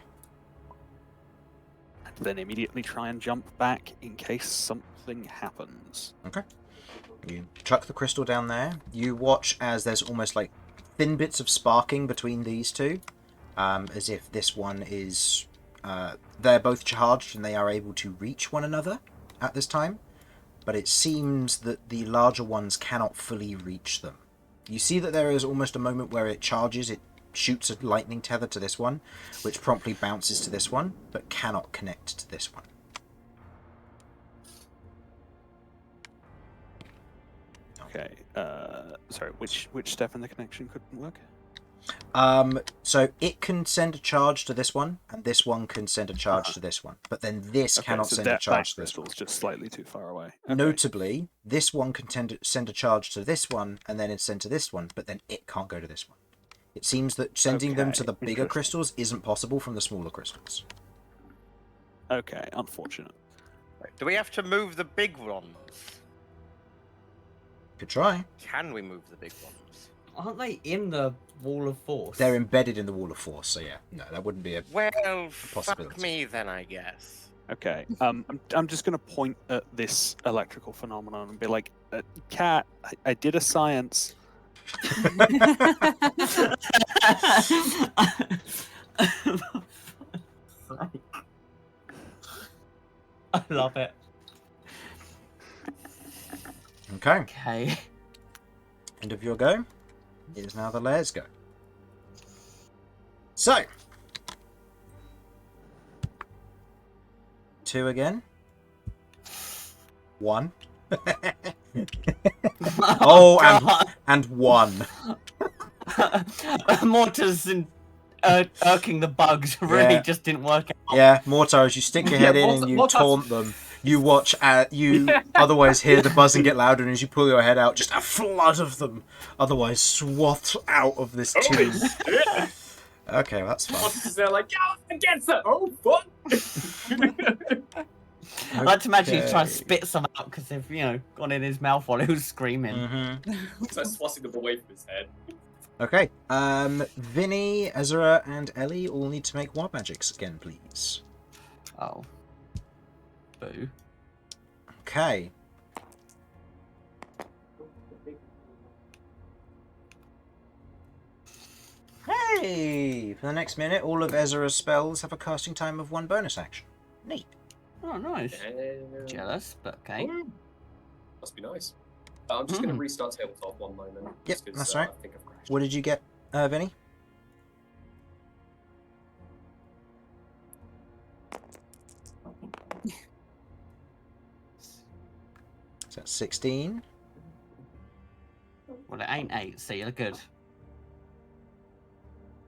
then immediately try and jump back in case something happens. Okay. You chuck the crystal down there. You watch as there's almost like thin bits of sparking between these two, as if this one is... they're both charged and they are able to reach one another at this time, but it seems that the larger ones cannot fully reach them. You see that there is almost a moment where it charges, it shoots a lightning tether to this one, which promptly bounces to this one, but cannot connect to this one. Okay. Sorry, which step in the connection couldn't work? So it can send a charge to this one, and this one can send a charge to this one, but then this cannot so send a charge to this crystal's one. just slightly too far away. Okay. Notably, this one can send a charge to this one, and then it's sent to this one, but then it can't go to this one. It seems that sending them to the bigger Interesting. crystals isn't possible from the smaller crystals. Okay, unfortunate. Do we have to move the big ones? Could try. Can we move the big ones? Aren't they in the wall of force? They're embedded in the wall of force, so yeah. No, that wouldn't be a... Well, fuck possibility. me then, I guess. Okay, I'm just going to point at this electrical phenomenon and be like, Cat, I did a science. I love it. Okay. Okay. End of your go. It is now the Laird's go. So, 2 again. 1. Oh, and 1. Mortar's irking the bugs really Yeah. just didn't work out. Yeah, Mortar, as you stick your head in and you taunt them, you watch, you otherwise hear the buzzing get louder, and as you pull your head out, just a flood of them otherwise swathed out of this Holy tomb. shit! Okay, well, that's fine. They're like, yeah, against it! Oh, fuck! I like to imagine he's trying to Okay. spit some out because they've, gone in his mouth while he was screaming. So swatting them away from his head. Okay, Vinny, Ezera, and Ellie all need to make wild magics again, please. Oh. Boo. Okay. Hey! For the next minute, all of Ezera's spells have a casting time of 1 bonus action. Neat. Oh, nice. Damn. Jealous, but okay. Must be nice. I'm just going to restart tabletop 1 moment. Yep, just 'cause, that's right. I think I've crashed. What did you get, Vinny? So that's 16. Well, it ain't 8, so you're good.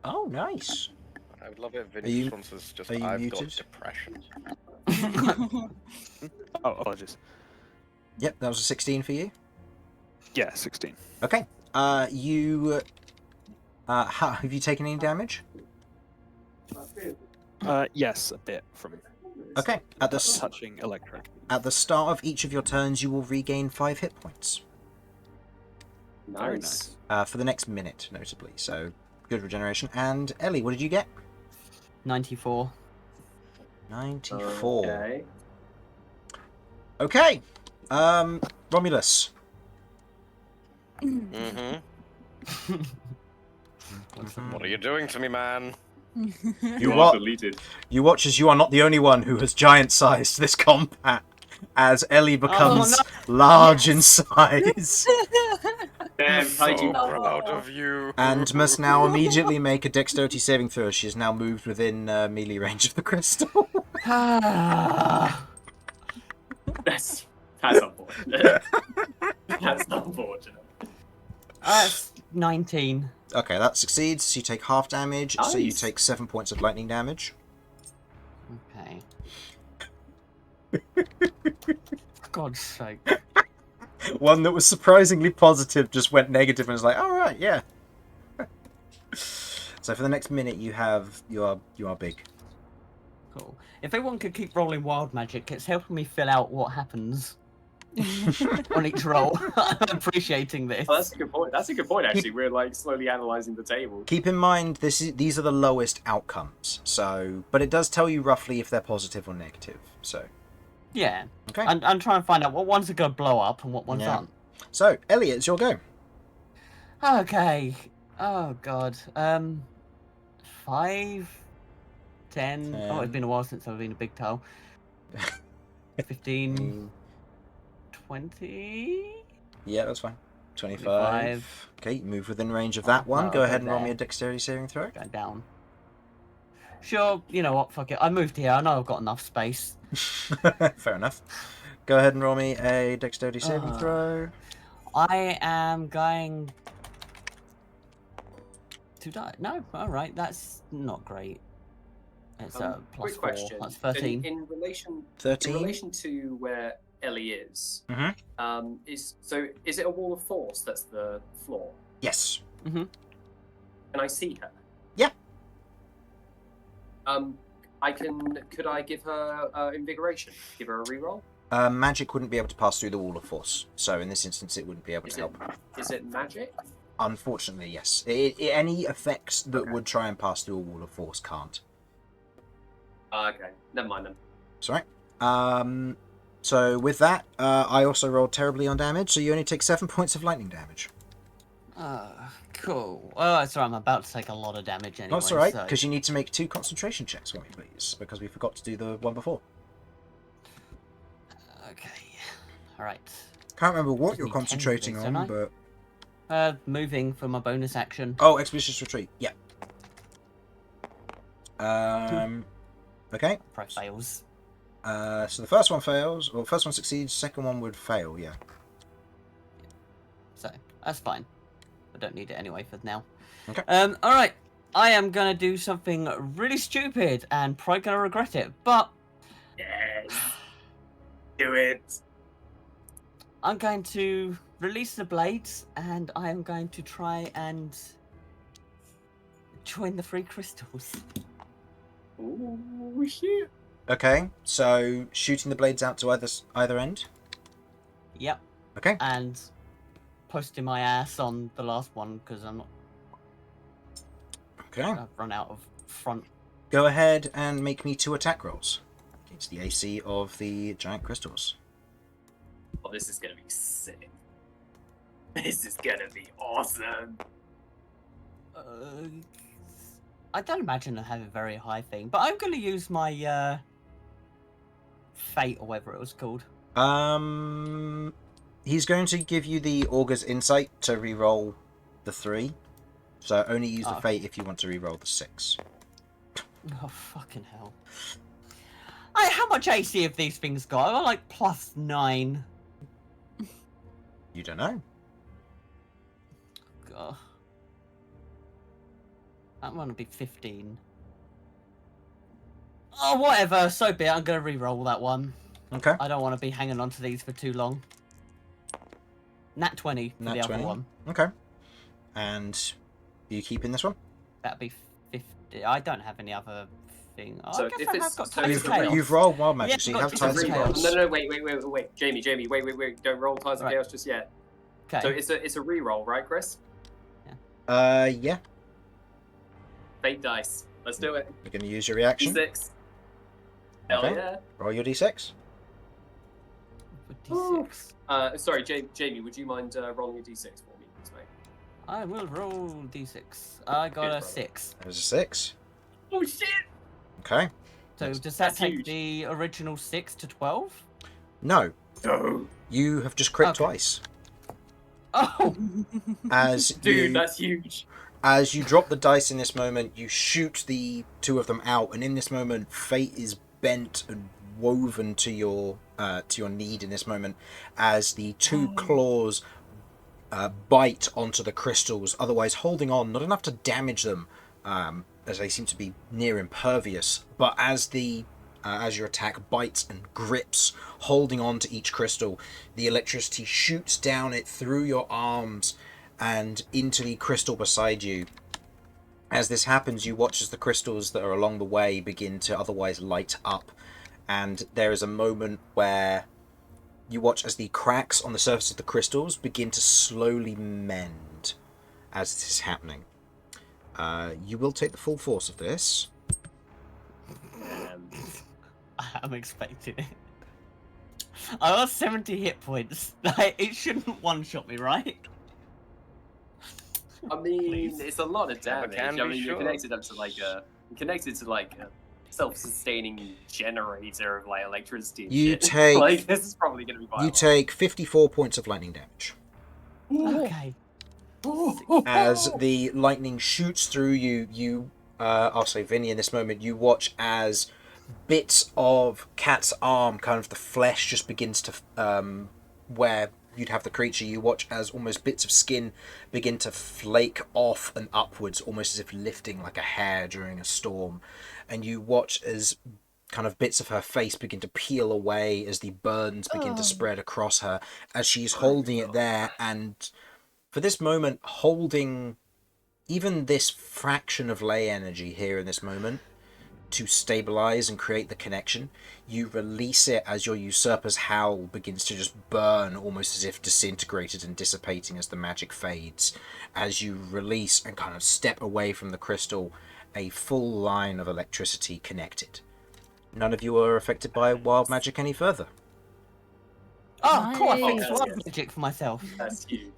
Oh, nice. I would love it if Are Vinny's you- response was just, are you I've muted? got depression. Oh, apologies. Yep, that was a 16 for you. Yeah, 16. Okay. Have you taken any damage? Yes, a bit from Okay. At the touching electric. At the start of each of your turns, you will regain 5 hit points. Very Nice. For the next minute, notably. So, good regeneration. And Ellie, what did you get? 94. 94. Okay. Okay. Romulus. Mm-hmm. What are you doing to me, man? You what? are deleted. You watch as you are not the only one who has giant-sized this combat, as Ellie becomes large in size, Damn, So Kaiju. proud of you. and must now immediately make a dexterity saving throw. She is now moved within melee range of the crystal. That's unfortunate. That's unfortunate. That's 19. Okay, that succeeds. You take half damage, so you Nice. take 7 points of lightning damage. Okay. For God's sake. One that was surprisingly positive just went negative and was like, "All right, yeah." So for the next minute, you are big. Cool. If everyone could keep rolling wild magic, it's helping me fill out what happens on each roll. I'm appreciating this. Oh, that's a good point. That's a good point, actually. We're like slowly analysing the table. Keep in mind, these are the lowest outcomes. So, but it does tell you roughly if they're positive or negative. So, Yeah. okay. I'm trying to find out what ones are going to blow up and what ones Yeah. aren't. So, Elliot, it's your go. Okay. Oh, God. 5, 10. Oh, it's been a while since I've been a big toe. 15, 20. Yeah, that's fine. 25. 25. Okay, you move within range of that Oh, one. no, Go I'll ahead go and roll me there. a dexterity saving throw. Going down. Sure, you know what? Fuck it. I moved here. I know I've got enough space. Fair enough. Go ahead and roll me a dexterity saving throw. I am going to die. No, all right. That's not great. It's a plus Quick 4. question. That's 13. In relation 13. In relation to where Ellie is, Mhm. is it a wall of force that's the floor? Yes. Can I see her? Yeah. Could I give her invigoration? Give her a reroll? Magic wouldn't be able to pass through the wall of force, so in this instance, it wouldn't be able to help. Is it magic? Unfortunately, yes. Any effects that would try and pass through a wall of force can't. Okay, never mind then. It's alright. So with that, I also rolled terribly on damage, so you only take 7 points of lightning damage. Cool. Oh, it's alright. I'm about to take a lot of damage anyway. That's alright, so- because you need to make 2 concentration checks for me, please, because we forgot to do the one before. Okay. Alright. Can't remember what Just you're need 10 concentrating of these, on, don't but... Moving for my bonus action. Oh, Expeditious Retreat, yeah. Okay. Pro fails. So the first one fails, or first one succeeds, second one would fail, yeah. So that's fine. I don't need it anyway for now. Okay. All right. I am gonna do something really stupid and probably gonna regret it, but Yes. Do it. I'm going to release the blades and I am going to try and join the 3 crystals. Ooh, shit. Okay, so shooting the blades out to either end. Yep. Okay. And posting my ass on the last one because I'm not. Okay. I've run out of front. Go ahead and make me 2 attack rolls against the AC of the giant crystals. Oh, this is gonna be sick. This is gonna be awesome. I don't imagine I have a very high thing, but I'm going to use my fate or whatever it was called. He's going to give you the Augur's Insight to re-roll the 3. So only use the fate if you want to re-roll the 6. Oh, fucking hell. How much AC have these things got? I got like +9. You don't know. God. That one would be 15. Oh, whatever. So be it. I'm going to re-roll that one. Okay. I don't want to be hanging on to these for too long. Nat 20 for Nat the 20. other one. Okay. And you keeping this one? That'd be 50. I don't have any other thing. Oh, So I guess if I it's- have got so Tides if of Chaos. You've rolled wild magic, Yeah, so you got have It's a Tides of Chaos. re-roll. Chaos. No, wait. Jamie, wait. Don't roll Tides of Right. Chaos just yet. Okay. So it's a re-roll, right, Chris? Yeah. Fate dice. Let's do it. You're going to use your reaction. D6. Hell Okay. yeah. Roll your d6. D6. Sorry, Jamie, would you mind rolling a d6 for me, please, mate? I will roll D6. I got a Cheers, brother. 6. There's a 6. Oh shit! Okay. So Yes. does that That's take huge. the original 6 to 12? No. No. You have just crit Okay. twice. Oh! As Dude, you, that's huge. as you drop the dice in this moment, you shoot the 2 of them out, and in this moment, fate is bent and woven to your need in this moment, as the 2 claws bite onto the crystals, otherwise holding on, not enough to damage them, as they seem to be near impervious, but as your attack bites and grips, holding on to each crystal, the electricity shoots down it through your arms and into the crystal beside you. As this happens, you watch as the crystals that are along the way begin to otherwise light up, and there is a moment where you watch as the cracks on the surface of the crystals begin to slowly mend as this is happening. You will take the full force of this. I'm expecting it. I got 70 hit points. Like, it shouldn't one-shot me, right? I mean, Please. it's a lot of Never damage. can I be mean, you're sure. connected up to like a self-sustaining generator of like electricity. And You shit. take- like this is probably going to be You violent. take 54 points of lightning damage. Okay. As the lightning shoots through you, I'll say Vinny in this moment, you watch as bits of Cat's arm, kind of the flesh just begins to, where you'd have the creature, you watch as almost bits of skin begin to flake off and upwards, almost as if lifting like a hair during a storm. And you watch as kind of bits of her face begin to peel away as the burns begin to spread across her, as she's holding it there, and for this moment, holding even this fraction of ley energy here in this moment to stabilize and create the connection, you release it as your usurper's howl begins to just burn, almost as if disintegrated and dissipating as the magic fades. As you release and kind of step away from the crystal, a full line of electricity connected. None of you are affected by wild magic any further. Oh, cool. I Nice. fixed Oh, one yes. magic for myself. That's huge.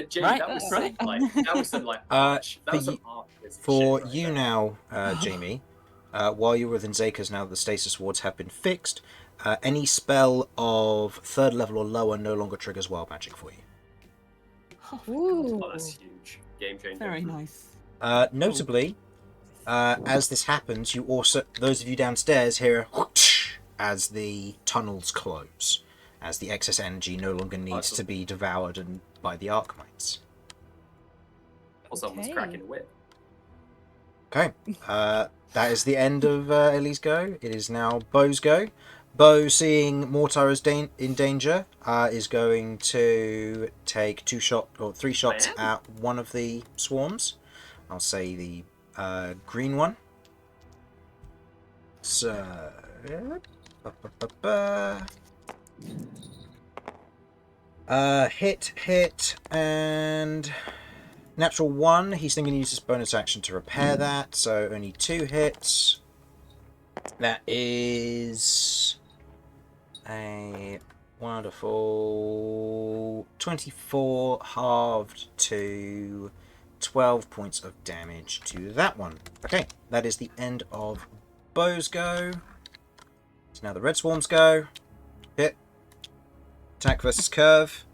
Jamie, Right, that was right. some arch. That for was some you- arch with For shit right you there. now, Jamie, while you're within Zakas, now that the stasis wards have been fixed, any spell of 3rd level or lower no longer triggers wild magic for you. Ooh. Oh, that's huge. Game changer. Very nice. Notably, as this happens, you also, those of you downstairs, hear a whoosh as the tunnels close, as the excess energy no longer needs to be devoured by the Archmites. Or someone's Okay. cracking a whip. Okay, that is the end of Ellie's go. It is now Beau's go. Beau, seeing Mortar is in danger, is going to take 3 shots at one of the swarms. I'll say the green one. So, hit, and natural 1. He's thinking to use his bonus action to repair that, so only 2 hits. That is a wonderful 24 halved to 12 points of damage to that one. Okay, that is the end of Beau's go. So now the red swarms go. Hit. Attack versus Kirv.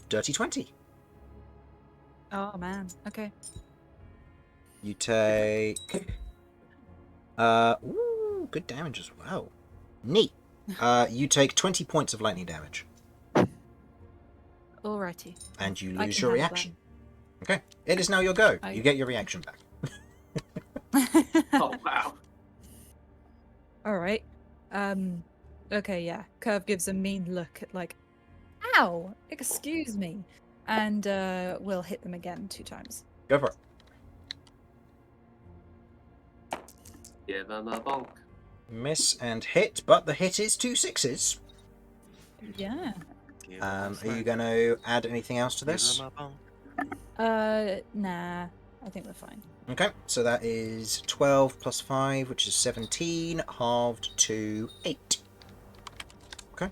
Dirty 20. Oh man. Okay. You take good damage as well. Neat. You take 20 points of lightning damage. Alrighty. And you I lose can your handle reaction. Okay. It is now your go. I- You get your reaction back. that. Oh, wow. All right. Okay, yeah. Kirv gives a mean look at like, ow, excuse me, and we'll hit them again 2 times. Go for it. Give him a bonk. Miss and hit, but the hit is 2 6s. Yeah. Are you going to add anything else to this? Nah. I think we're fine. Okay, so that is 12 plus 5, which is 17, halved to 8. Okay.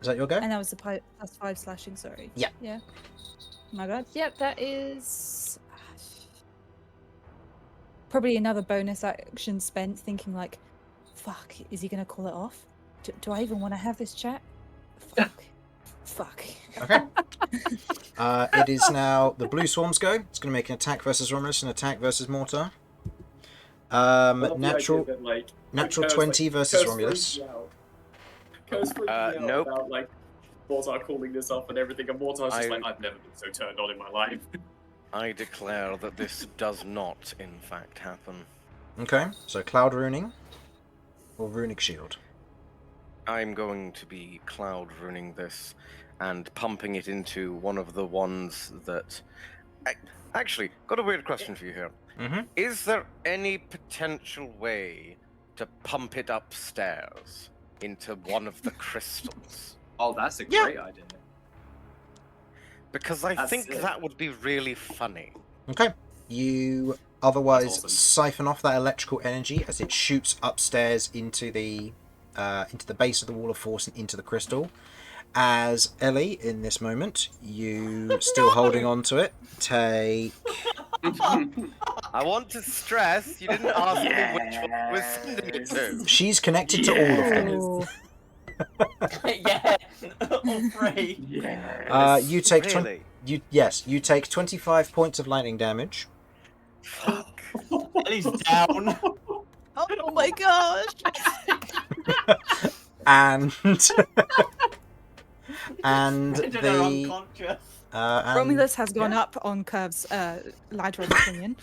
Is that your go? And that was the plus 5 slashing. Sorry. Yeah. Yeah. My bad. Yep, that is probably another bonus action spent thinking like, fuck, is he gonna call it off? Do I even want to have this chat? Fuck. Fuck. Okay. It is now the blue swarms go. It's going to make an attack versus Romulus and attack versus Mortar. Natural 20 versus Romulus. Kirv's freaking out Nope. about like Mortar calling this off and everything, and Mortar's just I- like, I've never been so turned on in my life. I declare that this does not, in fact, happen. Okay, so cloud runing or runic shield. I'm going to be cloud runing this and pumping it into one of the ones that... Actually, got a weird question for you here. Mm-hmm. Is there any potential way to pump it upstairs into one of the crystals? Oh, that's a Yeah. great idea. Because I That's think it. that would be really funny. Okay. You otherwise That's awesome. siphon off that electrical energy as it shoots upstairs into the base of the wall of force and into the crystal. As Ellie, in this moment, you still holding on to it, take... I want to stress, you didn't ask me which one was sending it to. She's connected to all of them. Oh, Yeah, all 3. You take Really? you take 25 points of lightning damage. Fuck. Ellie's down. oh my gosh! and and They're the unconscious. and, Romulus has gone up on Kirv's ladder of opinion.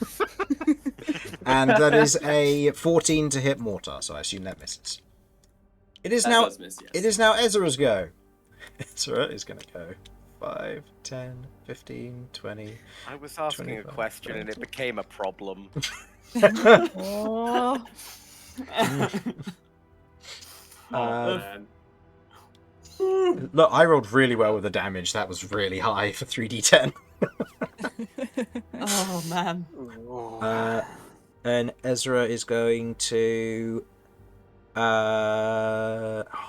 and that is a 14 to hit Mortar, so I assume that misses. It is That now does miss, yes. it is now Ezra's go. Ezra is going to go 5, 10, 15, 20. I was asking a 25, question and it became a problem. Oh. Oh, man. Look, I rolled really well with the damage. That was really high for 3d10. Oh man. And Ezra is going to...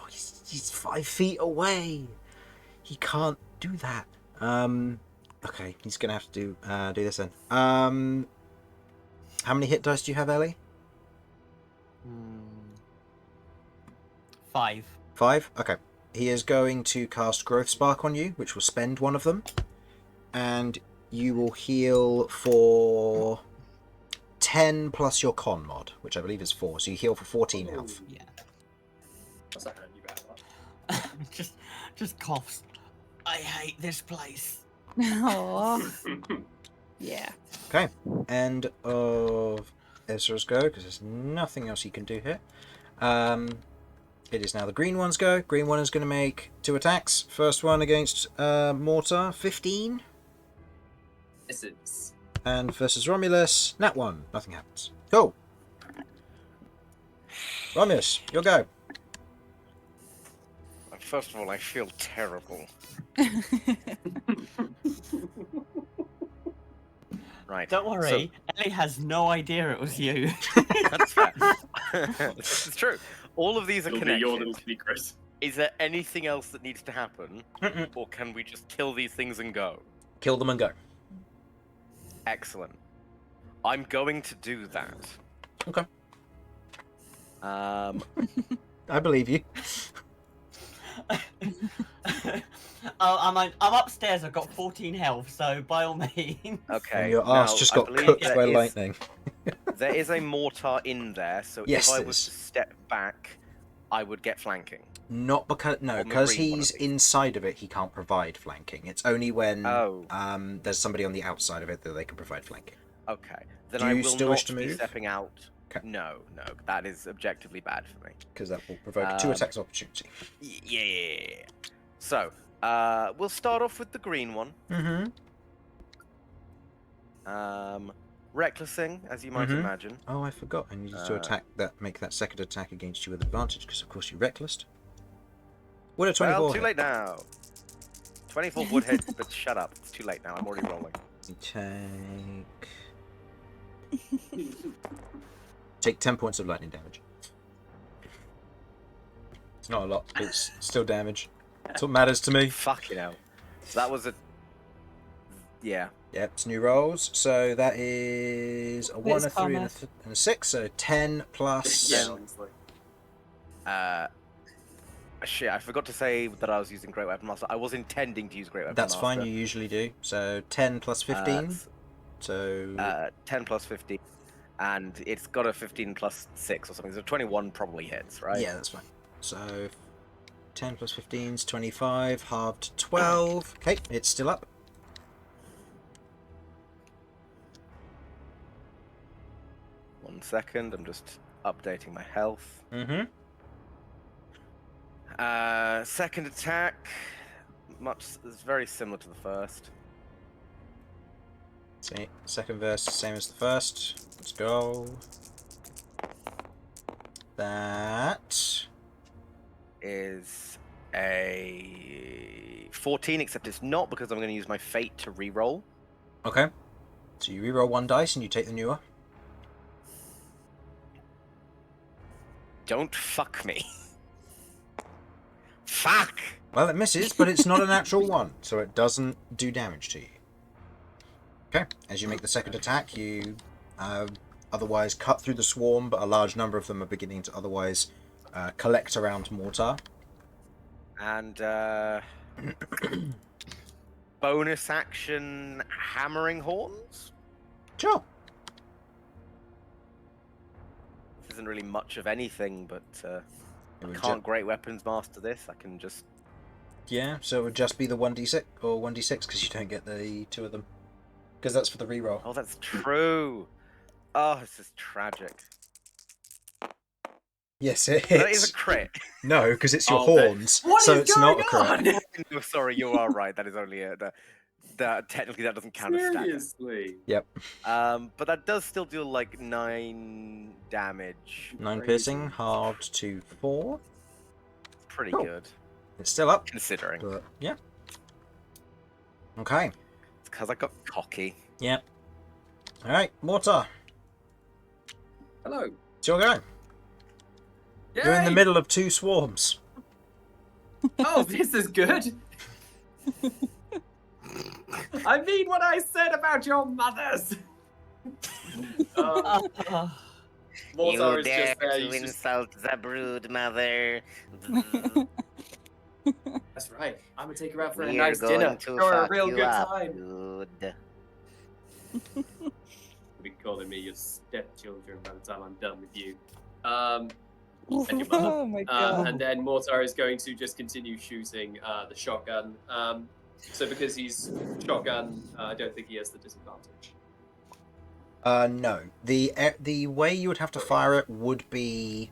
he's 5 feet away. He can't do that. Okay, he's going to have to do this then. How many hit dice do you have, Ellie? 5. 5? Okay. He is going to cast Growth Spark on you, which will spend one of them. And you will heal for 10 plus your con mod, which I believe is 4, so you heal for 14 health. Yeah. That's not hurting you bad. just coughs. I hate this place. Aww. Yeah. Okay, end of Ezra's go, because there's nothing else he can do here. It is now the green one's go. Green one is going to make 2 attacks. First one against Mortar, 15. Misses. And versus Romulus, nat 1. Nothing happens. Cool. Romulus, your go. First of all, I feel terrible. Right. Don't worry, Ellie has no idea it was you. That's fair. It's true. All of these are It'll be your connected. little secret. Is there anything else that needs to happen? Or can we just kill these things and go? Kill them and go. Excellent. I'm going to do that. Okay. Um, I believe you. I'm upstairs. I've got 14 health, so by all means. okay. And your ass now, just I got believe cooked there by is- lightning. There is a mortar in there, so Yes, if I there was is. to step back, I would get flanking. Not because On the because green one, he's at least. inside of it, he can't provide flanking. It's only when Oh. there's somebody on the outside of it that they can provide flanking. Okay. Then Do I you will still not wish to be move? stepping out. Okay. No, that is objectively bad for me. Because that will provoke 2 attacks opportunity. Yeah. So, we'll start off with the green one. Mm-hmm. Recklessing, as you might Mhm. imagine. Oh, I forgot. I needed to attack that. Make that second attack against you with advantage, because of course you reckless. Would a 24 Well, too hit? late now. 24 would hit, but shut up. It's too late now. I'm already rolling. You take 10 points of lightning damage. It's not a lot, but it's still damage. That's what matters to me. Fucking hell. That was a... Yeah. Yep, it's new rolls. So that is a 1, a 3, and a 6. So 10 plus. Yeah, honestly. Shit, I forgot to say that I was using Great Weapon Master. I was intending to use Great Weapon That's Master. fine, you usually do. So 10 plus 15. So 10 plus 15. And it's got a 15 plus 6 or something. So 21 probably hits, right? yeah, that's fine. So 10 plus 15 is 25, halved to 12. Okay, it's still up. One second, I'm just updating my health. Mm-hmm. Second attack, it's very similar to the first. See, second verse, same as the first. Let's go. That Is a 14, except it's not because I'm going to use my fate to reroll. okay. So you reroll 1 dice and you take the newer. Don't fuck me. Fuck! Well, it misses, but it's not a natural 1, so it doesn't do damage to you. Okay, as you make the second attack, you otherwise cut through the swarm, but a large number of them are beginning to otherwise collect around Mortar. And bonus action hammering horns? Sure. This isn't really much of anything, but It would can't Great Weapons Master this. I can just... yeah, so it would just be the 1d6 or 1d6 because you don't get the 2 of them. Because that's for the reroll. Oh, that's true. Oh, this is tragic. Yes, it That is hits. a crit. No, because it's your Oh, but- horns, What so is it's not a going crit. on? No, sorry, you are right. That is only a... technically, that doesn't count as stagger. Seriously. But that does still do like 9 damage. 9 Crazy. piercing, halved to 4. Pretty Cool. good, It's still up, considering. but yeah. Okay. It's because I got cocky. Yep. Alright, Mortar, Hello. it's your go. You're in the Yay! middle of 2 swarms. Oh, this is good. I mean what I said about your mothers. Mortar is just there. You just... insult the brood mother. That's right. I'm gonna take her out for a nice dinner. Show her a real good time. You'll be calling me your stepchildren by the time I'm done with you. And your mother. Oh my god. And then Mortar is going to just continue shooting the shotgun. So because he's shotgun, I don't think he has the disadvantage. No. The way you would have to fire it would be.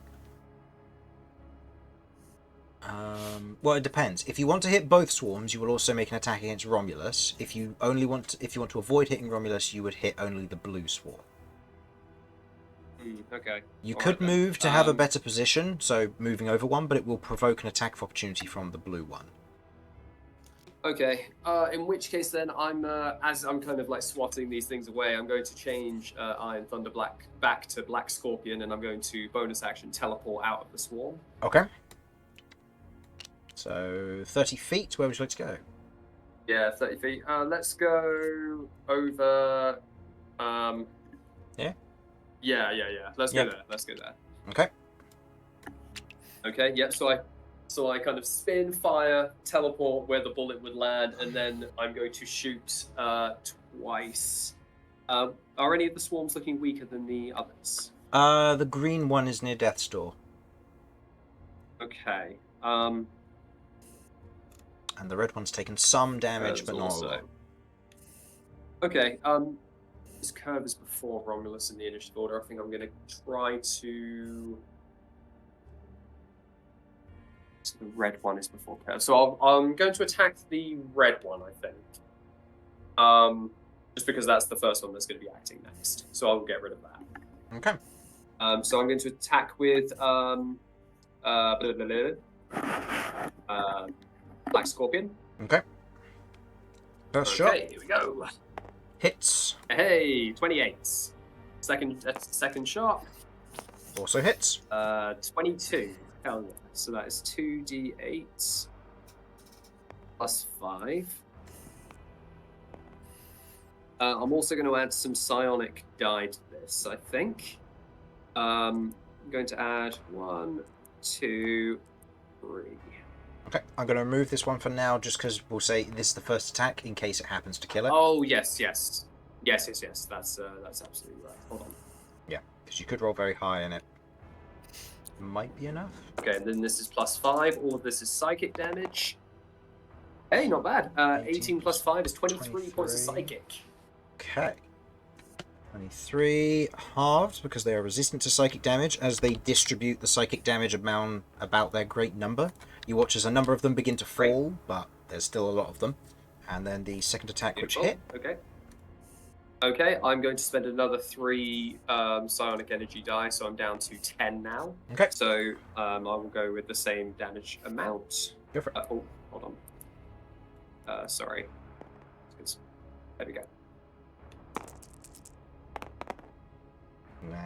Well, it depends. If you want to hit both swarms, you will also make an attack against Romulus. If you want to avoid hitting Romulus, you would hit only the blue swarm. Okay. You All could right, then. move to have a better position, so moving over one, but it will provoke an attack of opportunity from the blue one. Okay. In which case, then as I'm kind of like swatting these things away, I'm going to change Iron Thunder Black back to Black Scorpion, and I'm going to bonus action teleport out of the swarm. Okay. So 30 feet. Where would you like to go? Yeah, 30 feet. Let's go over. Yeah. Yeah. Let's go there. Let's go there. Okay. Okay. Yep. So I kind of spin, fire, teleport where the bullet would land, and then I'm going to shoot twice. Are any of the swarms looking weaker than the others? The green one is near death's door. Okay. And the red one's taken some damage, but not a also. lot. Okay. This Kirv is before Romulus in the initiative order. I think I'm going to try to. So the red one is before Kirv. So I'm going to attack the red one, I think. Just because that's the first one that's going to be acting next. So I'll get rid of that. Okay. So I'm going to attack with Black Scorpion. Okay. First shot. Okay, here we go. Hits. Hey, 28. Second shot. Also hits. 22. Hell yeah. So that is 2d8 plus 5. I'm also going to add some psionic die to this, I think. I'm going to add 1, 2, 3. Okay, I'm going to remove this one for now, just because we'll say this is the first attack in case it happens to kill it. Oh yes. That's absolutely right. Hold on. Yeah, because you could roll very high and it might be enough. Okay, and then this is plus 5. All of this is psychic damage. Hey, not bad. 18 plus 5 is 23 points of psychic. Okay. 23 halved because they are resistant to psychic damage as they distribute the psychic damage amount about their great number. You watch as a number of them begin to fall, but there's still a lot of them. And then the second attack, Beautiful. which hit. Okay. Okay, I'm going to spend another 3 psionic energy die, so I'm down to 10 now. Okay. So I will go with the same damage amount. Go for it. Oh, hold on. Sorry. There we go.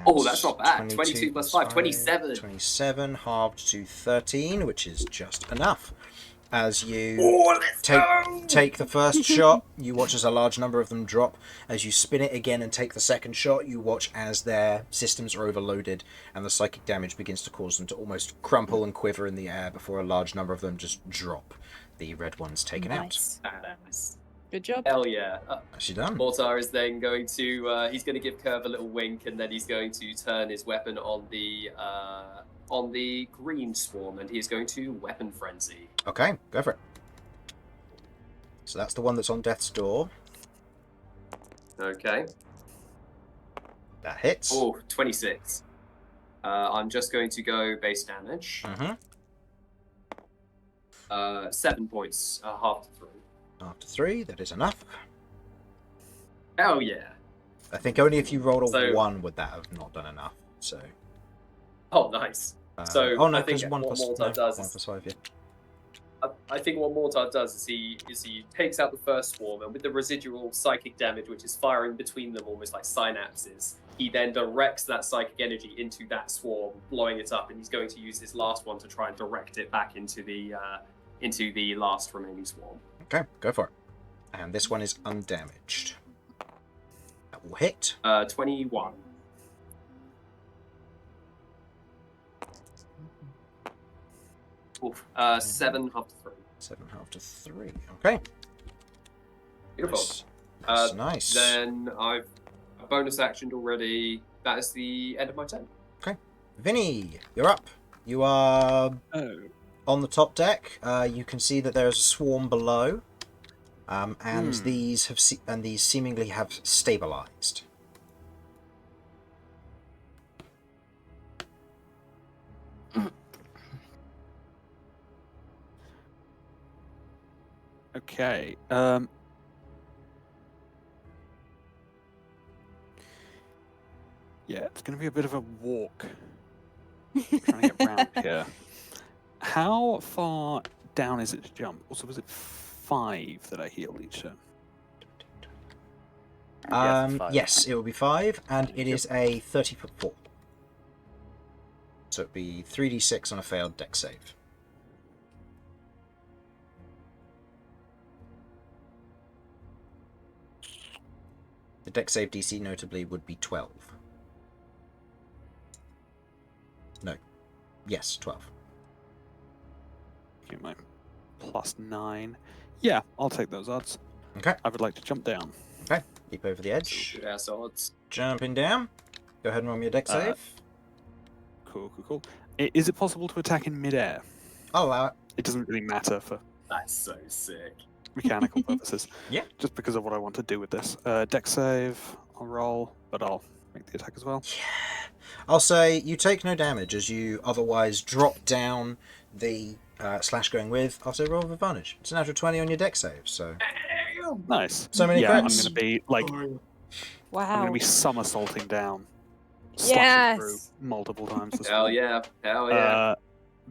Oh, that's not bad. 22 plus 5, 27. 27 halved to 13, which is just enough. As you take the first shot, you watch as a large number of them drop. As you spin it again and take the second shot, you watch as their systems are overloaded and the psychic damage begins to cause them to almost crumple and quiver in the air before a large number of them just drop. The red one's taken Nice. Nice. Good job. Hell yeah. Actually done. Mortar is then going to, he's going to give Kirv a little wink, and then he's going to turn his weapon on the green swarm, and he's going to weapon frenzy. Okay, go for it. So that's the one that's on death's door. Okay. That hits. Oh, 26. I'm just going to go base damage. Mm-hmm. 7 points, half to 3. After 3, that is enough. Oh yeah. I think only if you rolled a So- 1 would that have not done enough. So. Oh, nice. So, oh no, I think because 1 what plus Mortar 1 does is- plus 5. Yeah. I think what Mortar does is he takes out the first swarm, and with the residual psychic damage, which is firing between them almost like synapses, he then directs that psychic energy into that swarm, blowing it up, and he's going to use his last one to try and direct it back into the last remaining swarm. Okay, go for it. And this one is undamaged. That will hit. 21. Oof. 7 half to 3. 7 half to 3. Okay. Beautiful. Nice. Nice. Then I've Bonus actioned already. That is the end of my turn. Vinny, you're up. You are Oh. on the top deck. You can see that there is a swarm below, and these seemingly have stabilized. Okay. Yeah, it's going to be a bit of a walk. Trying to get round here. How far down is it to jump? Also, was it 5 that I healed each turn? Yes, it's 5. Yes, it will be 5, and it is a 30-foot fall. So it'd be 3d6 on a failed deck save. The deck save DC notably would be 12. No. Yes, 12. Okay, my +9. Yeah, I'll take those odds. Okay. I would like to jump down. Okay. Leap over the edge. Good ass odds. Jumping down. Go ahead and roll me a deck save. Cool. Is it possible to attack in midair? I'll allow it. It doesn't really matter for That's so sick. mechanical purposes. Yeah. Just because of what I want to do with this. Deck save, I'll roll, but I'll make the attack as well. Yeah. I'll say you take no damage as you otherwise drop down the slash going with. I'll say roll with advantage. It's a natural 20 on your deck save, so. Nice. So many Yeah, I'm crits. going to be like, Wow. I'm going to be somersaulting down, slashing through Yes. multiple times. This Hell one. yeah. Hell yeah.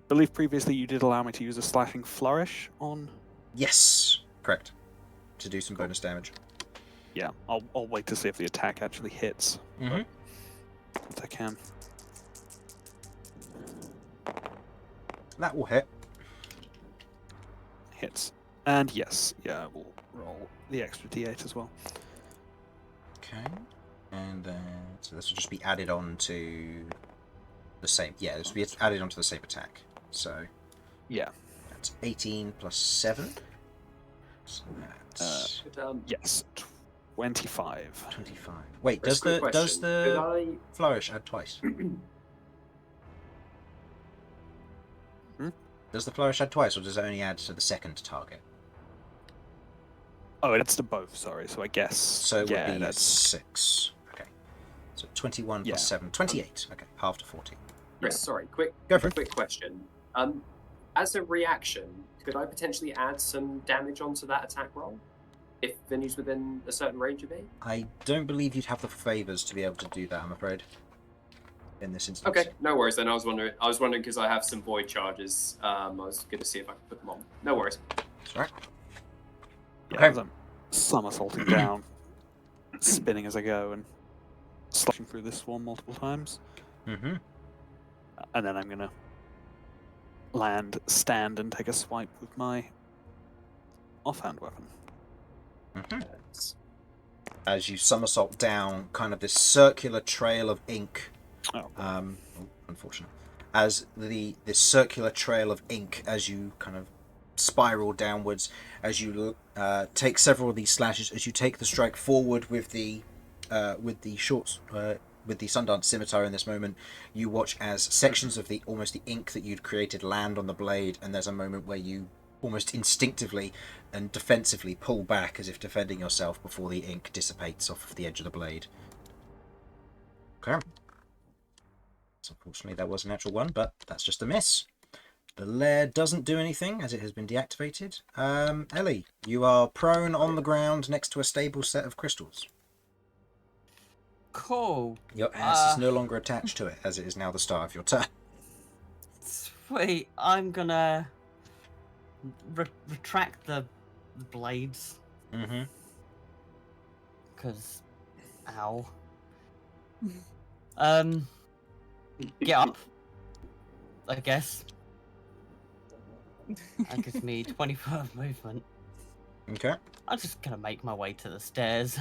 Believe previously you did allow me to use a slashing flourish on. Yes. Correct. To do some bonus damage. Yeah, I'll wait to see if the attack actually hits. Mm-hmm. If I can. That will hit. Hits. And yes, yeah, we'll roll the extra d8 as well. Okay. And then, so this will just be added on to the same. Yeah, this will be added onto the same attack. So Yeah. that's 18 plus 7. So that's Yes. 25. 25. Wait, That's does a quick the question. Could flourish add twice? Does the flourish add twice, or does it only add to the second target? Oh, it's to both, sorry, so I guess. So it yeah, would be that's 6. Okay. So 21 Yeah. plus 7. 28. Okay, half to 14. Chris, sorry, quick Go for it. quick question. As a reaction, could I potentially add some damage onto that attack roll? If Vinny's within a certain range of me? I don't believe you'd have the favors to be able to do that, I'm afraid. In this instance. Okay, no worries then. I was wondering because I have some void charges. I was going to see if I could put them on. No worries. That's right. yeah, Okay. as I'm somersaulting down, spinning as I go, and slashing through this swarm multiple times. Mm-hmm. And then I'm going to stand, and take a swipe with my offhand weapon. Mm-hmm. As you somersault down, kind of this circular trail of ink. Unfortunate. As this circular trail of ink, as you kind of spiral downwards, as you take several of these slashes, as you take the strike forward with the Sundance Scimitar in this moment, you watch as sections of the ink that you'd created land on the blade, and there's a moment where you almost instinctively and defensively pull back as if defending yourself before the ink dissipates off of the edge of the blade. Okay. So unfortunately that was a natural one, but that's just a miss. The lair doesn't do anything as it has been deactivated. Ellie, you are prone on the ground next to a stable set of crystals. Cool. Your ass is no longer attached to it as it is now the start of your turn. Sweet. I'm gonna retract the blades. Mm-hmm. Because, ow. Get up. I guess. That gives me 20 movement. Okay. I'm just gonna make my way to the stairs.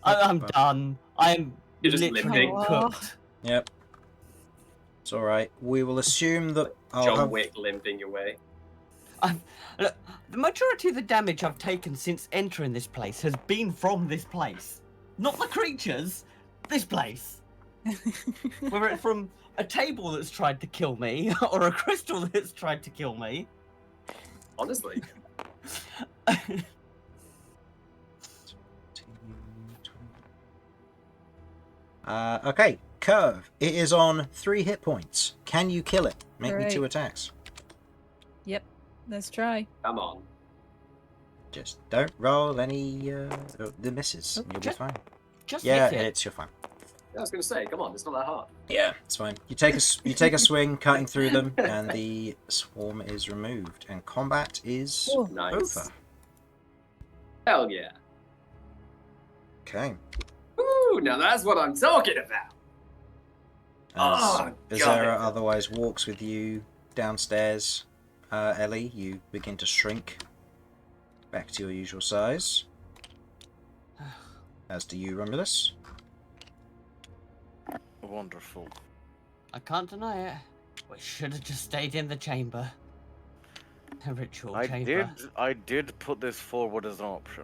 I'm done. I'm You're just literally limping. cooked. Yep. It's alright. We will assume that John Wick limping your way. Look, the majority of the damage I've taken since entering this place has been from this place. Not the creatures. This place. Whether it's from a table that's tried to kill me or a crystal that's tried to kill me. Honestly. Okay, Kirv. It is on 3 hit points. Can you kill it? Make me 2 Great. attacks. Yep, let's try. Come on. Just don't roll any the misses. Oh, You'll be just- fine. Just Yeah, hit it. it's you're fine. I was going to say, come on, it's not that hard. Yeah, it's fine. You take a swing, cutting through them, and the swarm is removed, and combat is Oh, Nice. over. Hell yeah. Okay. Ooh, now that's what I'm talking about. As Oh, Ezera God. otherwise walks with you downstairs, Ellie, you begin to shrink back to your usual size. As do you, Romulus. Wonderful. I can't deny it. We should have just stayed in the chamber. The ritual chamber. I did put this forward as an option.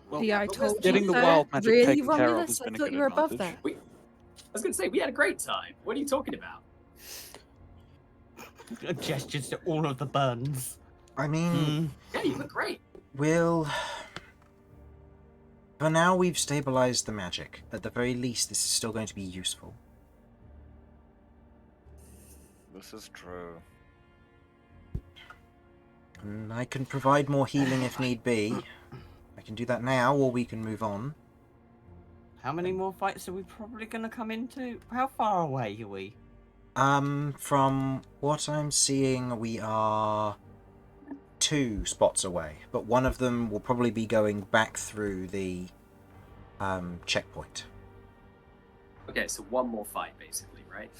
Well, Yeah, I but told getting you the so. wild magic Really, taken care of Romulus? has I been a thought good you were above advantage. that. I was going to say, we had a great time. What are you talking about? Gestures to all of the burns. I mean, Mm. Yeah, you look great. we'll... For now, we've stabilized the magic. At the very least, this is still going to be useful. This is true. And I can provide more healing if need be. I can do that now, or we can move on. How many more fights are we probably going to come into? How far away are we? From what I'm seeing, we are 2 spots away, but one of them will probably be going back through the checkpoint. Okay, so one more fight, basically, right?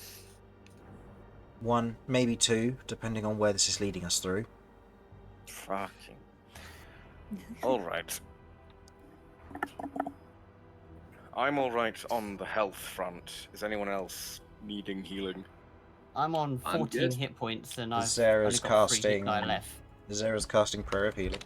1, maybe 2, depending on where this is leading us through. Fucking. Alright. I'm alright on the health front. Is anyone else needing healing? I'm on I'm 14 good. hit points and I've Ezera's only got 3 hit casting- die left. Ezera's casting Prayer of Healing.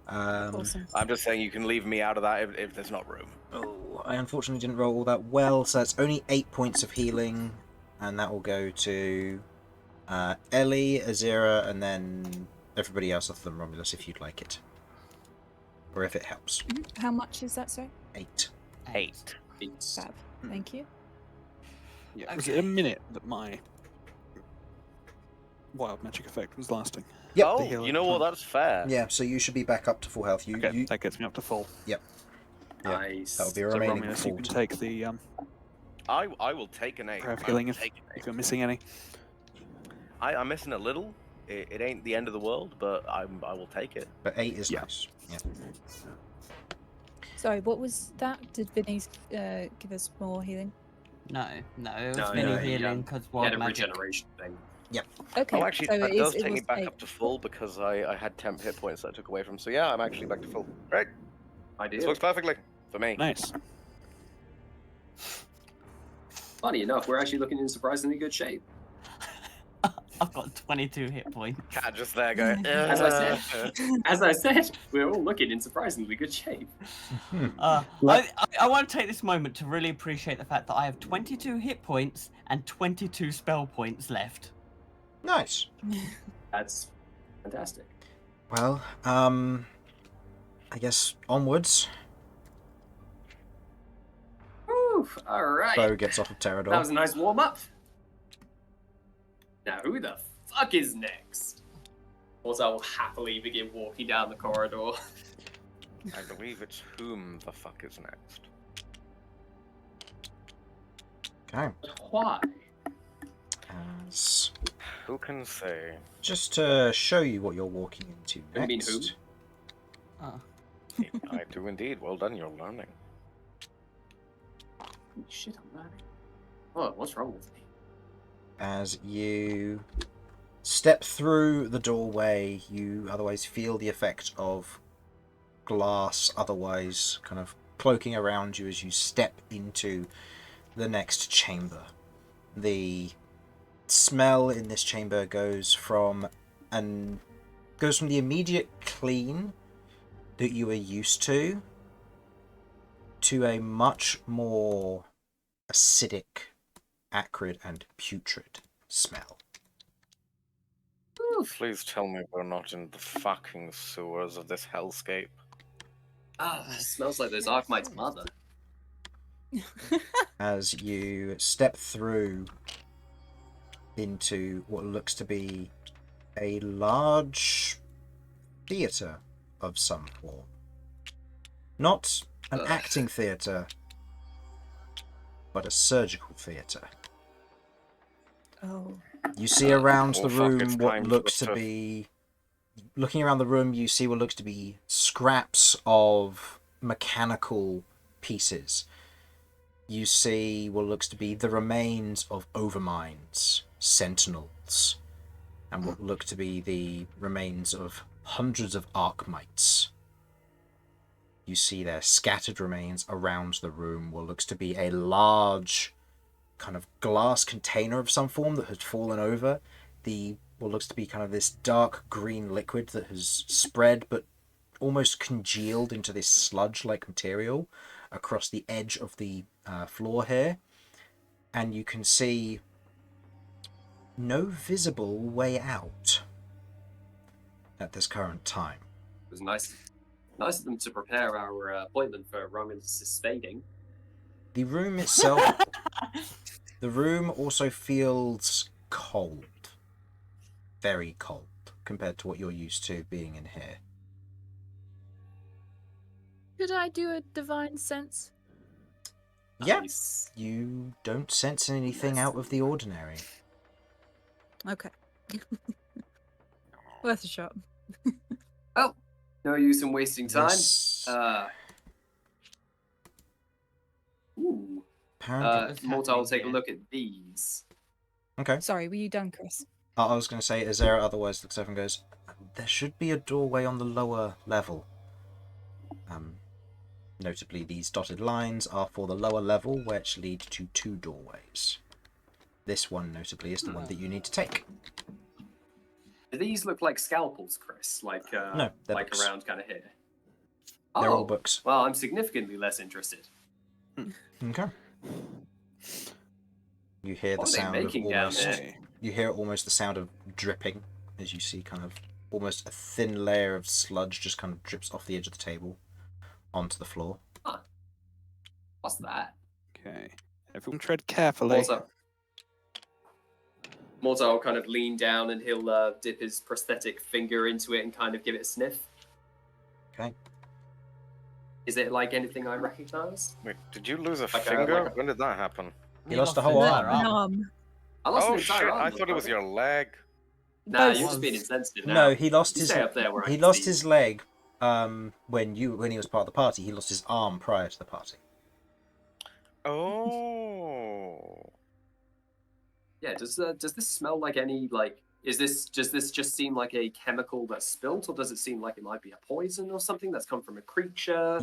Awesome. I'm just saying you can leave me out of that if there's not room. Oh, I unfortunately didn't roll all that well, so that's only 8 points of healing, and that will go to Ellie, Ezera, and then everybody else other than Romulus if you'd like it. Or if it helps. How much is that, sorry? 8. 8. It's... Fab. Thank you. Yeah, was it a minute that my wild magic effect was lasting? Yep. Oh, the healing you know what? time. That's fair. Yeah, so you should be back up to full health. You, Okay, you that gets me up to full. yeah, Nice. that'll be So remaining Romulus, you full. can take the I will take an 8. prayer of I will healing take an if 8. you're missing any. I'm missing a little. It ain't the end of the world, but I will take it. But 8 is Yeah. nice. Yeah. Sorry, what was that? Did Vinny give us more healing? No, it was No, Vinny no, healing yeah. because He wild had a magic. regeneration thing. Okay, Oh, actually, so that it does is, take me was back 8. up to full because I had temp hit points that I took away from. So yeah, I'm actually back to full. Great. I This did. works perfectly for me. Nice. Funny enough, we're actually looking in surprisingly good shape. I've got 22 hit points. Cat just there going. As I said. As I said, we're all looking in surprisingly good shape. I want to take this moment to really appreciate the fact that I have 22 hit points and 22 spell points left. Nice. That's fantastic. Well, I guess onwards. Whew, all right. Beau gets off of Terrador. That was a nice warm up. Now, who the fuck is next? Mortar will happily begin walking down the corridor. I believe it's whom the fuck is next. Okay. Why? As... Who can say? Just to show you what you're walking into You mean next. who? Oh. I do indeed. Well done, you're learning. Holy shit, I'm learning. Oh, what's wrong with me? As you step through the doorway, you otherwise feel the effect of glass otherwise kind of cloaking around you as you step into the next chamber. The smell in this chamber goes from the immediate clean that you are used to a much more acidic, acrid, and putrid smell. Please tell me we're not in the fucking sewers of this hellscape. Ah, it smells like those Arkmite's mother. As you step through into what looks to be a large theatre of some form. Not an acting theatre, but a surgical theatre. Oh. You see around the it's room what time looks for to us be... Looking around the room, you see what looks to be scraps of mechanical pieces. You see what looks to be the remains of overminds, sentinels, and what look to be the remains of hundreds of Arkmites. You see their scattered remains around the room, what looks to be a large kind of glass container of some form that has fallen over. What looks to be kind of this dark green liquid that has spread but almost congealed into this sludge-like material across the edge of the floor here. And you can see no visible way out at this current time. It was nice of them to prepare our appointment for Romulus' spading. The room itself, the room also feels cold. Very cold compared to what you're used to being in here. Could I do a divine sense? Yeah, Nice. you don't sense anything out of the ordinary. Okay. Worth a shot. Well, no use in wasting time. This apparently... Mortar will take a look at these. Okay. Sorry, were you done, Chris? I was going to say, Ezera otherwise looks over and goes, there should be a doorway on the lower level. Notably, these dotted lines are for the lower level, which lead to 2 doorways. This one, notably, is the one that you need to take. Do these look like scalpels, Chris? Like, No, they're like books. around kind of here? They're all Oh, books. well, I'm significantly less interested. Okay. You hear the What are they sound of making down almost... there? You hear almost the sound of dripping, as you see kind of almost a thin layer of sludge just kind of drips off the edge of the table onto the floor. Huh. What's that? Okay. Everyone tread carefully. Mortar will kind of lean down and he'll dip his prosthetic finger into it and kind of give it a sniff. Okay. Is it like anything I recognise? Wait, did you lose a Like a- finger? like a- When did that happen? He lost the whole entire arm. I lost Oh an entire shit, arm. I thought it was your leg. Nah, Both. you're just being insensitive now. No, he lost You his... stay up there where I He can lost see his you. leg when he was part of the party. He lost his arm prior to the party. Oh. Yeah, does this smell like any, like, does this just seem like a chemical that's spilt, or does it seem like it might be a poison or something that's come from a creature,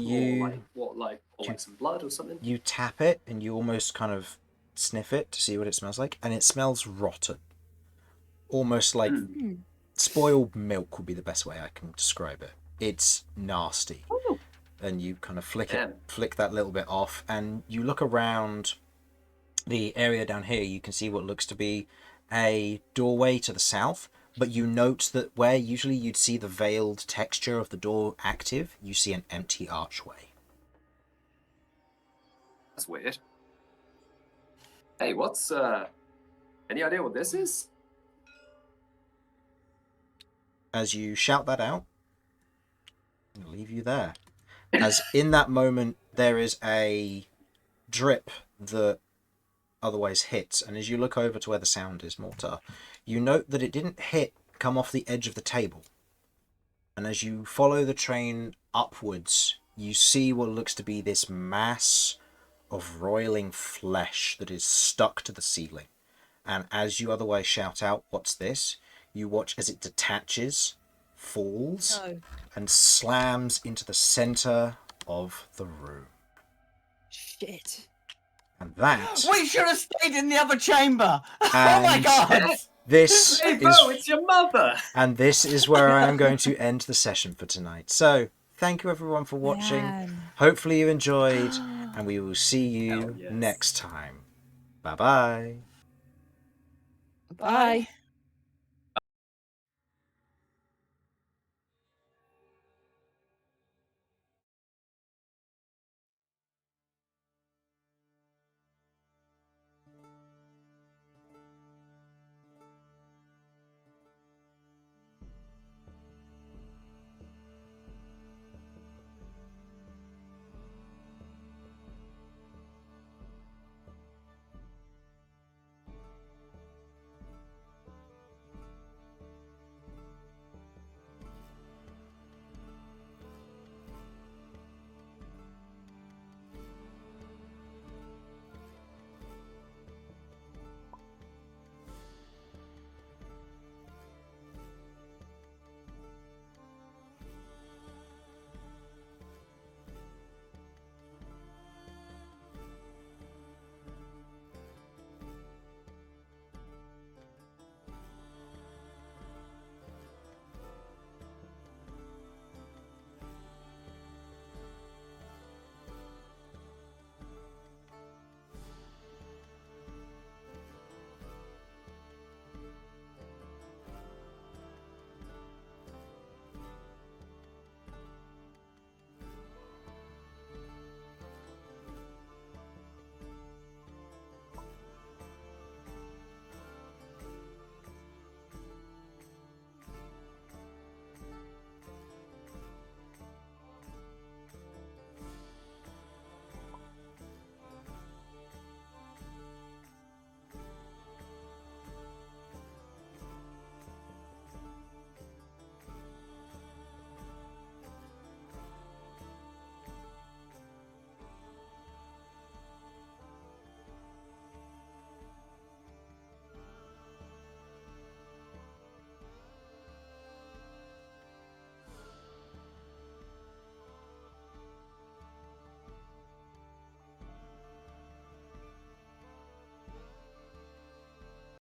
or like some blood or something? You tap it and you almost kind of sniff it to see what it smells like, and it smells rotten. Almost like spoiled milk would be the best way I can describe it. It's nasty. Ooh. And you kind of flick Damn. that little bit off, and you look around the area down here. You can see what looks to be a doorway to the south, but you note that where usually you'd see the veiled texture of the door active, you see an empty archway. That's weird. Hey, what's any idea what this is? As you shout that out, I'll leave you there. As in that moment, there is a drip that otherwise hits, and as you look over to where the sound is, Mortar, you note that it didn't come off the edge of the table. And as you follow the train upwards, you see what looks to be this mass of roiling flesh that is stuck to the ceiling. And as you otherwise shout out, "What's this?" you watch as it detaches, falls, and slams into the center of the room. Shit. And that... We should have stayed in the other chamber. Oh my And god! This Hey, is... Beau, it's your mother! And this is where I am going to end the session for tonight. So, Thank you everyone for watching. Man. Hopefully you enjoyed, and we will see you Hell yes. next time. Bye-bye. Bye.